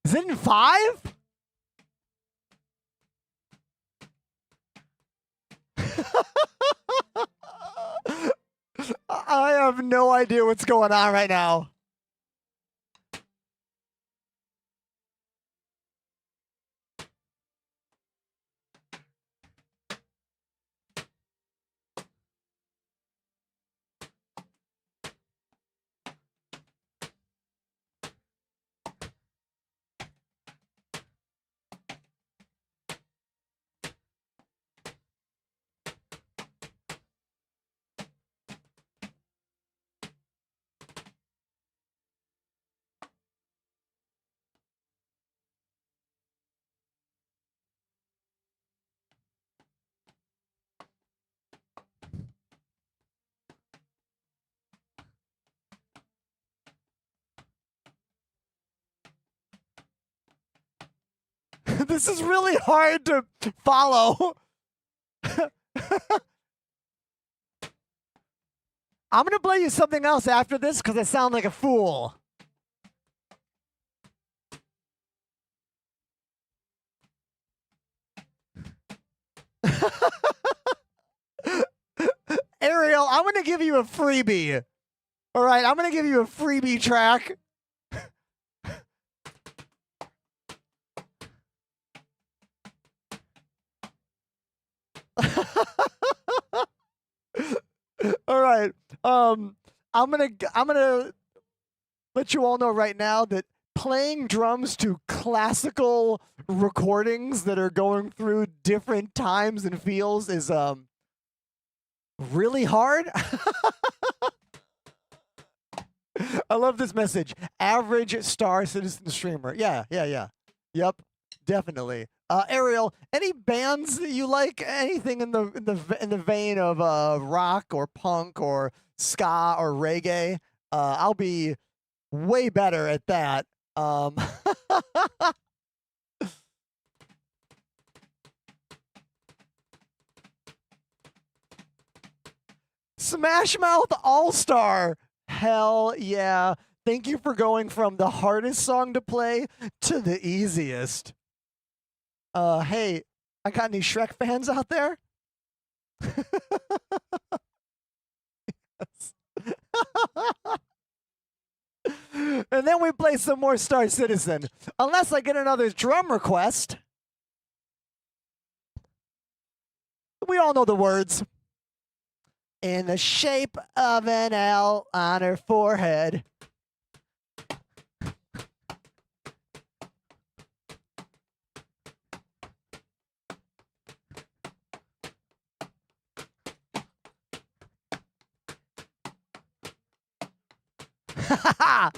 Is it in 5? I have no idea what's going on right now. This is really hard to follow. I'm gonna play you something else after this because I sound like a fool. Ariel, I'm gonna give you a freebie. All right, I'm gonna give you a freebie track. All right. I'm gonna let you all know right now that playing drums to classical recordings that are going through different times and feels is really hard. I love this message. Average Star Citizen streamer. Yeah. Yep, definitely. Ariel, any bands that you like? Anything in the vein of rock or punk or ska or reggae? I'll be way better at that. Smash Mouth All-Star. Hell yeah. Thank you for going from the hardest song to play to the easiest. Hey, I got any Shrek fans out there? Yes. And then we play some more Star Citizen. Unless I get another drum request. We all know the words. In the shape of an L on her forehead. Ha ha!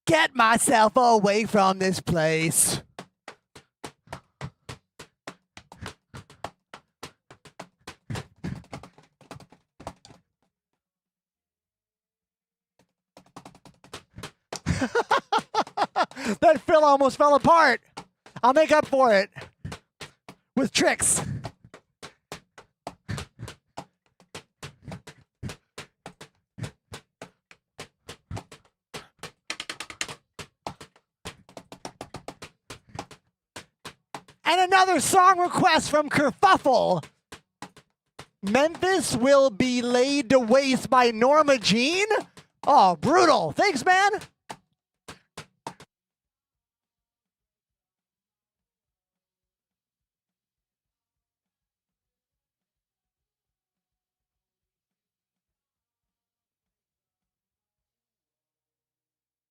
Get myself away from this place. That fill almost fell apart. I'll make up for it with tricks. And another song request from Kerfuffle. Memphis will be laid to waste by Norma Jean? Oh, brutal. Thanks, man.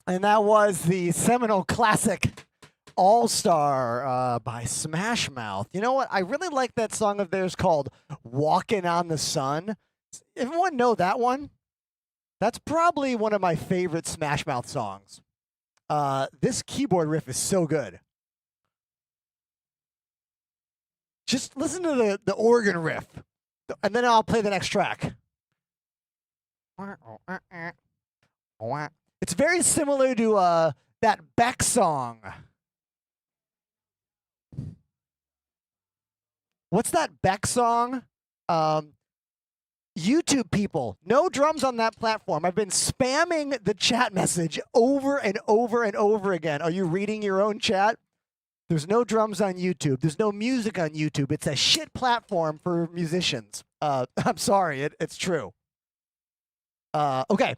And that was the seminal classic All-Star by Smash Mouth. You know what? I really like that song of theirs called Walking on the Sun. Everyone know that one? That's probably one of my favorite Smash Mouth songs. This keyboard riff is so good. Just listen to the organ riff, and then I'll play the next track. It's very similar to that Beck song. What's that Beck song? YouTube people, no drums on that platform. I've been spamming the chat message over and over and over again. Are you reading your own chat? There's no drums on YouTube. There's no music on YouTube. It's a shit platform for musicians. I'm sorry, it's true. Okay.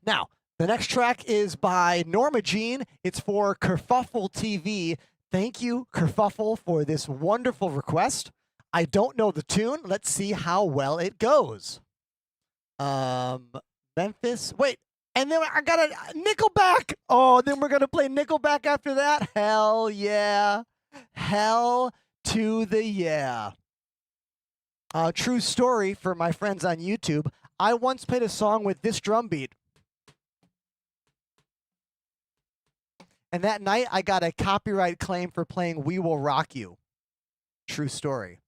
Now, the next track is by Norma Jean. It's for Kerfuffle TV. Thank you, Kerfuffle, for this wonderful request. I don't know the tune. Let's see how well it goes. Memphis. Wait, and then I got a Nickelback. Oh, then we're gonna play Nickelback after that. Hell yeah. Hell to the yeah. True story for my friends on YouTube. I once played a song with this drum beat. And that night, I got a copyright claim for playing We Will Rock You. True story.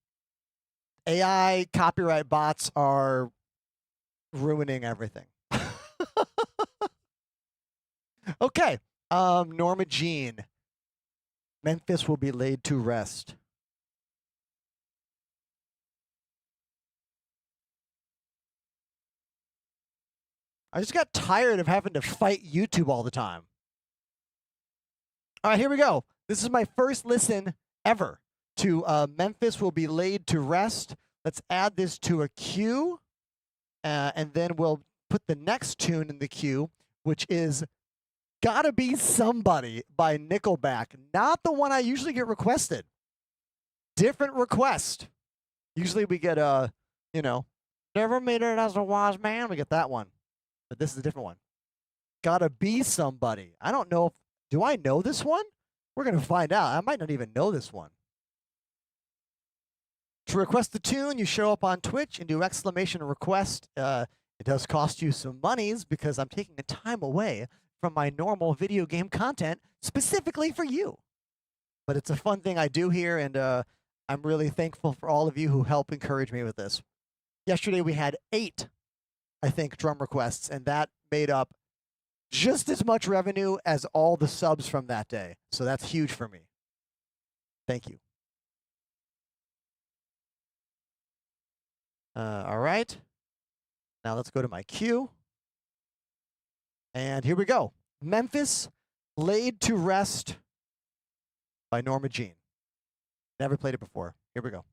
AI copyright bots are ruining everything. Okay. Norma Jean. Memphis will be laid to rest. I just got tired of having to fight YouTube all the time. All right, here we go. This is my first listen ever to Memphis will be laid to rest. Let's add this to a queue, and then we'll put the next tune in the queue, which is Gotta Be Somebody by Nickelback. Not the one I usually get requested. Different request. Usually we get Never Made It as a Wise Man. We get that one. But this is a different one. Gotta Be Somebody. I don't know if, do I know this one? We're going to find out. I might not even know this one. To request the tune, you show up on Twitch and do exclamation request. It does cost you some monies because I'm taking the time away from my normal video game content specifically for you. But it's a fun thing I do here, and I'm really thankful for all of you who help encourage me with this. Yesterday we had 8, I think, drum requests, and that made up just as much revenue as all the subs from that day. So that's huge for me. Thank you. All right. Now let's go to my queue. And here we go. Memphis, Laid to Rest by Norma Jean. Never played it before. Here we go.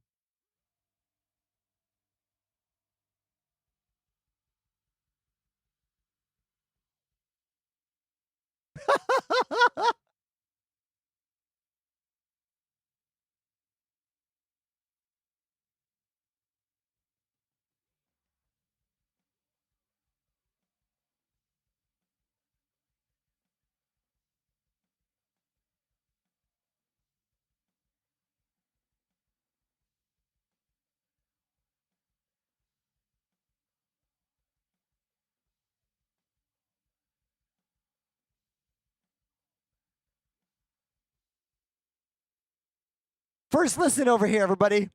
First listen over here, everybody.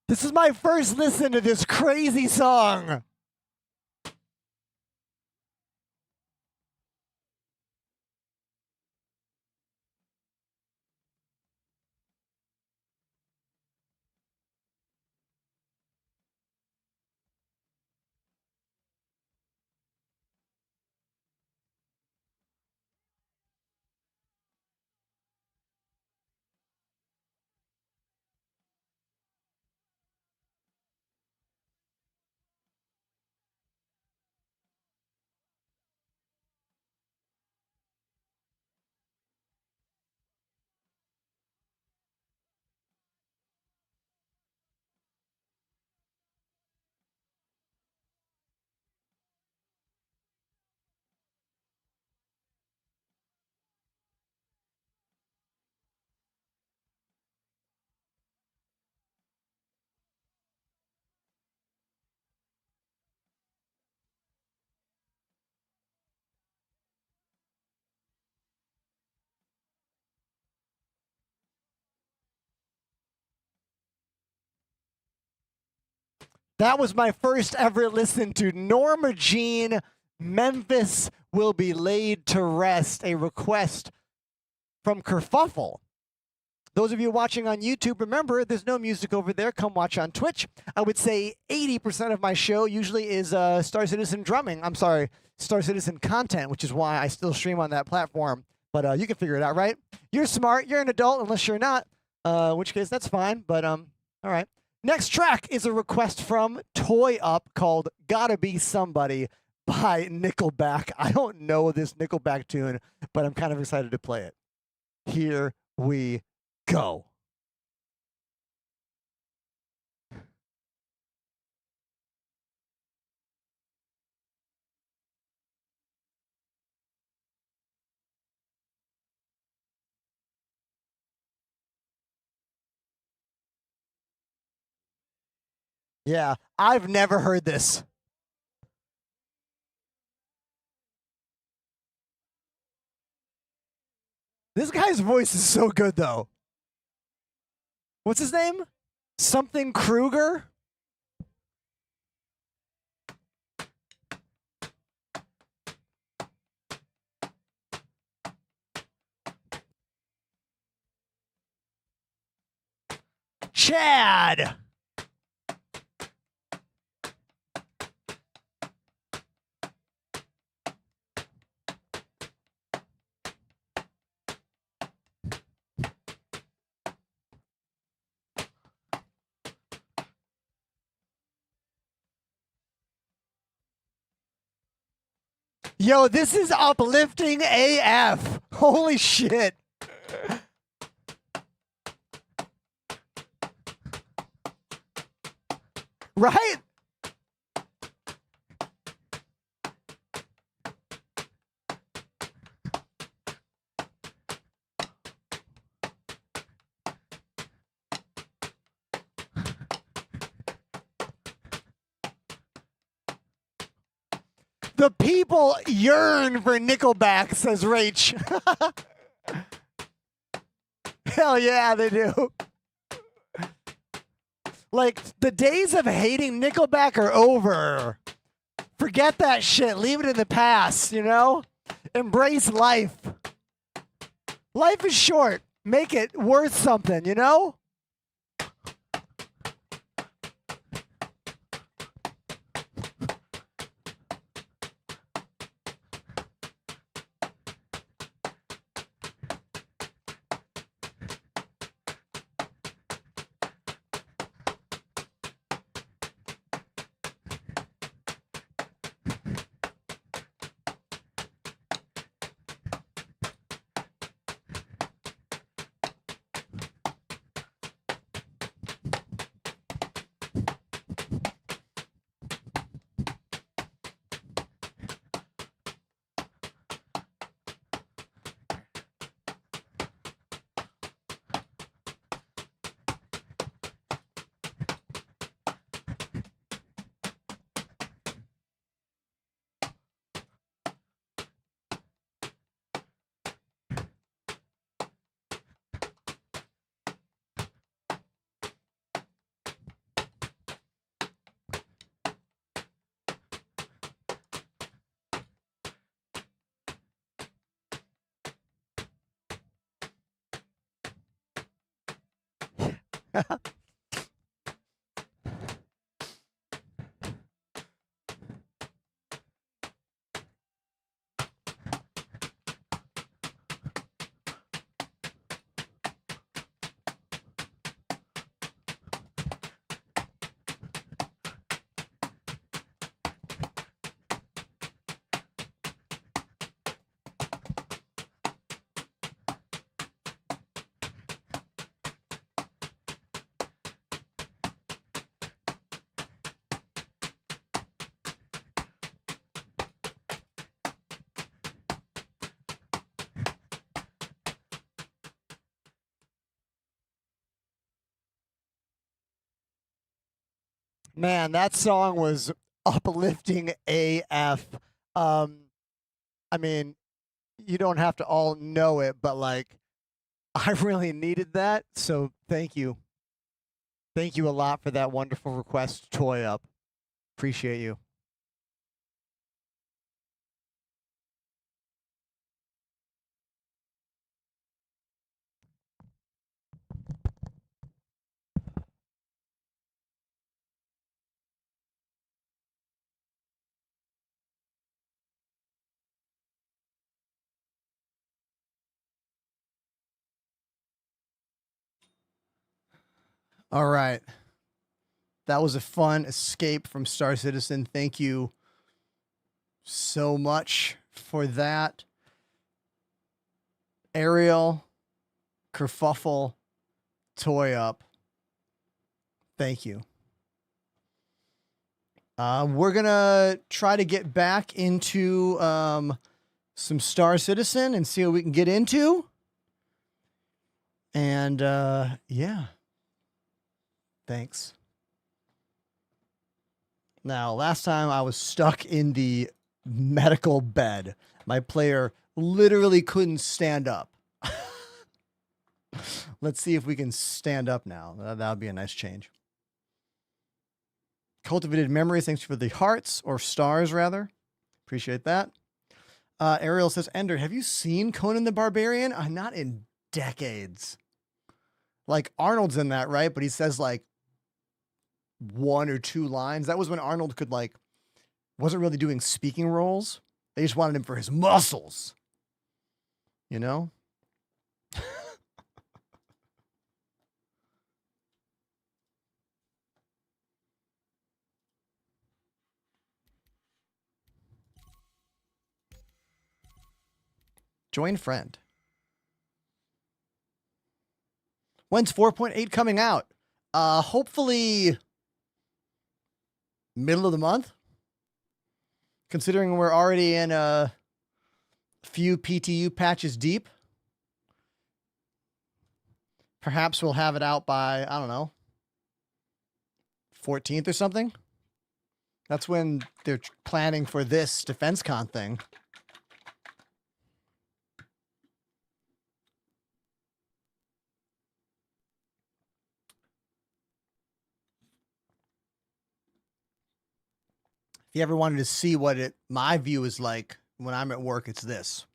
This is my first listen to this crazy song. That was my first ever listen to Norma Jean, Memphis Will Be Laid to Rest, a request from Kerfuffle. Those of you watching on YouTube, remember, there's no music over there. Come watch on Twitch. I would say 80% of my show usually is Star Citizen drumming. I'm sorry, Star Citizen content, which is why I still stream on that platform. But you can figure it out, right? You're smart. You're an adult, unless you're not, in which case that's fine. But all right. Next track is a request from Toy Up called Gotta Be Somebody by Nickelback. I don't know this Nickelback tune, but I'm kind of excited to play it. Here we go. Yeah, I've never heard this. This guy's voice is so good, though. What's his name? Something Kruger? Chad! Yo, this is uplifting AF. Holy shit. Right? The people yearn for Nickelback, says Rach. Hell yeah, they do. Like, the days of hating Nickelback are over. Forget that shit. Leave it in the past, you know? Embrace life. Life is short. Make it worth something, you know? Man, that song was uplifting AF. I mean, you don't have to all know it, but like, I really needed that. So thank you. Thank you a lot for that wonderful request, Toy Up. Appreciate you. All right. That was a fun escape from Star Citizen. Thank you so much for that. Ariel, Kerfuffle, Toy Up. Thank you. We're going to try to get back into some Star Citizen and see what we can get into. And yeah. Thanks. Now, last time I was stuck in the medical bed. My player literally couldn't stand up. Let's see if we can stand up now. That would be a nice change. Cultivated Memories, thanks for the hearts, or stars rather. Appreciate that. Ariel says, Ender, have you seen Conan the Barbarian? Not in decades. Like, Arnold's in that, right? But he says like 1 or 2 lines. That was when Arnold could like, wasn't really doing speaking roles. They just wanted him for his muscles. You know? Join friend. When's 4.8 coming out? Hopefully middle of the month. Considering we're already in a few PTU patches deep. Perhaps we'll have it out by, I don't know, 14th or something. That's when they're planning for this DefenseCon thing. If you ever wanted to see what my view is like when I'm at work, it's this.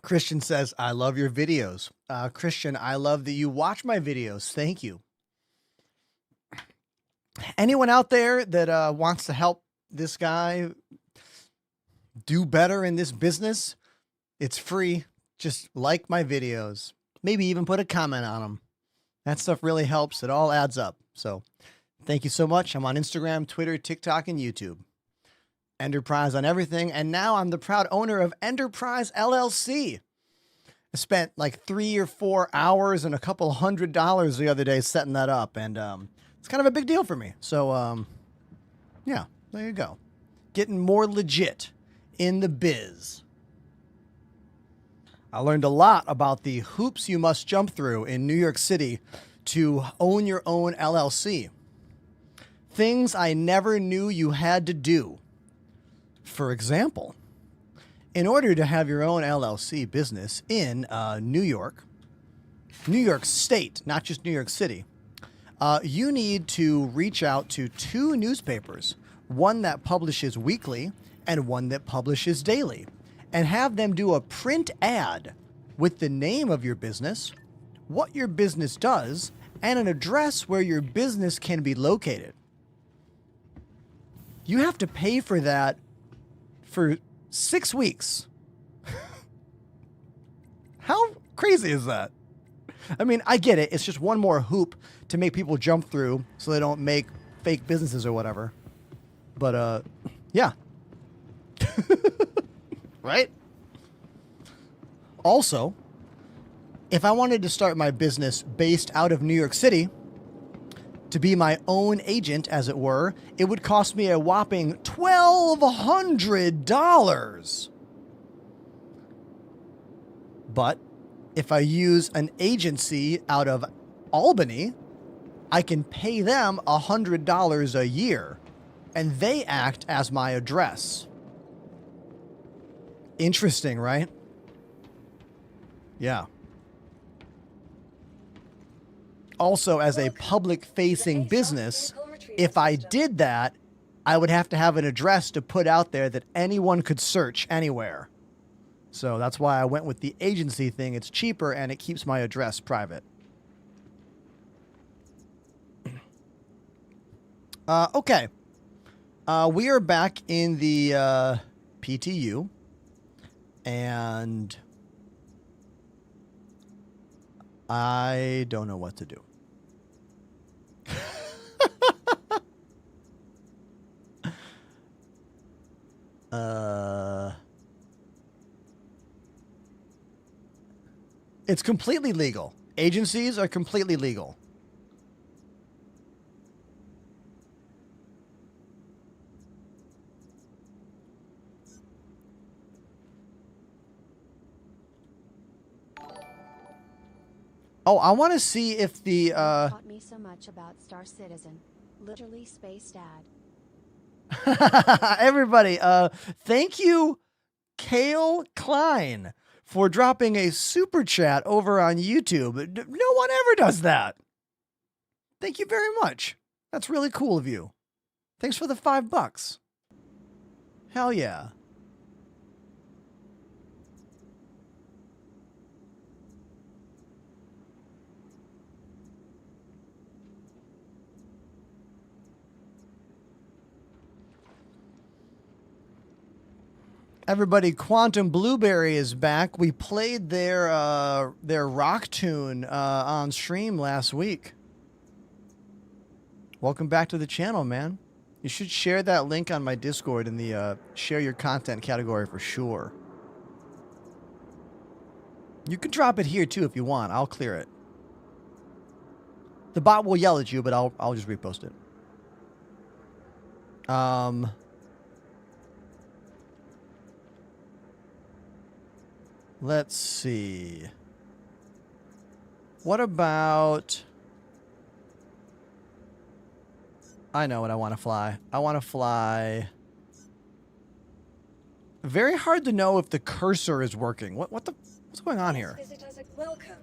Christian says, I love your videos. Christian, I love that you watch my videos. Thank you. Anyone out there that wants to help this guy do better in this business, it's free. Just like my videos. Maybe even put a comment on them. That stuff really helps. It all adds up. So thank you so much. I'm on Instagram, Twitter, TikTok, and YouTube. Enterprise on everything. And now I'm the proud owner of Enterprise LLC. I spent like 3 or 4 hours and a couple $100 the other day setting that up. And it's kind of a big deal for me. So, yeah, there you go. Getting more legit in the biz. I learned a lot about the hoops you must jump through in New York City to own your own LLC. Things I never knew you had to do. For example, In order to have your own LLC business in New York State, not just New York City, you need to reach out to 2 newspapers, one that publishes weekly and one that publishes daily, and have them do a print ad with the name of your business, what your business does, and an address where your business can be located. You have to pay for that for 6 weeks. How crazy is that? I mean, I get it. It's just one more hoop to make people jump through so they don't make fake businesses or whatever. But, yeah. Right? Also, if I wanted to start my business based out of New York City, to be my own agent, as it were, it would cost me a whopping $1,200. But if I use an agency out of Albany, I can pay them $100 a year, and they act as my address. Interesting, right? Yeah. Also, as a public-facing business, if I did that, I would have to have an address to put out there that anyone could search anywhere. So that's why I went with the agency thing. It's cheaper and it keeps my address private. Okay. We are back in the PTU. And I don't know what to do. It's completely legal. Agencies are completely legal. Oh, I want to see if the Taught me so much about Star Citizen. Literally space dad. everybody, thank you, Kale Klein, for dropping a super chat over on YouTube. No one ever does that. Thank you very much. That's really cool of you. Thanks for the $5. Hell yeah. Everybody, Quantum Blueberry is back. We played their rock tune on stream last week. Welcome back to the channel, man. You should share that link on my Discord in the share your content category for sure. You can drop it here too if you want. I'll clear it. The bot will yell at you, but I'll just repost it. Let's see. What about... I know what I want to fly. I want to fly... Very hard to know if the cursor is working. What's going on here? Welcome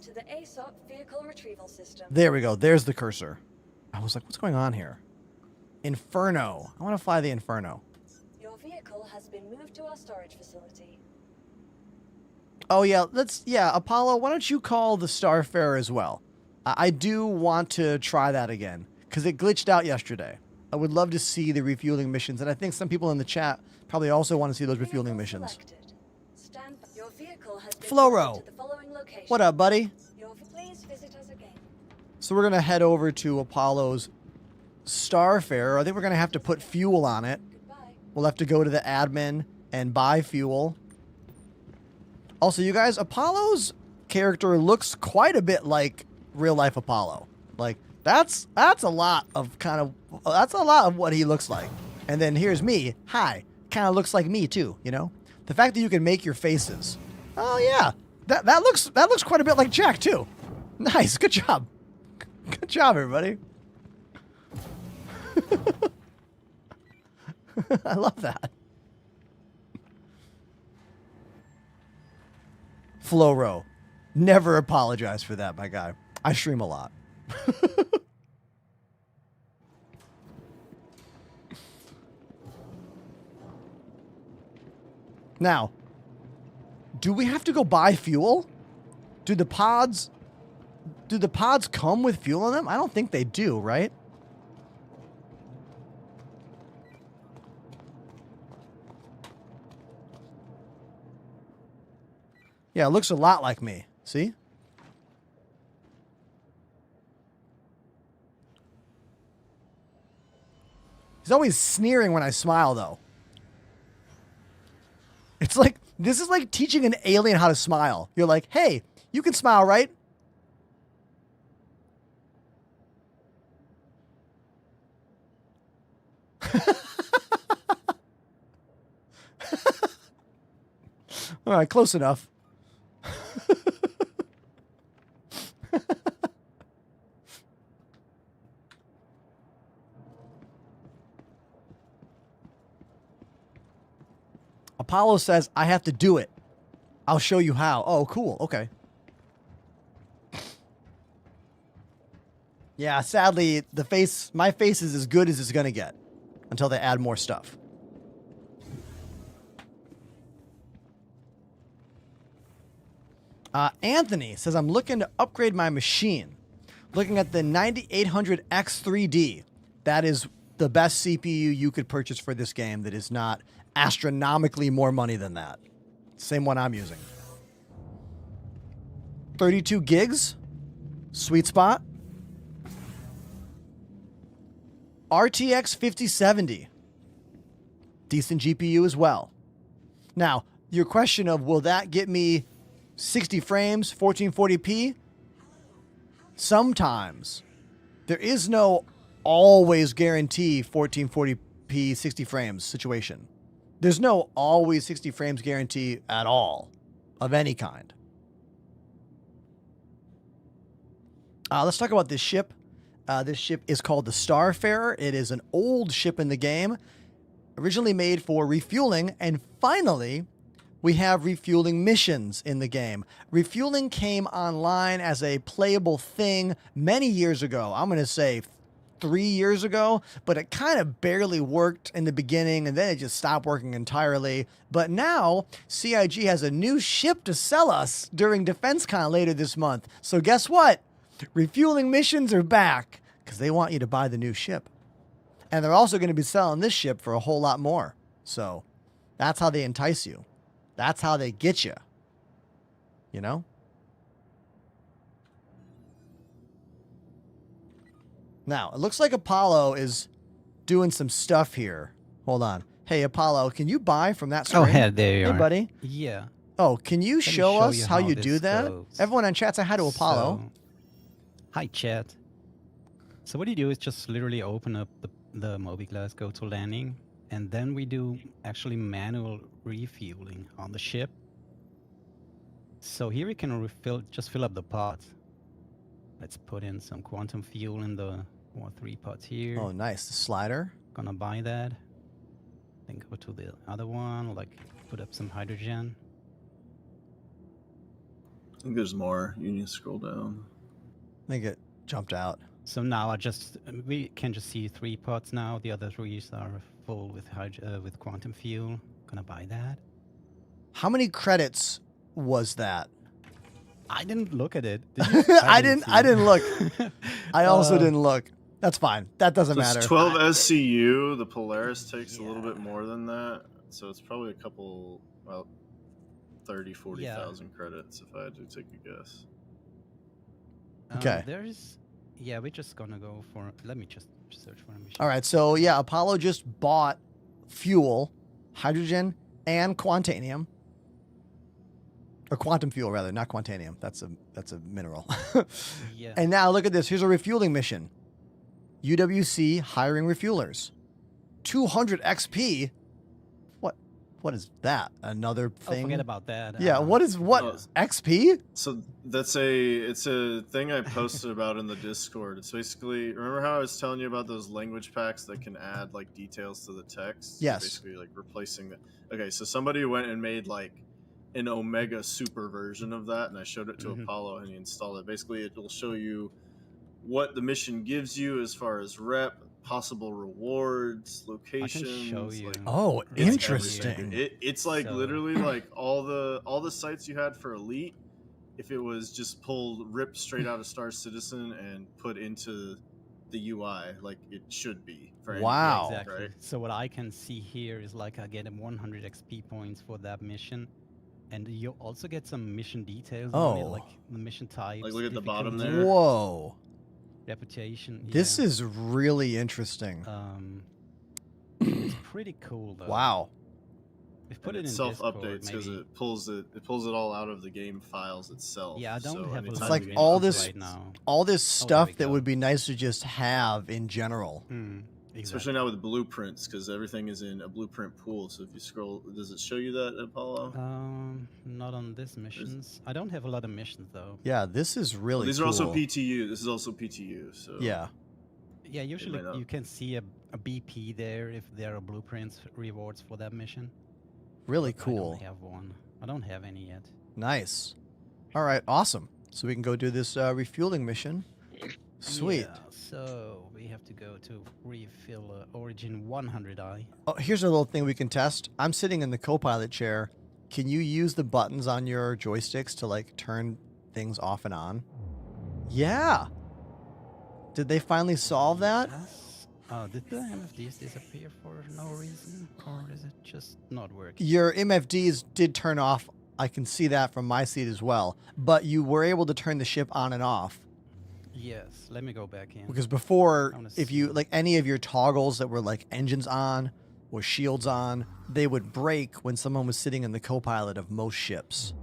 to the ASOP vehicle retrieval system. There we go. There's the cursor. I was like, what's going on here? Inferno. I want to fly the Inferno. Your vehicle has been moved to our storage facility. Oh, yeah. Apollo, why don't you call the Starfarer as well? I do want to try that again, because it glitched out yesterday. I would love to see the refueling missions, and I think some people in the chat probably also want to see those refueling missions. Your vehicle has been Floro, to the following location. what up, buddy? Please visit us again. So we're going to head over to Apollo's Starfarer. I think we're going to have to put fuel on it. Goodbye. We'll have to go to the admin and buy fuel. Also, you guys, Apollo's character looks quite a bit like real-life Apollo. Like, that's a lot of what he looks like. And then here's me. Hi. Kind of looks like me, too, you know? The fact that you can make your faces. Oh, yeah. That looks quite a bit like Jack, too. Nice. Good job. Good job, everybody. I love that. Floro. Never apologize for that, my guy. I stream a lot. Now, do we have to go buy fuel? Do the pods come with fuel in them? I don't think they do, right? Yeah, it looks a lot like me. See? He's always sneering when I smile, though. It's like, this is like teaching an alien how to smile. You're like, hey, you can smile, right? All right, close enough. Apollo says, I have to do it. I'll show you how. Oh, cool. Okay. Yeah, sadly, my face is as good as it's going to get until they add more stuff. Anthony says, I'm looking to upgrade my machine. Looking at the 9800X3D. That is the best CPU you could purchase for this game that is not astronomically more money than that. Same one I'm using. 32 gigs. Sweet spot. RTX 5070. Decent GPU as well. Now, your question of will that get me 60 frames, 1440p? Sometimes. There is no always guarantee 1440p 60 frames situation. There's no always 60 frames guarantee at all of any kind. Let's talk about this ship. This ship is called the Starfarer. It is an old ship in the game, originally made for refueling, and finally, we have refueling missions in the game. Refueling came online as a playable thing many years ago. I'm going to say 3 years ago, but it kind of barely worked in the beginning, and then it just stopped working entirely. But now, CIG has a new ship to sell us during DefenseCon later this month. So guess what? Refueling missions are back because they want you to buy the new ship. And they're also going to be selling this ship for a whole lot more. So that's how they entice you. That's how they get you. You know? Now, it looks like Apollo is doing some stuff here. Hold on. Hey, Apollo, can you buy from that screen? Oh, hey, there you Hey, are. buddy. Yeah. Oh, can you Let me show us you how you this do that? goes. Everyone in chat say hi to Apollo. So, hi, chat. So what you do is just literally open up the Mobiglass, go to landing, and then we do actually manual refueling on the ship. So here we can just fill up the pods. Let's put in some quantum fuel in the 3 pods here. Oh, nice. The slider. Gonna buy that. Then go to the other one, like put up some hydrogen. I think there's more. You need to scroll down. I think it jumped out. So now we can just see 3 pods now. The other 3 are full with with quantum fuel. Gonna buy that. How many credits was that? I didn't look at it. Did you? I didn't look. I also didn't look. That's fine. That doesn't So matter. it's 12 SCU. The Polaris takes a little bit more than that. So it's probably a couple, well, 30, 40,000 credits if I had to take a guess. Okay. We're just gonna go for, let me just search for a machine. All right. So, yeah, Apollo just bought fuel, hydrogen, and quantanium. Or quantum fuel, rather, not quantanium. That's a mineral. Yeah. And now look at this. Here's a refueling mission. UWC hiring refuelers. 200 XP. What is that? Another thing? Oh, forget about that. Yeah. What XP? So it's a thing I posted about in the Discord. It's basically, remember how I was telling you about those language packs that can add like details to the text? Yes. Basically like replacing the. Okay, so somebody went and made like an Omega Super version of that, and I showed it to Mhm. Apollo, and he installed it. Basically, it will show you what the mission gives you as far as rep, possible rewards, locations. show you. Like, Oh, it's interesting. everything. It's like So- literally like all the sites you had for Elite. If it was just pulled, ripped straight out of Star Citizen and put into the UI like it should be. For any Wow. game, Exactly. Right? So what I can see here is like I get 100 XP points for that mission, and you also get some mission details on it, Oh. like the mission types. Like, look at the bottom difficulty, there. Whoa. Reputation. This yeah. is really interesting. It's pretty cool though. Wow. We've put And it it in self Discord, updates because maybe. it pulls it all out of the game files itself. Yeah, I don't so have a anytime lot It's like of you all info this- right now. All this Oh, there stuff we that go. would be nice to just have in general. Especially Exactly. now with blueprints, because everything is in a blueprint pool. So if you scroll, does it show you that, Apollo? Not on this missions. I don't have a lot of missions though. Yeah, this is really These cool. are also PTU. This is also PTU. So Yeah. Yeah, usually might not- you can see a BP there if there are blueprints rewards for that mission. Really but I cool. don't have one. I don't have any yet. Nice. All right, awesome. So we can go do this refueling mission. Sweet. Yeah, so we have to go to refill Origin 100i. Oh, here's a little thing we can test. I'm sitting in the co-pilot chair. Can you use the buttons on your joysticks to like turn things off and on? Yeah. Did they finally solve that? Did the MFDs disappear for no reason? Or is it just not working? Your MFDs did turn off. I can see that from my seat as well. But you were able to turn the ship on and off. Yes, let me go back in. Because before, I wanna if you, see. like any of your toggles that were like engines on or shields on, they would break when someone was sitting in the co-pilot of most ships.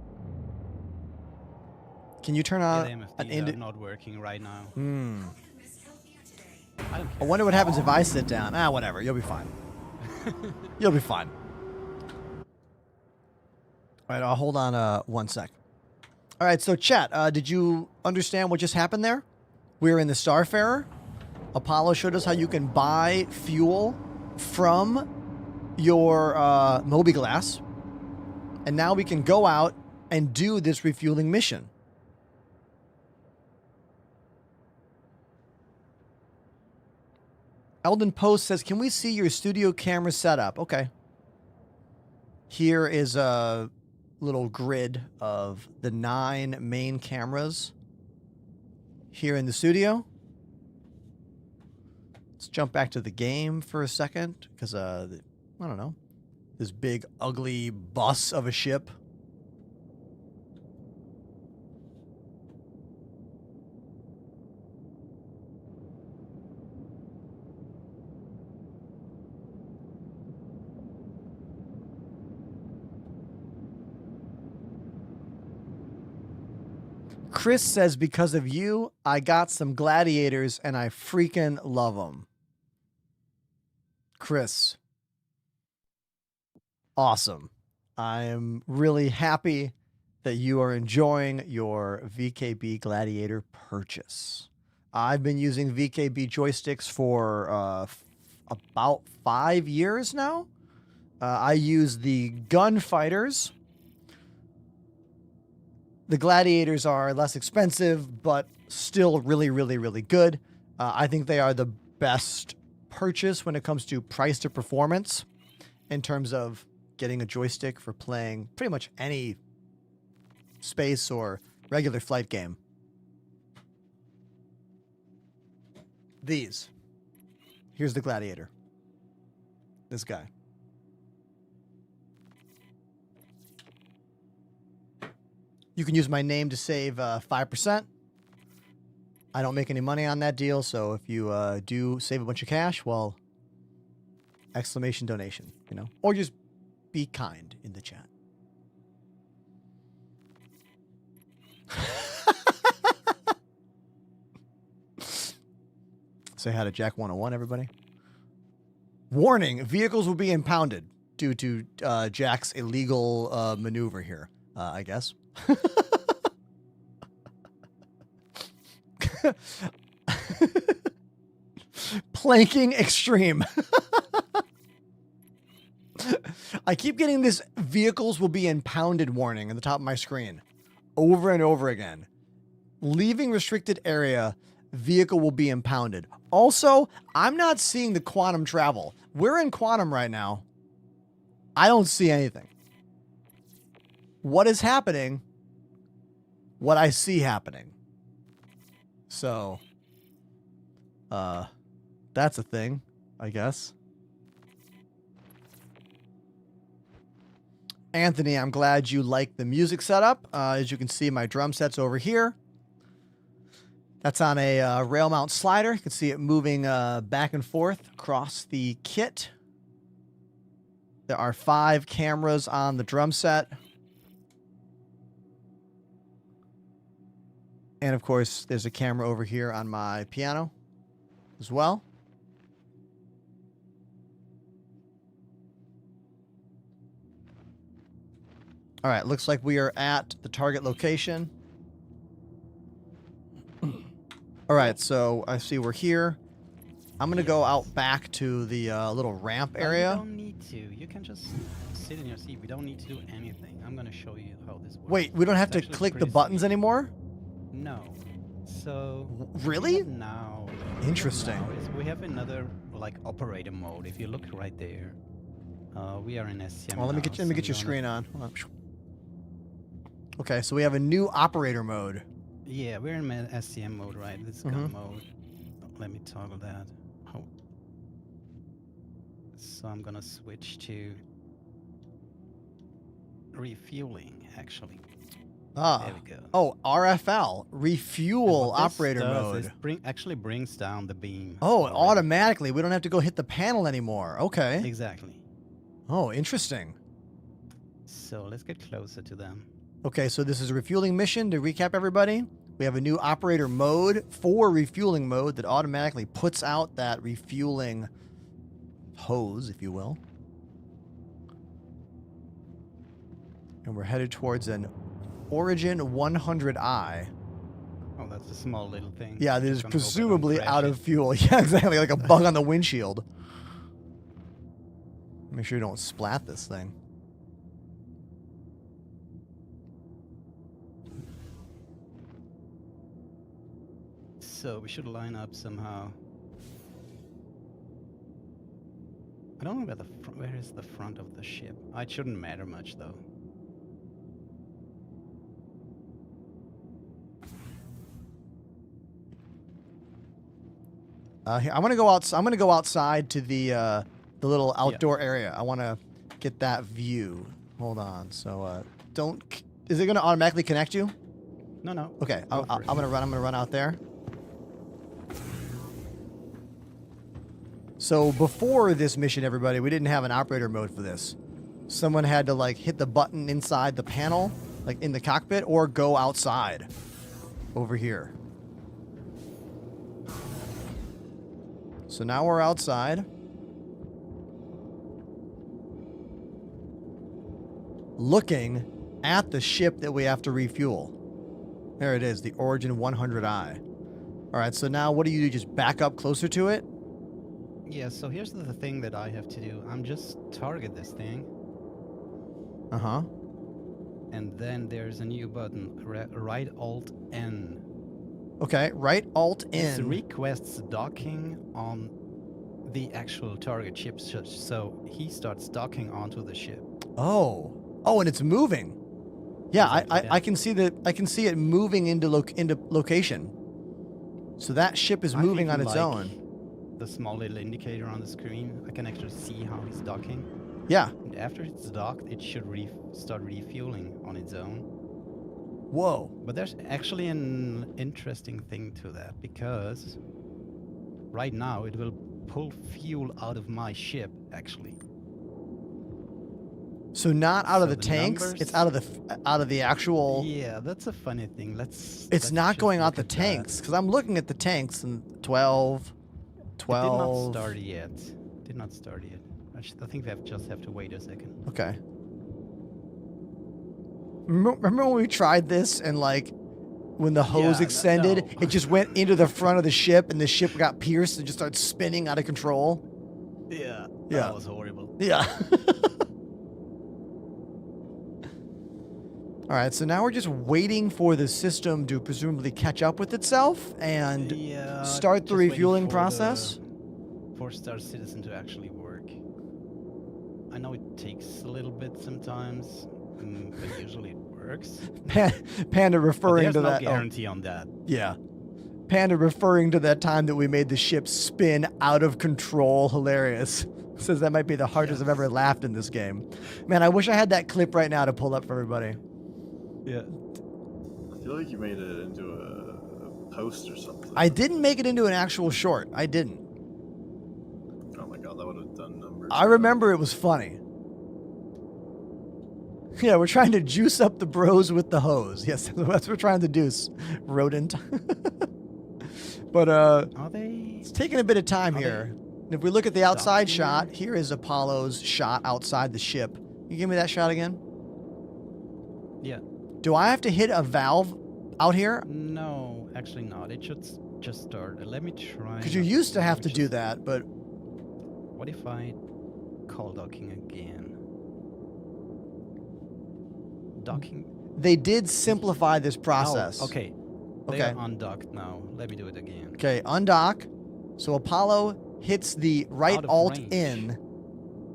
Can you turn Yeah, on the an MFDs are not working right now. Hmm. I don't I care. wonder what happens if I sit down. Ah, whatever. You'll be fine. You'll be fine. All right, I'll hold on 1 sec. All right, so chat, did you understand what just happened there? We were in the Starfarer. Apollo showed us how you can buy fuel from your Moby Glass. And now we can go out and do this refueling mission. Eldon Post says, can we see your studio camera setup? Okay. Here is a little grid of the 9 main cameras here in the studio. Let's jump back to the game for a second because, I don't know, this big, ugly bus of a ship. Chris says, because of you, I got some gladiators and I freaking love them. Chris. Awesome. I'm really happy that you are enjoying your VKB Gladiator purchase. I've been using VKB joysticks for about 5 years now. I use the Gunfighters. The Gladiators are less expensive, but still really, really, really good. I think they are the best purchase when it comes to price to performance in terms of getting a joystick for playing pretty much any space or regular flight game. These. Here's the Gladiator. This guy. You can use my name to save 5%. I don't make any money on that deal, so if you do save a bunch of cash, well, exclamation donation, you know? Or just be kind in the chat. Say hi to Jack 101, everybody. Warning, vehicles will be impounded due to Jack's illegal maneuver here, I guess. Planking extreme. I keep getting this vehicles will be impounded warning at the top of my screen over and over again. Leaving restricted area, vehicle will be impounded. Also, I'm not seeing the quantum travel. We're in quantum right now. I don't see anything. What is happening? What I see happening. So, that's a thing, I guess. Anthony, I'm glad you like the music setup. As you can see, my drum set's over here. That's on a rail mount slider. You can see it moving back and forth across the kit. There are 5 cameras on the drum set. And of course, there's a camera over here on my piano as well. All right, looks like we are at the target location. All right, so I see we're here. I'm going to go out back to the little ramp area. You don't need to. You can just sit in your seat. We don't need to do anything. I'm going to show you how this works. Wait, we don't have It's to actually click the pretty buttons sweet. anymore? No. So... Really? Now. Interesting. We have another, like, operator mode. If you look right there. We are in SCM Well, let me now, get so your I'm screen on. Hold on. Okay, so we have a new operator mode. Yeah, we're in SCM mode, right? This is gun mode. Let me toggle that. Oh. So I'm gonna switch to refueling, actually. Ah. There we go. Oh, RFL, refuel And what this operator does mode. is actually brings down the beam. Oh, already. automatically. We don't have to go hit the panel anymore. Okay. Exactly. Oh, interesting. So let's get closer to them. Okay, so this is a refueling mission. To recap, everybody, we have a new operator mode for refueling mode that automatically puts out that refueling hose, if you will. And we're headed towards an Origin 100i. Oh, that's a small little thing. Yeah, that Just is gonna hope I don't presumably crash out it. of fuel. Yeah, exactly, like a bug on the windshield. Make sure you don't splat this thing. So we should line up somehow. I don't know where where is the front of the ship. It shouldn't matter much though. Here, I'm gonna go outside to the little outdoor area. I want to get that view. Hold on. So is it gonna automatically connect you? No, no. Okay. Go I'm for it. gonna run out there. So before this mission, everybody, we didn't have an operator mode for this. Someone had to like hit the button inside the panel, like in the cockpit, or go outside over here. So now we're outside. Looking at the ship that we have to refuel. There it is, the Origin 100i. All right, so now what do? Just back up closer to it? Yeah, so here's the thing that I have to do. I'm just target this thing. Uh-huh. And then there's a new button, right Alt N. Okay, right Alt This N. requests docking on the actual target ship, so he starts docking onto the ship. Oh. Oh, and it's moving. Yeah, Exactly, I can see I can see it moving into location. So that ship is I moving on even its like own. The small little indicator on the screen, I can actually see how he's docking. Yeah. And after it's docked, it should start refueling on its own. Whoa. But there's actually an interesting thing to that, because right now it will pull fuel out of my ship, actually. So not out of So the the tanks, numbers- it's out of the actual. Yeah, that's a funny thing. Let's Not just going out look the at that. tanks, because I'm looking at the tanks and 12. It did not 12. start yet. Did not start yet. I think we just have to wait a second. Okay. Remember when we tried this and like when the hose Yeah, extended, no. it just went into the front of the ship and the ship got pierced and just started spinning out of control? Yeah, Yeah. that was horrible. Yeah. All right, so now we're just waiting for the system to presumably catch up with itself and Yeah, start the just waiting refueling for process. For Star Citizen to actually work. I know it takes a little bit sometimes, but usually it works. Panda But referring there's to no that. guarantee on that. Yeah. Panda referring to that time that we made the ship spin out of control. Hilarious. Says that might be the hardest I've ever laughed in this game. Man, I wish I had that clip right now to pull up for everybody. Yeah. I feel like you made it into a post or something. I didn't make it into an actual short. I didn't. Oh my god, that would have done numbers. I remember it was funny. Yeah, we're trying to juice up the bros with the hose. Yes, that's what we're trying to do, rodent. But Are they? it's taking a bit of time Are here. If we look at the outside docking shot, there? here is Apollo's shot outside the ship. You give me that shot again? Yeah. Do I have to hit a valve out here? No, actually not. It should just start. Let me try. Because you used to have to do that, but What if I call docking again? Docking. they did simplify this process. Oh, okay. They Okay. are undocked now. Let me do it again. Okay, undock. So Apollo hits the right Out of alt range. in,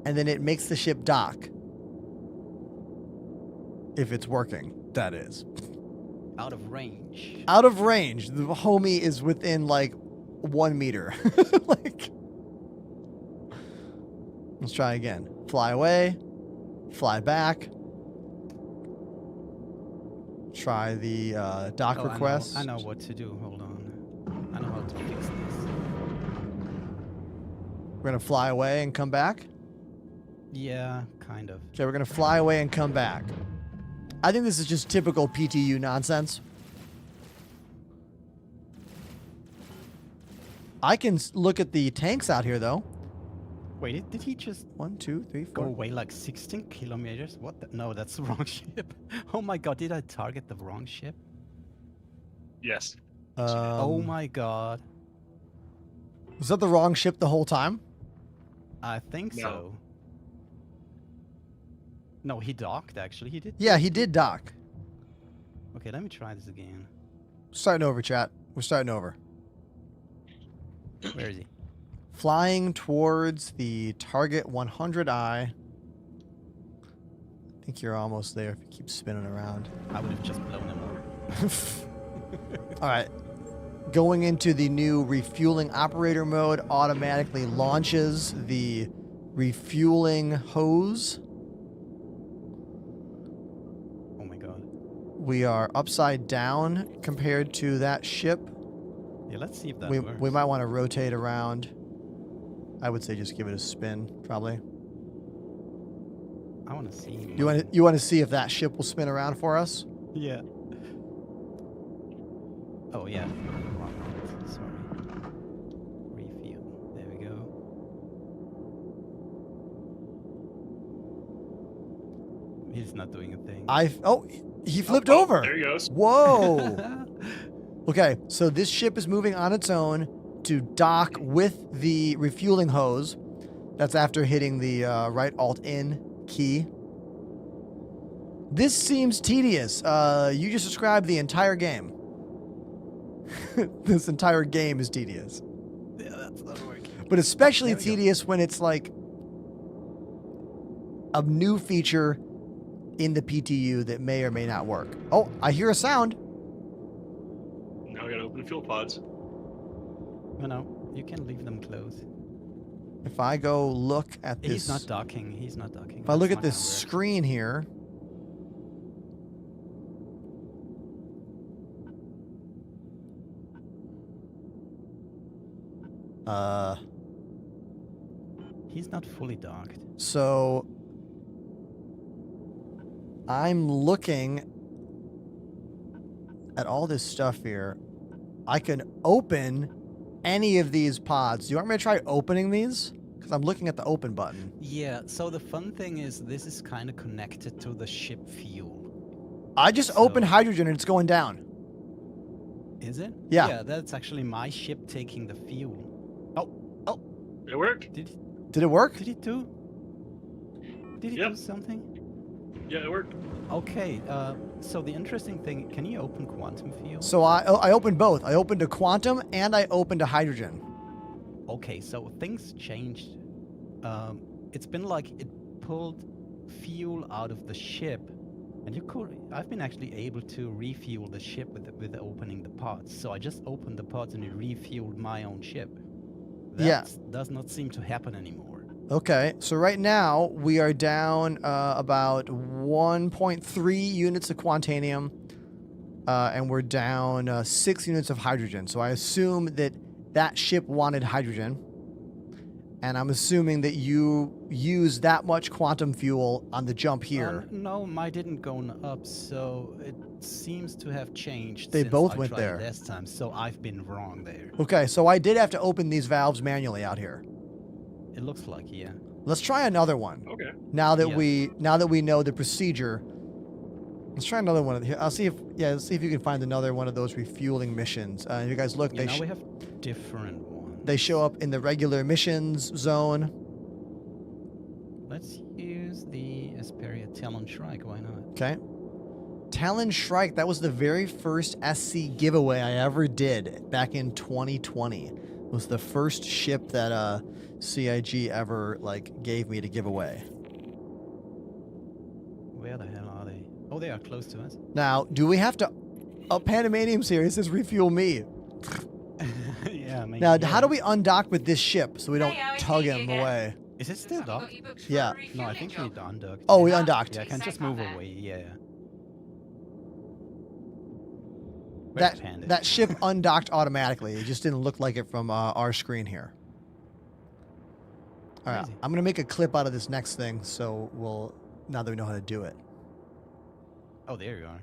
and then it makes the ship dock. If it's working, that is. Out of range. Out of range. The homie is within like 1 meter. Like, let's try again. Fly away. Fly back. Try the dock Oh, request. I know what to do. Hold on. I know how to fix this. We're gonna fly away and come back. Yeah, kind of. Okay, we're gonna fly away and come back. I think this is just typical PTU nonsense. I can look at the tanks out here though. Wait, did he just 1, 2, 3, go 4. away like 16 kilometers? What? No, that's the wrong ship. Oh my god, did I target the wrong ship? Yes. Oh my god. Was that the wrong ship the whole time? I think No. so. No, he docked actually. He did. Yeah, he did dock. Okay, let me try this again. Starting over, chat. We're starting over. Where is he? Flying towards the target 100i. I think you're almost there if you keep spinning around. I would have just blown him up. All right. Going into the new refueling operator mode automatically launches the refueling hose. Oh my god. We are upside down compared to that ship. Yeah, let's see if that We works. might want to rotate around. I would say just give it a spin, probably. I want to see. You want to see if that ship will spin around for us? Yeah. Oh yeah. Wrong one. Sorry. Refuel. There we go. He's not doing a thing. He flipped Oh, over. there he goes. Whoa. Okay, so this ship is moving on its own to dock with the refueling hose. That's after hitting the right alt in key. This seems tedious. You just described the entire game. This entire game is tedious. Yeah, that's not working. But especially There we go. tedious when it's like a new feature in the PTU that may or may not work. Oh, I hear a sound. Now we gotta open the fuel pods. No, you can leave them closed. If I go look at this, He's not docking. He's not docking. if I look That's at not this gonna work. screen here, He's not fully docked. so I'm looking at all this stuff here. I can open any of these pods. Do you want me to try opening these? Because I'm looking at the open button. Yeah, so the fun thing is this is kind of connected to the ship fuel. I just opened hydrogen and it's going down. Is it? Yeah. Yeah, that's actually my ship taking the fuel. Did it work? Did it work? Did it do? Did it Yep. do something? Yeah, it worked. Okay, so the interesting thing, can you open quantum field? So I opened both. I opened a quantum and I opened a hydrogen. Okay, so things changed. It's been like it pulled fuel out of the ship, and I've been actually able to refuel the ship with opening the pods. So I just opened the pods and it refueled my own ship. Yeah. That does not seem to happen anymore. Okay, so right now we are down about 1.3 units of quantanium, and we're down 6 units of hydrogen. So I assume that ship wanted hydrogen, and I'm assuming that you used that much quantum fuel on the jump here. No, mine didn't go up, so it seems to have changed. They since both I went tried there. last time, so I've been wrong there. Okay, so I did have to open these valves manually out here. It looks like, yeah. Let's try another one. Okay. Now that Yeah. we know the procedure. Let's try another one here. Let's see if you can find another one of those refueling missions. You guys look, Yeah, now we have different ones. they show up in the regular missions zone. Let's use the Asperia Talon Shrike, why not? Okay. Talon Shrike, that was the very first SC giveaway I ever did back in 2020. It was the first ship that CIG ever gave me to give away. Where the hell are they? Oh, they are close to us. Now, do we have to... Oh, Pandemanium's here. It says refuel me. Yeah, maybe. Now, how do we undock with this ship so we don't Hey, tug Iggy him again. away? Is it still docked? Yeah. No, I think we need to undock. Oh, we undocked. Yeah, I can just move away, yeah. That ship undocked automatically. It just didn't look like it from our screen here. All right, Crazy. I'm gonna make a clip out of this next thing, so now that we know how to do it. Oh, there you are.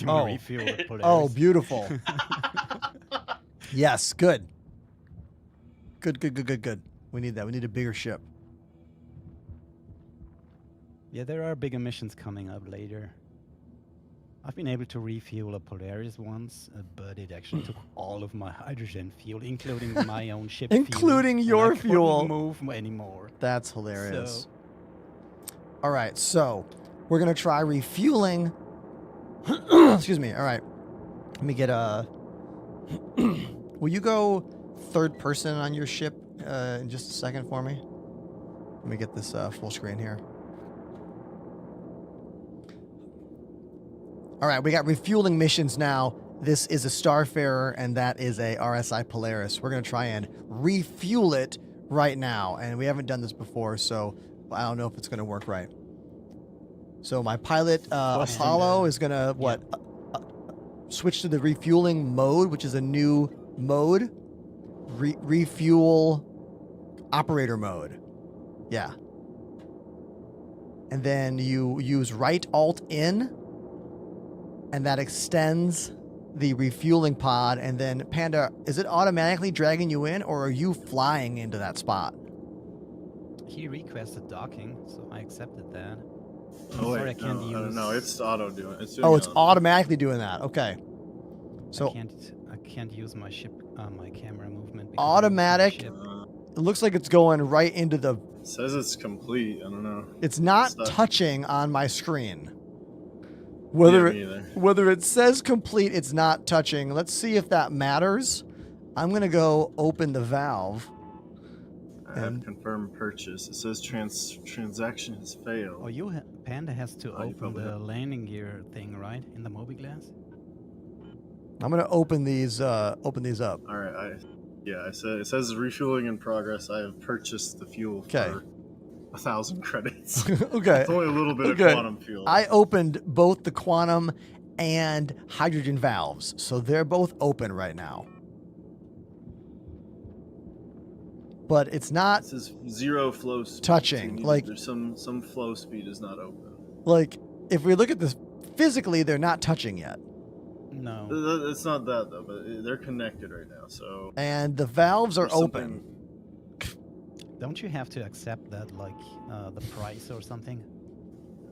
Oh. Refuel the Polaris. Oh, beautiful. Yes, good. Good. We need that. We need a bigger ship. Yeah, there are big emissions coming up later. I've been able to refuel a Polaris once, but it actually took all of my hydrogen fuel, including my own ship Including fuel. your and I fuel. couldn't move anymore. That's hilarious. So, All right, so we're gonna try refueling. Excuse me. All right, let me get a. Will you go third person on your ship in just a second for me? Let me get this full screen here. All right, we got refueling missions now. This is a Starfarer, and that is a RSI Polaris. We're going to try and refuel it right now, and we haven't done this before, so I don't know if it's going to work right. So my pilot, Apollo, is going to, switch to the refueling mode, which is a new mode. Refuel operator mode. Yeah. And then you use right alt in, and that extends the refueling pod. And then Panda, is it automatically dragging you in, or are you flying into that spot? he requested docking, so I accepted that. Oh Sorry, I wait, can't no, use. no, it's auto doing. It's doing Oh, it's auto. automatically doing that. Okay. So I can't use my ship, my camera movement. because Automatic. I'm on the ship. it looks like it's going right into the. It says it's complete. I don't know. It's not Stuck. touching on my screen. Yeah, Whether me either. whether it says complete, it's not touching. Let's see if that matters. I'm gonna go open the valve. I have confirmed purchase. It says transaction has failed. Oh, Panda has to Oh, you open probably the have. landing gear thing, right, in the Mobiglass? I'm gonna open these up. All right, it says refueling in progress. I have purchased the fuel Okay. for 1,000 credits. Okay. It's only a little bit Okay. of quantum fuel. I opened both the quantum and hydrogen valves, so they're both open right now. But it's not It says zero flow speed. touching, like- there's some flow speed is not open. like if we look at this physically, they're not touching yet. No. It's not that though, but they're connected right now. So And the valves are there's open. Don't you have to accept that, like, the price or something?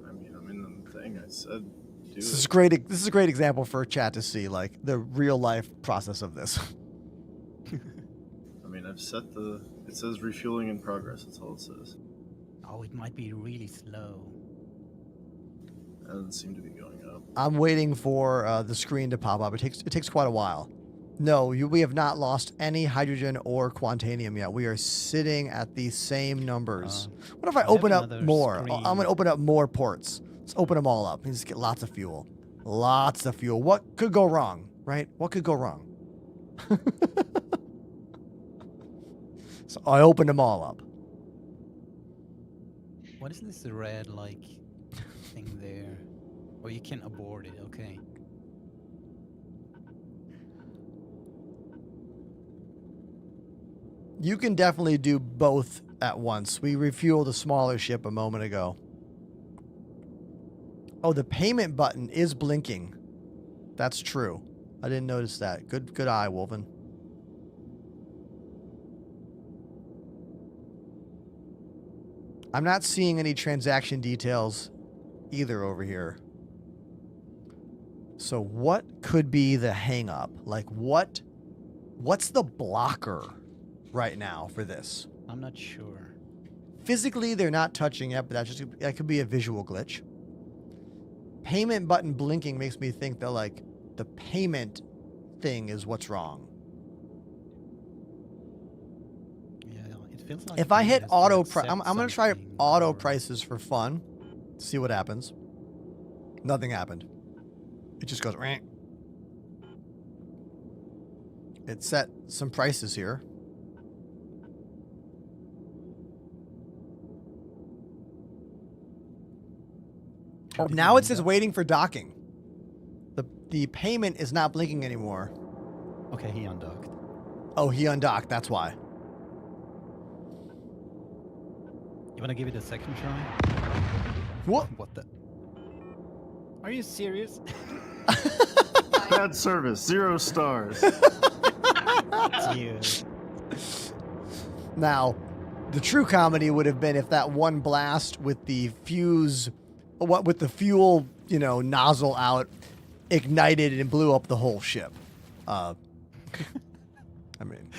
I mean, I'm in the thing. I said, do This it. is great. This is a great example for chat to see, like the real life process of this. I mean, I've set the. It says refueling in progress. That's all it says. Oh, it might be really slow. That doesn't seem to be going up. I'm waiting for the screen to pop up. It takes quite a while. No, we have not lost any hydrogen or quantanium yet. We are sitting at the same numbers. What if I I have open up another more? screen. I'm going to open up more ports. Let's open them all up and just get lots of fuel. Lots of fuel. What could go wrong, right? What could go wrong? So I opened them all up. What is this red like thing there? Oh, you can abort it. Okay. You can definitely do both at once. We refueled a smaller ship a moment ago. Oh, the payment button is blinking. That's true. I didn't notice that. Good eye, Wolven. I'm not seeing any transaction details either over here. So what could be the hang up? Like what's the blocker right now for this? I'm not sure. Physically, they're not touching it, but that could be a visual glitch. Payment button blinking makes me think that like the payment thing is what's wrong. Yeah, it feels like If I it hit has to auto, accept I'm gonna try something auto or- prices for fun. See what happens. Nothing happened. It just goes. Rah. It set some prices here. Oh, now it says waiting for docking. The payment is not blinking anymore. Okay, he undocked. Oh, he undocked. That's why. You wanna give it a second try? What? What the? Are you serious? Bad service, 0 stars. You. Now, the true comedy would have been if that one blast with the fuse, with the fuel, nozzle out, ignited and blew up the whole ship. I mean,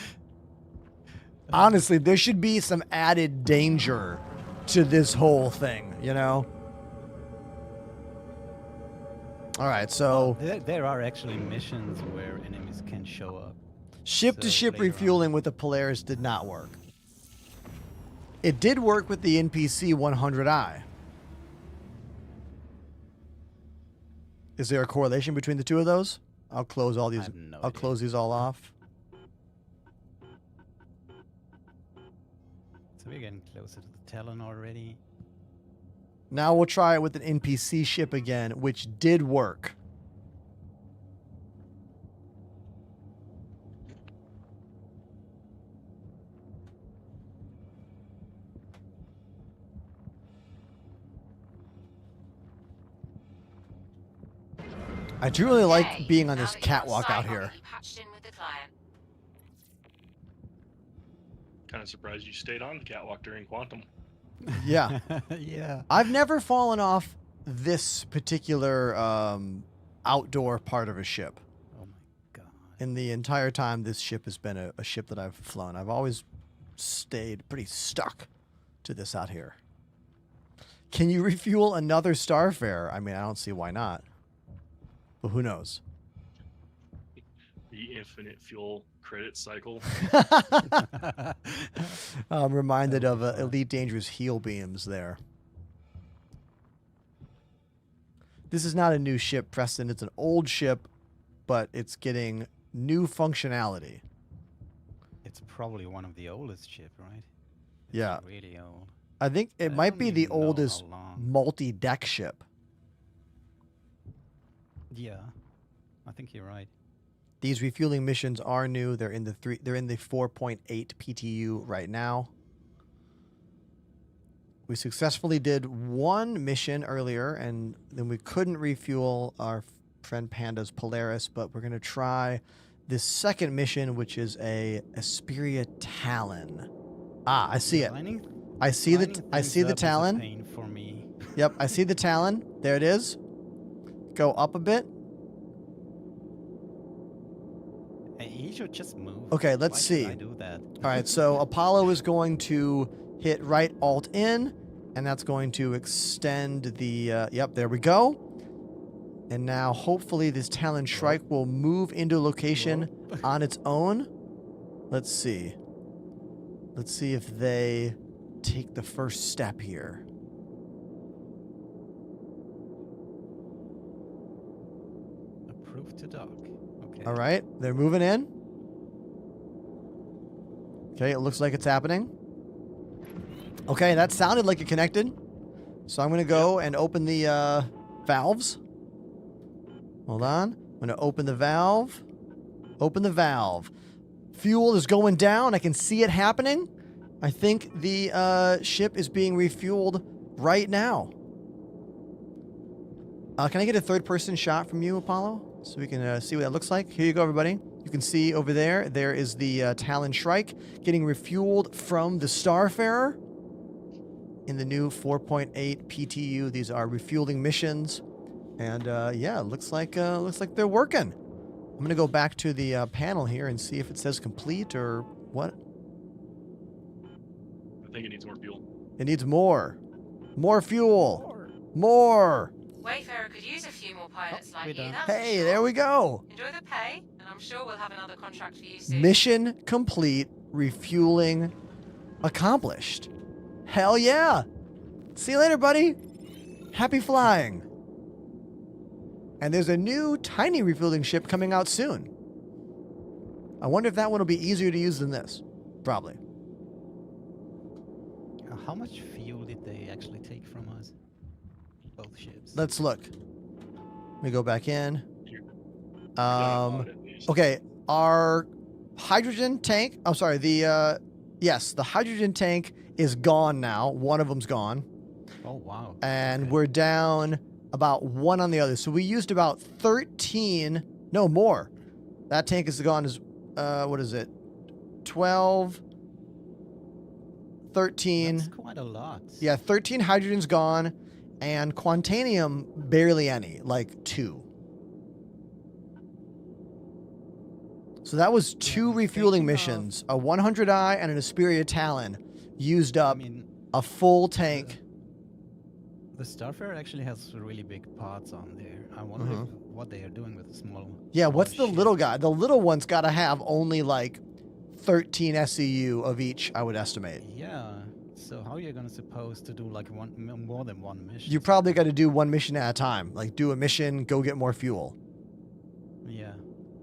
honestly, there should be some added danger to this whole thing, All right, so There are actually missions where enemies can show up. ship-to-ship later on. refueling with the Polaris did not work. It did work with the NPC 100i. Is there a correlation between the two of those? I'll close all these. have no I'll idea. close these all off. So we're getting closer to the Talon already. Now we'll try it with an NPC ship again, which did work. I do really like being on this catwalk out here. Kind of surprised you stayed on the catwalk during Quantum. Yeah. Yeah. I've never fallen off this particular outdoor part of a ship. Oh my god. In the entire time this ship has been a ship that I've flown. I've always stayed pretty stuck to this out here. Can you refuel another Starfare? I mean, I don't see why not. But who knows? The infinite fuel credit cycle. I'm reminded of Elite Dangerous heel beams there. This is not a new ship, Preston. It's an old ship, but it's getting new functionality. It's probably one of the oldest ship, right? It's Yeah. really old. I think it I might don't be the even know oldest how long. multi-deck ship. Yeah. I think you're right. These refueling missions are new. They're in the 4.8 PTU right now. We successfully did one mission earlier, and then we couldn't refuel our friend Panda's Polaris, but we're going to try this second mission, which is a Asperia Talon. Ah, I see it. I see the Talon. Pain for me. Yep, I see the Talon. There it is. Go up a bit. Hey, he should just move. Okay, let's Why see. did I do that? All right, so Apollo is going to hit right Alt in, And that's going to extend the, yep, there we go. And now hopefully this Talon Shrike will move into location on its own. Let's see. Let's see if they take the first step here. Approved to dock. Okay. All right, they're moving in. Okay, it looks like it's happening. Okay, that sounded like it connected. So I'm going to go and open the valves. Hold on. I'm going to open the valve. Open the valve. Fuel is going down. I can see it happening. I think the ship is being refueled right now. Can I get a third-person shot from you, Apollo? So we can see what that looks like. Here you go, everybody. You can see over there, there is the Talon Shrike getting refueled from the Starfarer in the new 4.8 PTU. These are refueling missions. And yeah, looks like they're working. I'm gonna go back to the panel here and see if it says complete or what. I think it needs more fuel. It needs more. More fuel. More. Wayfarer could use a few more pilots like you. That's Hey, there we go. Enjoy the pay, and I'm sure we'll have another contract for you soon. Mission complete. Refueling accomplished. Hell yeah. See you later, buddy. Happy flying. And there's a new tiny refueling ship coming out soon. I wonder if that one will be easier to use than this. Probably. How much fuel did they actually take from us? Both ships. Let's look. Let me go back in. At least. Okay, our hydrogen tank. I'm sorry. Yes, the hydrogen tank is gone now. One of them's gone. Oh wow. And Okay. we're down about one on the other. So we used about 13. No more. That tank is gone. Is what is it? 12. 13. That's quite a lot. Yeah, 13 hydrogen's gone, and Quantanium barely any, like 2. So that was 2 refueling missions, a 100i and an Asperia Talon, used up a full tank. The Starfarer actually has really big parts on there. I wonder what they are doing with the small. Yeah, small what's the ship. little guy? The little one's got to have only like 13 SCU of each, I would estimate. Yeah. So how are you gonna suppose to do like more than one mission? You probably got to do one mission at a time. Like do a mission, go get more fuel. Yeah.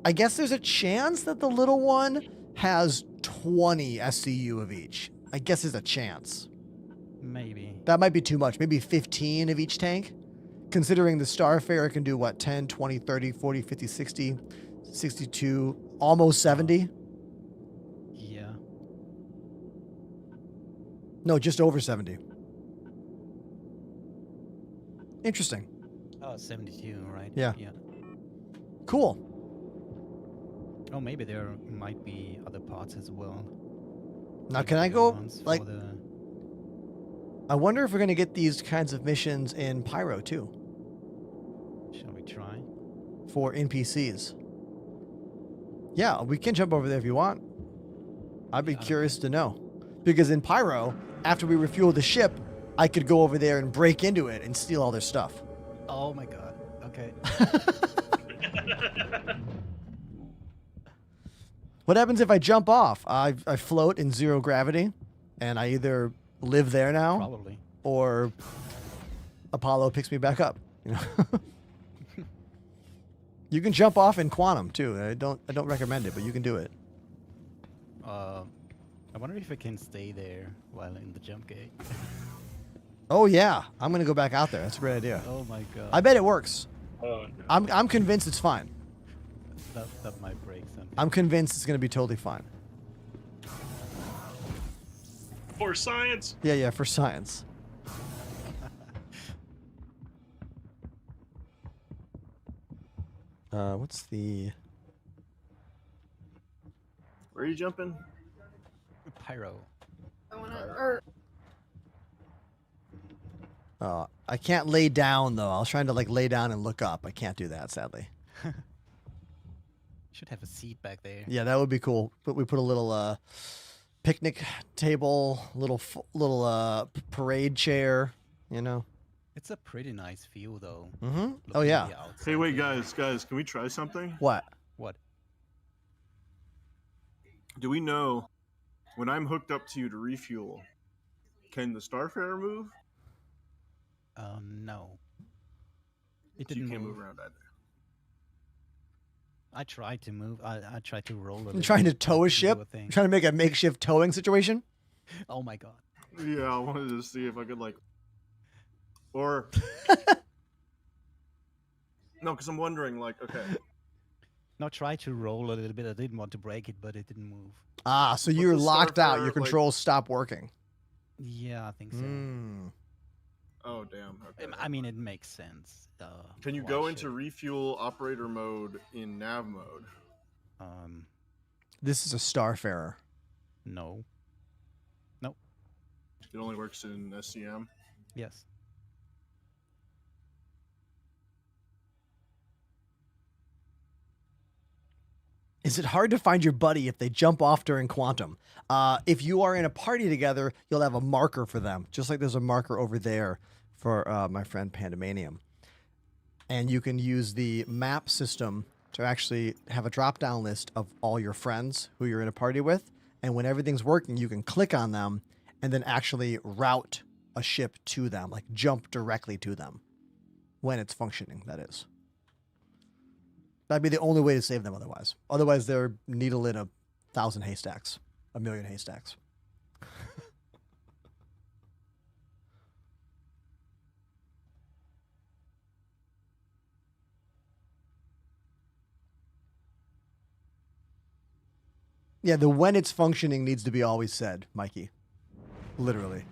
I guess there's a chance that the little one has 20 SCU of each. I guess there's a chance. Maybe. That might be too much. Maybe 15 of each tank. Considering the Starfarer can do what? 10, 20, 30, 40, 50, 60, 62, almost 70? Yeah. No, just over 70. Interesting. Oh, 72, right? Yeah. Yeah. Cool. Oh, maybe there might be other parts as well. Now, Like can I bigger go, ones for like, the- I wonder if we're going to get these kinds of missions in Pyro, too, Shall we try? for NPCs. Yeah, we can jump over there if you want. I'd be curious to know. Because in Pyro, after we refuel the ship, I could go over there and break into it and steal all their stuff. Oh my god. Okay. What happens if I jump off? I float in 0 gravity, and I either live there now, Probably. or Apollo picks me back up. You know, you can jump off in quantum too. I don't recommend it, but you can do it. I wonder if I can stay there while in the jump gate. Oh yeah, I'm gonna go back out there. That's a great idea. Oh my god. I bet it works. Oh, no. I'm convinced it's fine. That might break something. I'm convinced it's gonna be totally fine. For science. Yeah, for science. What's the... Where are you jumping? Pyro. I can't lay down though. I was trying to like lay down and look up. I can't do that, sadly. Should have a seat back there. Yeah, that would be cool. But we put a little picnic table, little parade chair, you know. It's a pretty nice view, though. Mm-hmm. Oh looking yeah. outside Hey, wait, here. guys, can we try something? What? What? Do we know when I'm hooked up to you to refuel, can the Starfarer move? No. It So you didn't can't move. move around either. I tried to move. I tried to roll a You little trying to bit, tow but a it ship? do a thing. Trying to make a makeshift towing situation? Oh my god. Yeah, I wanted to see if I could like, or no, because I'm wondering like, okay, No, try to roll a little bit. I didn't want to break it, but it didn't move. Ah, so But you're the locked out. Your Starfarer, like- controls stop working. Yeah, I think so. Mm. oh damn, okay. I mean, it makes sense. Can you why go into should- refuel operator mode in nav mode? This is a Starfarer. No. It only works in SCM. Yes. Is it hard to find your buddy if they jump off during quantum? If you are in a party together, you'll have a marker for them, just like there's a marker over there for my friend Pandemanium. And you can use the map system to actually have a drop-down list of all your friends who you're in a party with. And when everything's working, you can click on them and then actually route a ship to them, like jump directly to them when it's functioning, that is. That'd be the only way to save them otherwise. Otherwise, they're needle in 1,000 haystacks, 1,000,000 haystacks. Yeah, the when it's functioning needs to be always said, Mikey. Literally.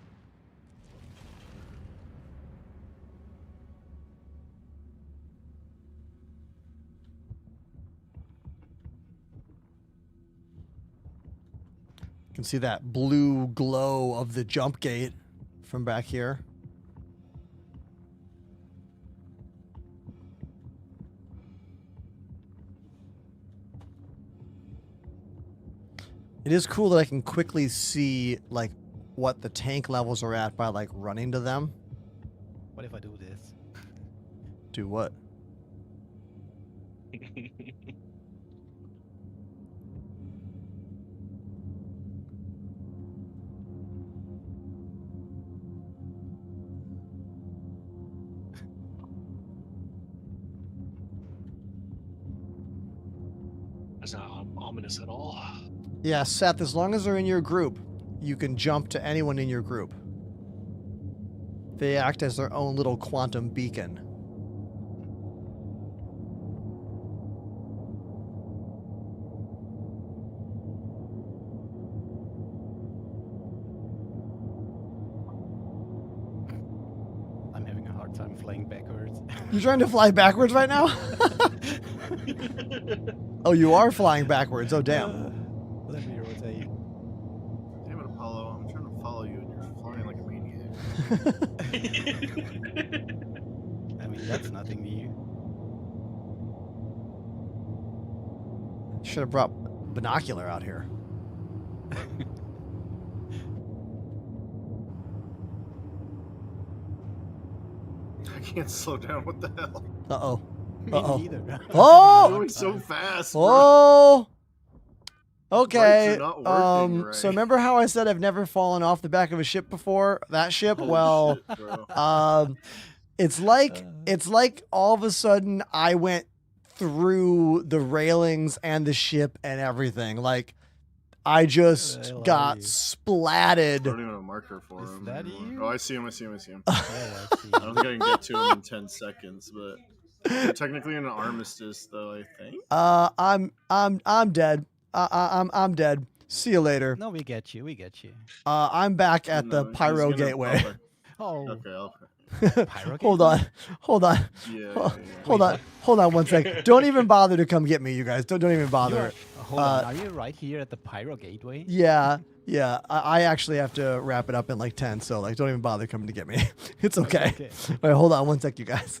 You can see that blue glow of the jump gate from back here. It is cool that I can quickly see like what the tank levels are at by like running to them. What if I do this? Do what? That's not ominous at all. Yeah, Seth, as long as they're in your group, you can jump to anyone in your group. They act as their own little quantum beacon. I'm having a hard time flying backwards. You trying to fly backwards right now? Oh, you are flying backwards. Oh, damn. Let me rotate. Damn it, Apollo! I'm trying to follow you, and you're flying like a maniac. I mean, that's nothing new. Should have brought binocular out here. I can't slow down. What the hell? Uh-oh. Me Uh-oh. neither. Oh! You're going so fast. Bro. Oh! Lights Okay. are not working right. So remember how I said I've never fallen off the back of a ship before? That ship? Holy Well, shit, bro. it's like all of a sudden I went through the railings and the ship and everything. Like I just hell are got you? I splatted. don't even have a marker for Is him. that anymore. you? Oh, I see him. I see him. I see him. Oh, I see. I don't think I can get to him in 10 seconds, but we're technically in an armistice, though. I think. I'm dead. I'm dead. See you later. No, we get you. We get you. I'm back at the No, he's Pyro gonna- Gateway. Oh, Okay. Okay. Pyro Hold gateway? on. Hold on. Yeah. Hold on one sec. Don't even bother to come get me, you guys. Don't even bother. Hold on. Are you right here at the Pyro Gateway? Yeah. I actually have to wrap it up in like 10, so like don't even bother coming to get me. It's okay. Okay. All right, hold on one sec, you guys.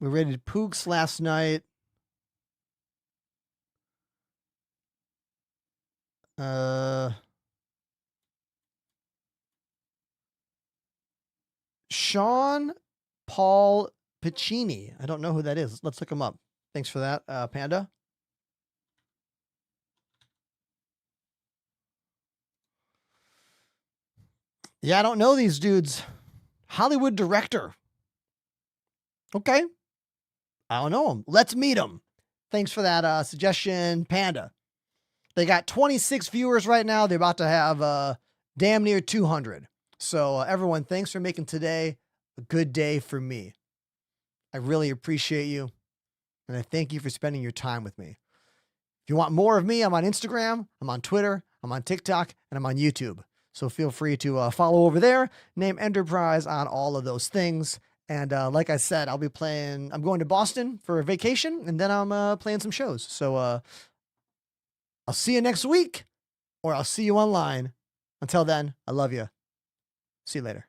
We rated Pooks last night. Sean Paul Piccini. I don't know who that is. Let's look him up. Thanks for that, Panda. Yeah, I don't know these dudes. Hollywood director. Okay. I don't know him. Let's meet him. Thanks for that suggestion, Panda. They got 26 viewers right now. They're about to have damn near 200. So everyone, thanks for making today a good day for me. I really appreciate you. And I thank you for spending your time with me. If you want more of me, I'm on Instagram, I'm on Twitter, I'm on TikTok, and I'm on YouTube. So feel free to follow over there, name Enterprise on all of those things. And like I said, I'm going to Boston for a vacation, and then I'm playing some shows. So I'll see you next week, or I'll see you online. Until then, I love you. See you later.